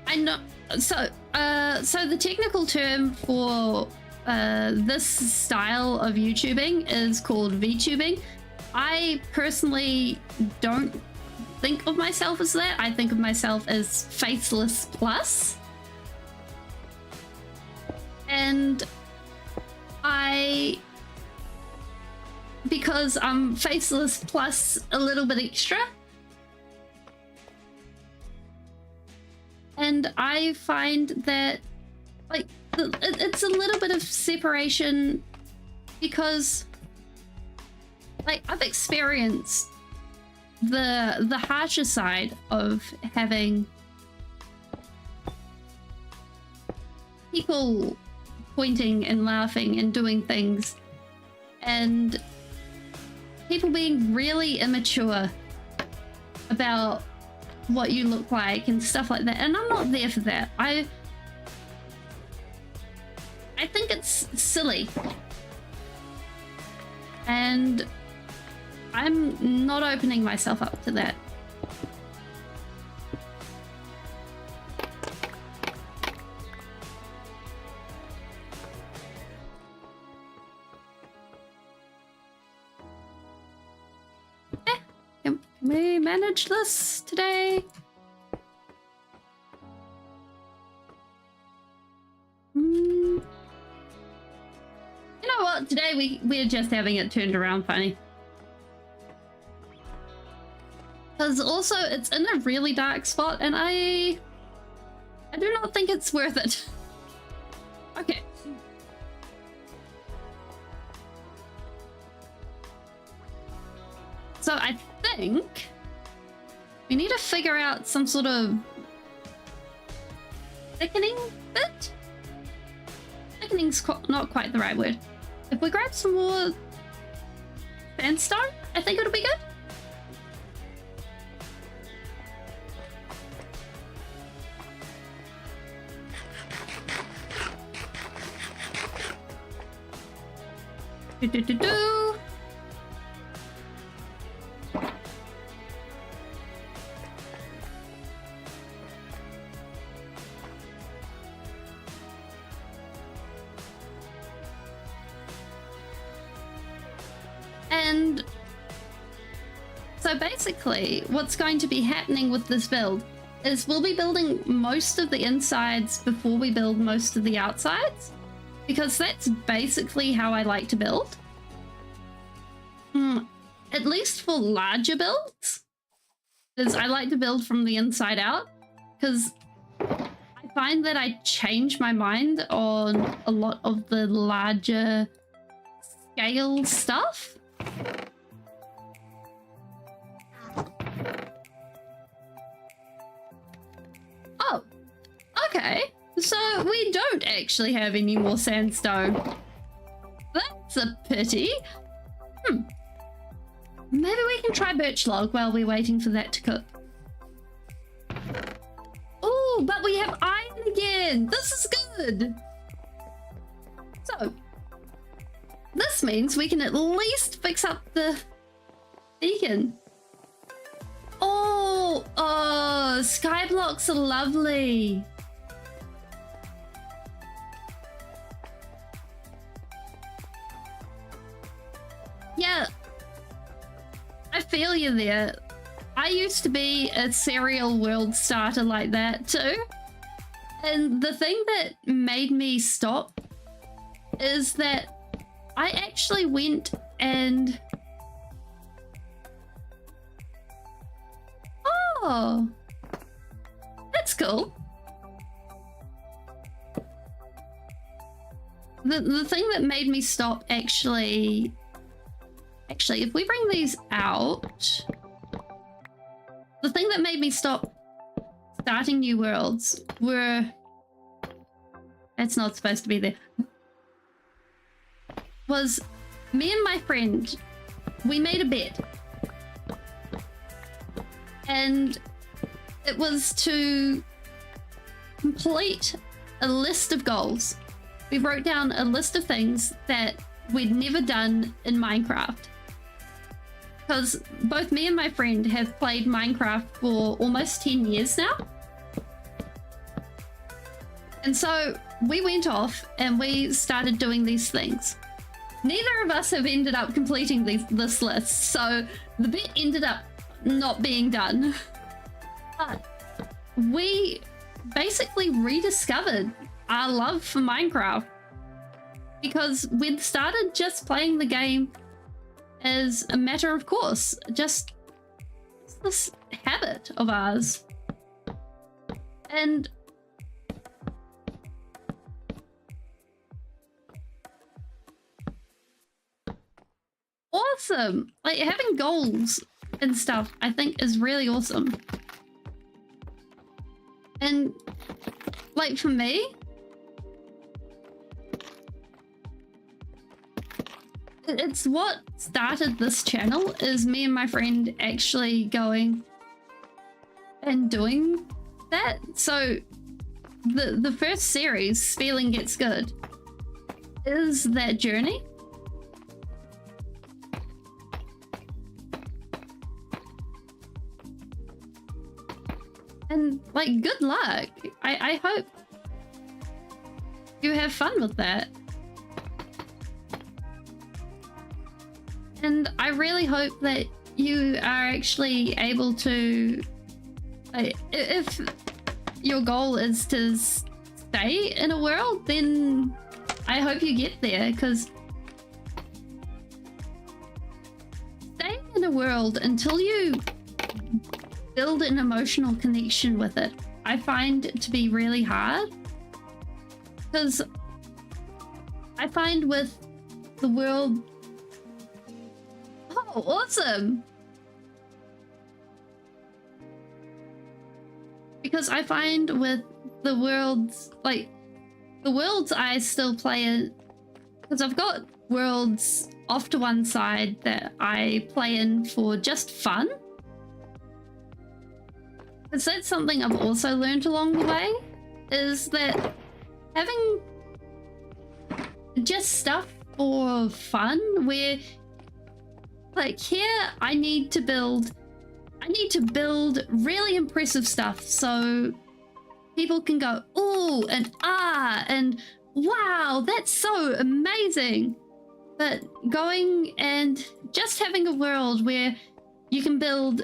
I know, so the technical term for this style of YouTubing is called VTubing. I personally don't think of myself as that. I think of myself as faceless plus. And because I'm faceless plus a little bit extra, and I find that like it's a little bit of separation, because like I've experienced the harsher side of having people pointing and laughing and doing things, and people being really immature about what you look like and stuff like that, and I'm not there for that. I think it's silly, and I'm not opening myself up to that. Can we manage this today? You know what? Today we're just having it turned around funny. Because also it's in a really dark spot, and I do not think it's worth it. Okay. So I think we need to figure out some sort of thickening bit. Thickening's not quite the right word. If we grab some more sandstone, I think it'll be good. Do. And so basically what's going to be happening with this build is we'll be building most of the insides before we build most of the outsides, because that's basically how I like to build. At least for larger builds, is I like to build from the inside out, because I find that I change my mind on a lot of the larger scale stuff. Oh, okay. So we don't actually have any more sandstone. That's a pity. Maybe we can try birch log while we're waiting for that to cook. Oh, but we have iron again. This is good. this means we can at least fix up the beacon. Oh, sky blocks are lovely. Yeah, I feel you there. I used to be a serial world starter like that too. And the thing that made me stop is that I actually went and... Oh, that's cool. The thing that made me stop actually, if we bring these out, the thing that made me stop starting new worlds were... It's not supposed to be there. Was me and my friend, we made a bet. And it was to complete a list of goals. We wrote down a list of things that we'd never done in Minecraft. Because both me and my friend have played Minecraft for almost 10 years now. And so we went off and we started doing these things. Neither of us have ended up completing this list, so the bit ended up not being done. But we basically rediscovered our love for Minecraft because we'd started just playing the game as a matter of course, just this habit of ours. And awesome! Like, having goals and stuff, I think, is really awesome. And, like, for me, it's what started this channel, is me and my friend actually going and doing that. So, the first series, Spelling Gets Good, is that journey. And, like, good luck. I hope you have fun with that. And I really hope that you are actually able to... if your goal is to stay in a world, then I hope you get there, because staying in a world until you build an emotional connection with it, I find to be really hard. Because I find with the world... Oh, awesome! Because I find with the worlds, like, the worlds I still play in, because I've got worlds off to one side that I play in for just fun. Because that's something I've also learned along the way, is that having just stuff for fun, where, like, here I need to build really impressive stuff so people can go, ooh, and ah, and wow, that's so amazing. But going and just having a world where you can build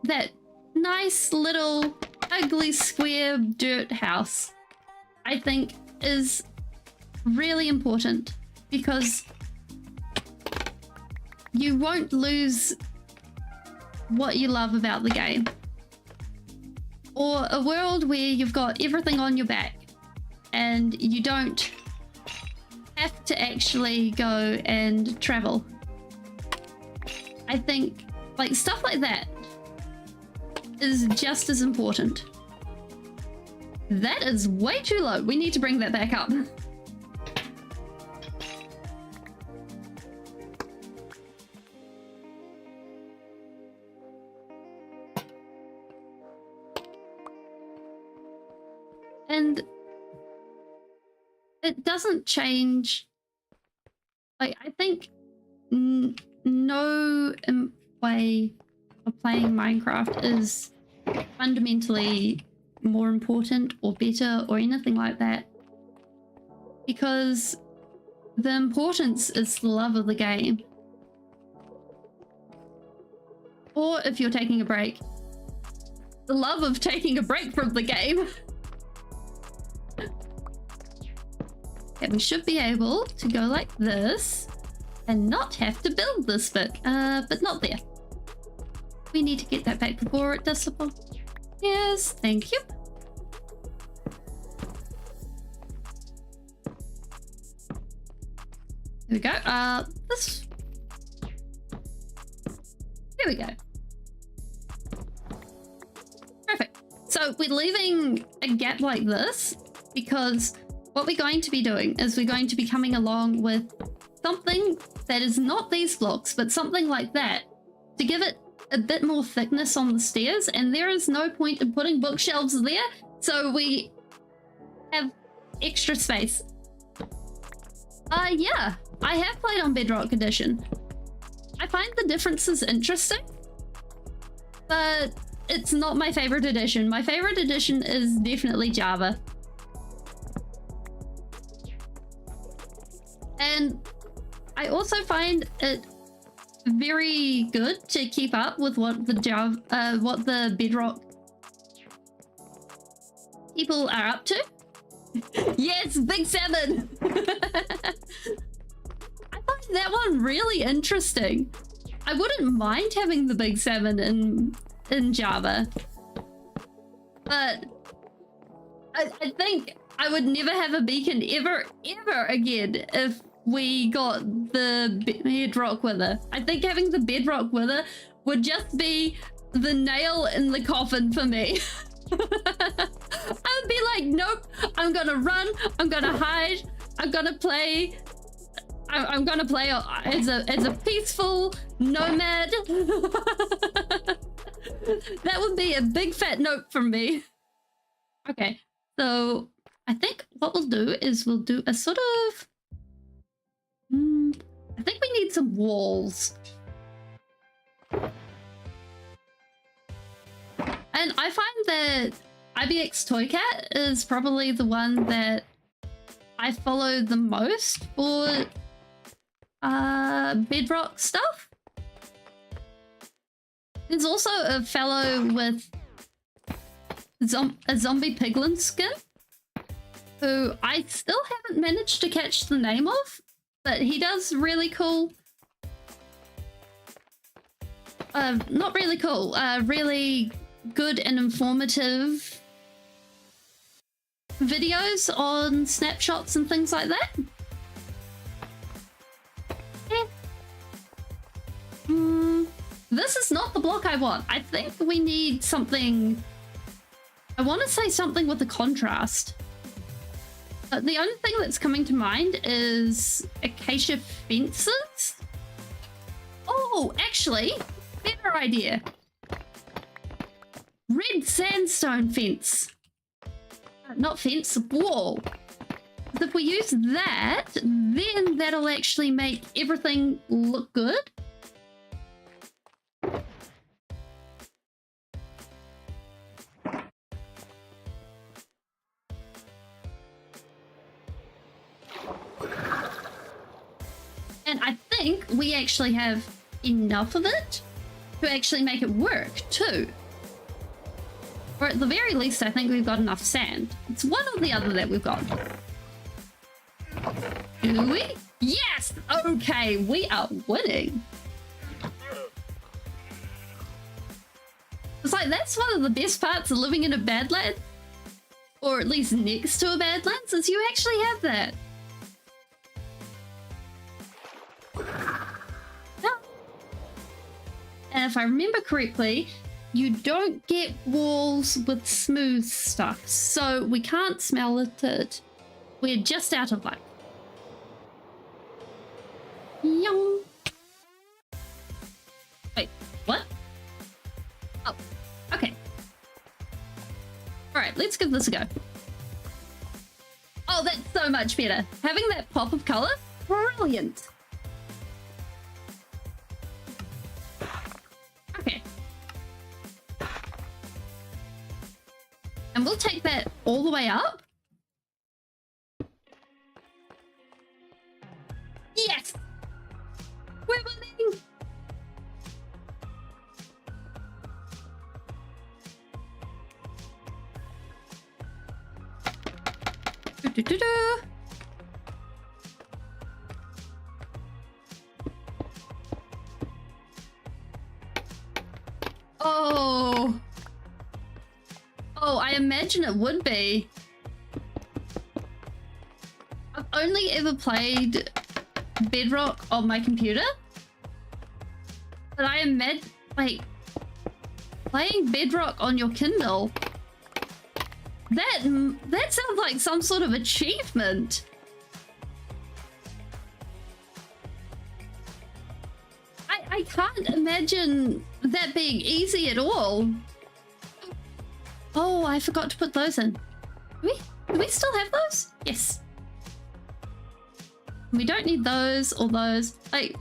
that nice little ugly square dirt house, I think is really important, because you won't lose what you love about the game. Or a world where you've got everything on your back and you don't have to actually go and travel. I think, like, stuff like that is just as important. That is way too low. We need to bring that back up. And it doesn't change Like, I think no way of playing Minecraft is fundamentally more important or better or anything like that, because the importance is the love of the game. Or if you're taking a break, the love of taking a break from the game. Okay, we should be able to go like this and not have to build this bit, but not there. We need to get that back before it disappears. Yes, thank you. There we go. There we go. Perfect. So we're leaving a gap like this because what we're going to be doing is we're going to be coming along with something that is not these blocks, but something like that to give it a bit more thickness on the stairs, and there is no point in putting bookshelves there, so we have extra space. Yeah, I have played on Bedrock Edition. I find the differences interesting, but it's not my favorite edition. My favorite edition is definitely Java. And I also find it very good to keep up with what the Bedrock people are up to. Yes, Big Salmon! I find that one really interesting. I wouldn't mind having the Big Salmon in Java, but I think I would never have a beacon ever again if we got the Bedrock Wither. I think having the Bedrock Wither would just be the nail in the coffin for me. I'd be like, nope, I'm gonna run, I'm gonna hide, I'm gonna play as a peaceful nomad. That would be a big fat nope from me. Okay, so I think what we'll do is we'll do a sort of I think we need some walls. And I find that IBX Toycat is probably the one that I follow the most for Bedrock stuff. There's also a fellow with a zombie piglin skin who I still haven't managed to catch the name of, but he does really cool, not really cool, really good and informative videos on snapshots and things like that. Yeah. This is not the block I want. I think we need something, I want to say something with a contrast. The only thing that's coming to mind is acacia fences. Oh, actually, better idea. Red sandstone fence. Not fence, wall. If we use that, then that'll actually make everything look good. And I think we actually have enough of it to actually make it work too. Or at the very least, I think we've got enough sand. It's one or the other that we've got. Do we? Yes! Okay, we are winning. It's like, that's one of the best parts of living in a badland. Or at least next to a badlands, is you actually have that. And if I remember correctly, you don't get walls with smooth stuff, so we can't smell it. We're just out of luck. Yum. Wait, what? Oh, okay. All right, let's give this a go. Oh, that's so much better. Having that pop of color, brilliant. we'll take that all the way up. Yes! We're winning! Do-do-do-do. Oh. Oh, I imagine it would be. I've only ever played Bedrock on my computer. But I imagine, like, playing Bedrock on your Kindle, that sounds like some sort of achievement. I can't imagine that being easy at all. Oh, I forgot to put those in. Do we still have those? Yes. We don't need those or those. Like,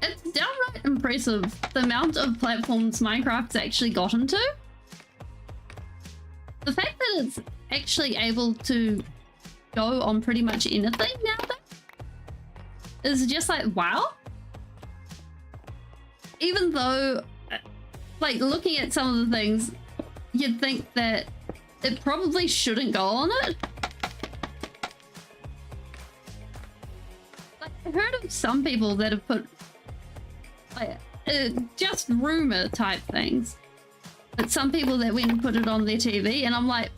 it's downright impressive the amount of platforms Minecraft's actually gotten to. The fact that it's actually able to go on pretty much anything nowadays is just like, wow. Even though, like, looking at some of the things, you'd think that it probably shouldn't go on it. Like, I've heard of some people that have put, like, just rumor type things. But some people that went and put it on their TV, and I'm like,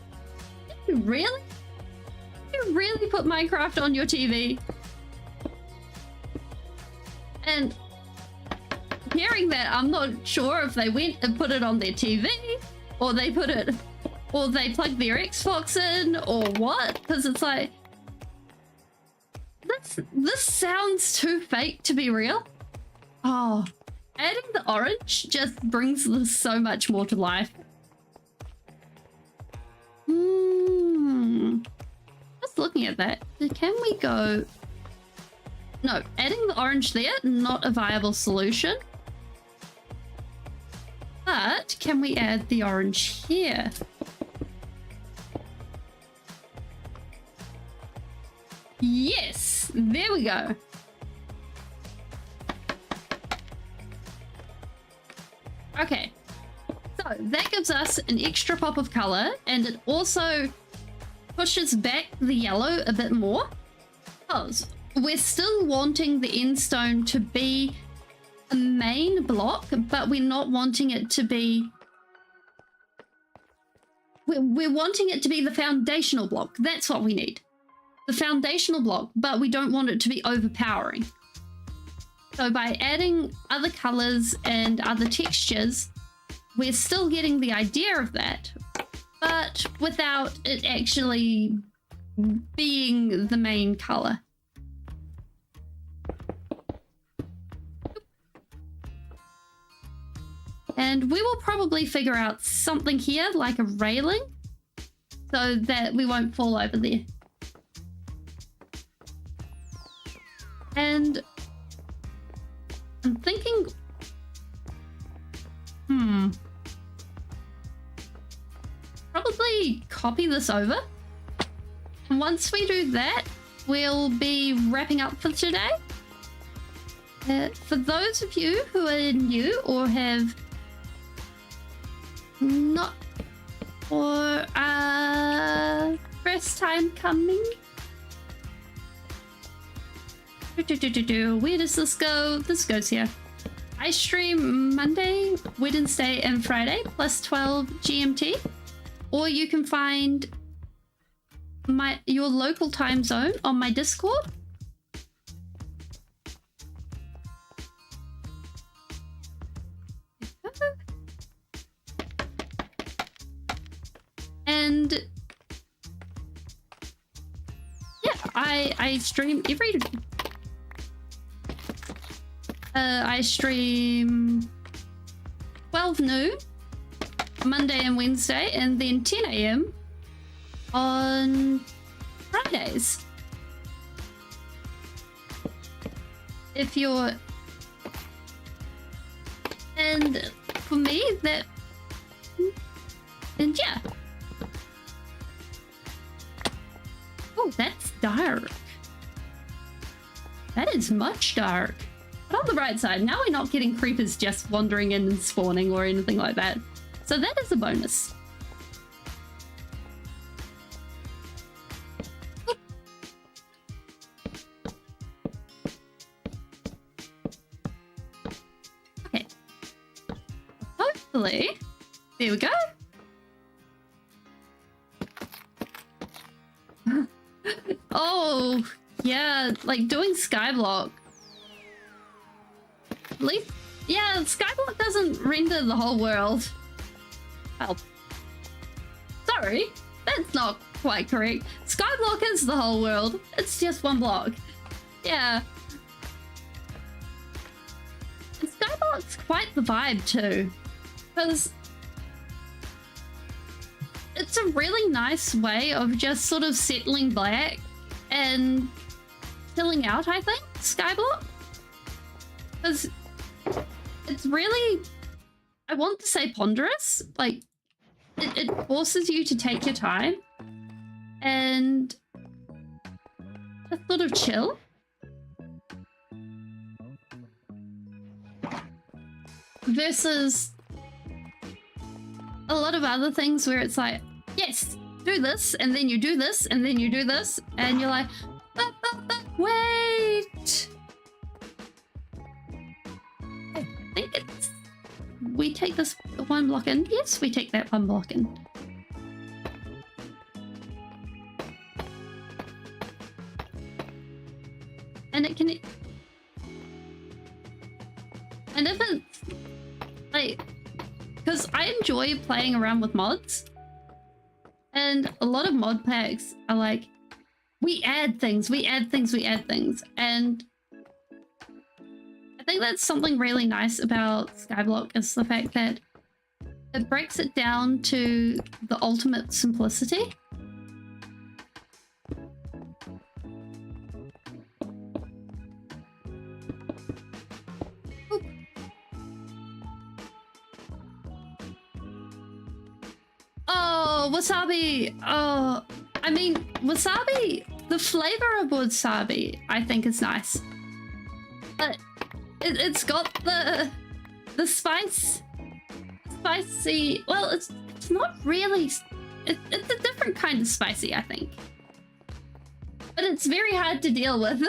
you really? You really put Minecraft on your TV? And hearing that, I'm not sure if they went and put it on their TV, or they put it, or they plugged their Xbox in, or what? Because it's like, this sounds too fake to be real. Oh, adding the orange just brings this so much more to life. Just looking at that, can we go? No, adding the orange there, not a viable solution. But can we add the orange here? Yes, there we go. Okay, so that gives us an extra pop of color, and it also pushes back the yellow a bit more, because we're still wanting the end stone to be a main block, but we're not wanting it to be, we're wanting it to be the foundational block. That's what we need, the foundational block, but we don't want it to be overpowering. So by adding other colors and other textures, we're still getting the idea of that, but without it actually being the main color. And we will probably figure out something here, like a railing, so that we won't fall over there. And I'm thinking, probably copy this over. And once we do that, we'll be wrapping up for today. For those of you who are new or have not, or first time coming, where does this go? This goes here. I stream Monday, Wednesday, and Friday, +12 GMT. Or you can find your local time zone on my Discord. And yeah, I stream every I stream 12 noon Monday and Wednesday, and then 10 AM on Fridays. If you're, and for me that, and yeah, Oh, that's dark. That is much dark. But on the bright side, now we're not getting creepers just wandering in and spawning or anything like that. So that is a bonus. Okay. Hopefully, there we go. Oh, yeah, like doing skyblock. At least, yeah, skyblock doesn't render the whole world. Well, sorry, that's not quite correct. Skyblock is the whole world. It's just one block. Yeah. And skyblock's quite the vibe too, because it's a really nice way of just sort of settling back and chilling out, I think, skyblock. Because it's really, I want to say ponderous. Like, it forces you to take your time and just sort of chill. Versus a lot of other things where it's like, yes, do this, and then you do this, and then you do this, and you're like, wait. I think it's, we take this one block in. Yes, we take that one block in. And it can, and if it's like, because I enjoy playing around with mods, and a lot of mod packs are like, we add things, we add things, we add things, and I think that's something really nice about Skyblock, is the fact that it breaks it down to the ultimate simplicity. Oh, wasabi. Oh, I mean, wasabi, the flavor of wasabi, I think is nice. But it's got the spicy, well, it's not really, it's a different kind of spicy, I think. But it's very hard to deal with.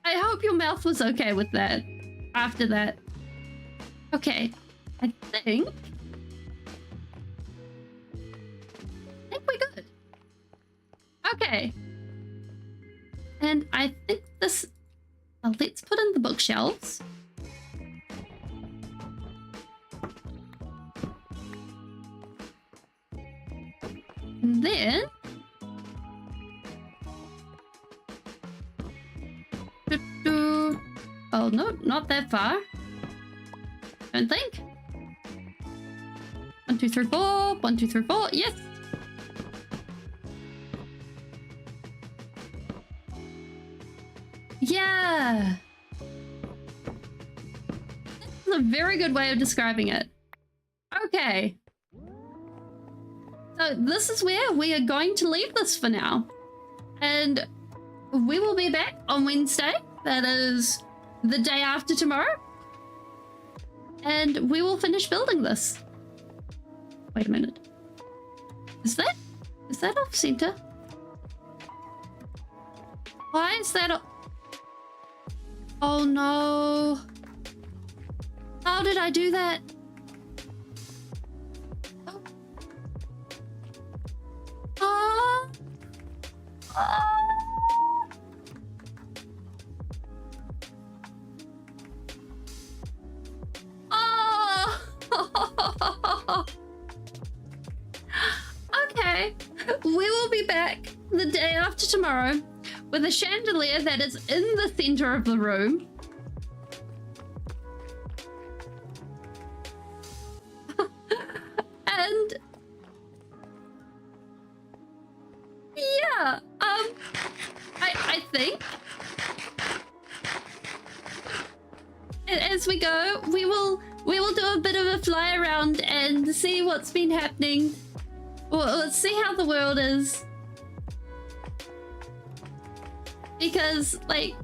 I hope your mouth was okay with that after that. Okay, I think we're good. Okay. And I think this, well, let's put in the bookshelves. And then oh no, not that far. Don't think. 1, 2, 3, 4. 1, 2, 3, 4. Yes. Yeah. That's a very good way of describing it. Okay. So this is where we are going to leave this for now. And we will be back on Wednesday. That is the day after tomorrow. And we will finish building this. Wait a minute. Is that off center? Why is that? Oh no. How did I do that? Oh. Oh. Okay, we will be back the day after tomorrow with a chandelier that is in the center of the room. And yeah, I think as we go, we will do a bit of a fly around and see what's been happening Well, let's see how the world is. Because, like,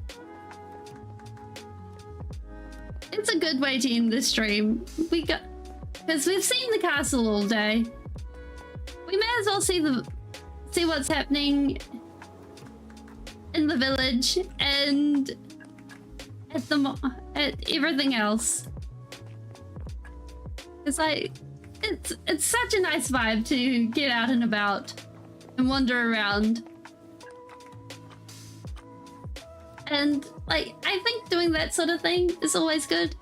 it's a good way to end the stream. Because we've seen the castle all day. We may as well see what's happening in the village and at everything else. It's like it's such a nice vibe to get out and about and wander around. And like I think doing that sort of thing is always good.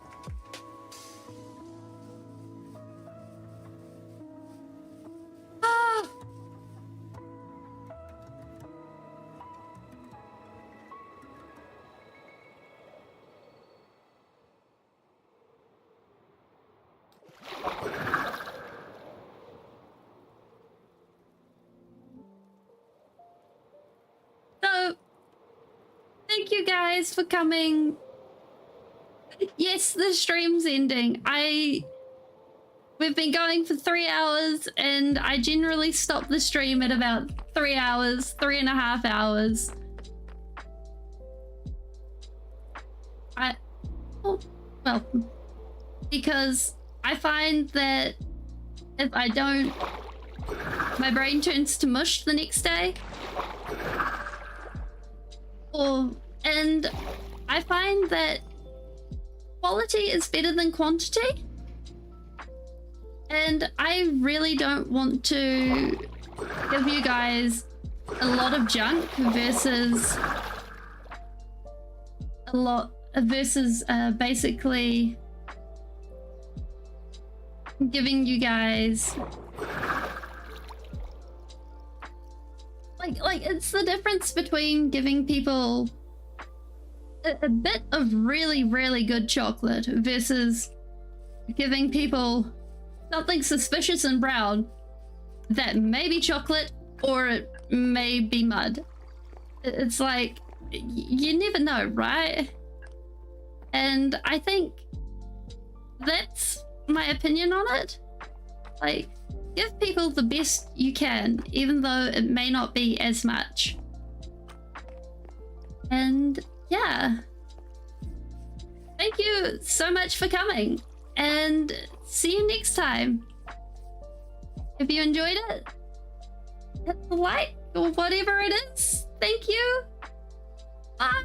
So, thank you guys for coming. Yes, the stream's ending. We've been going for 3 hours and I generally stop the stream at about 3 hours, 3.5 hours. Well, because I find that if I don't, my brain turns to mush the next day. And I find that quality is better than quantity. And I really don't want to give you guys a lot of junk versus basically giving you guys like it's the difference between giving people a bit of really, really good chocolate versus giving people something suspicious and brown that may be chocolate or it may be mud. It's like you never know, right? And I think that's my opinion on it. Like, give people the best you can, even though it may not be as much. And yeah, thank you so much for coming, and see you next time. If you enjoyed it, hit the like or whatever it is. Thank you. Bye.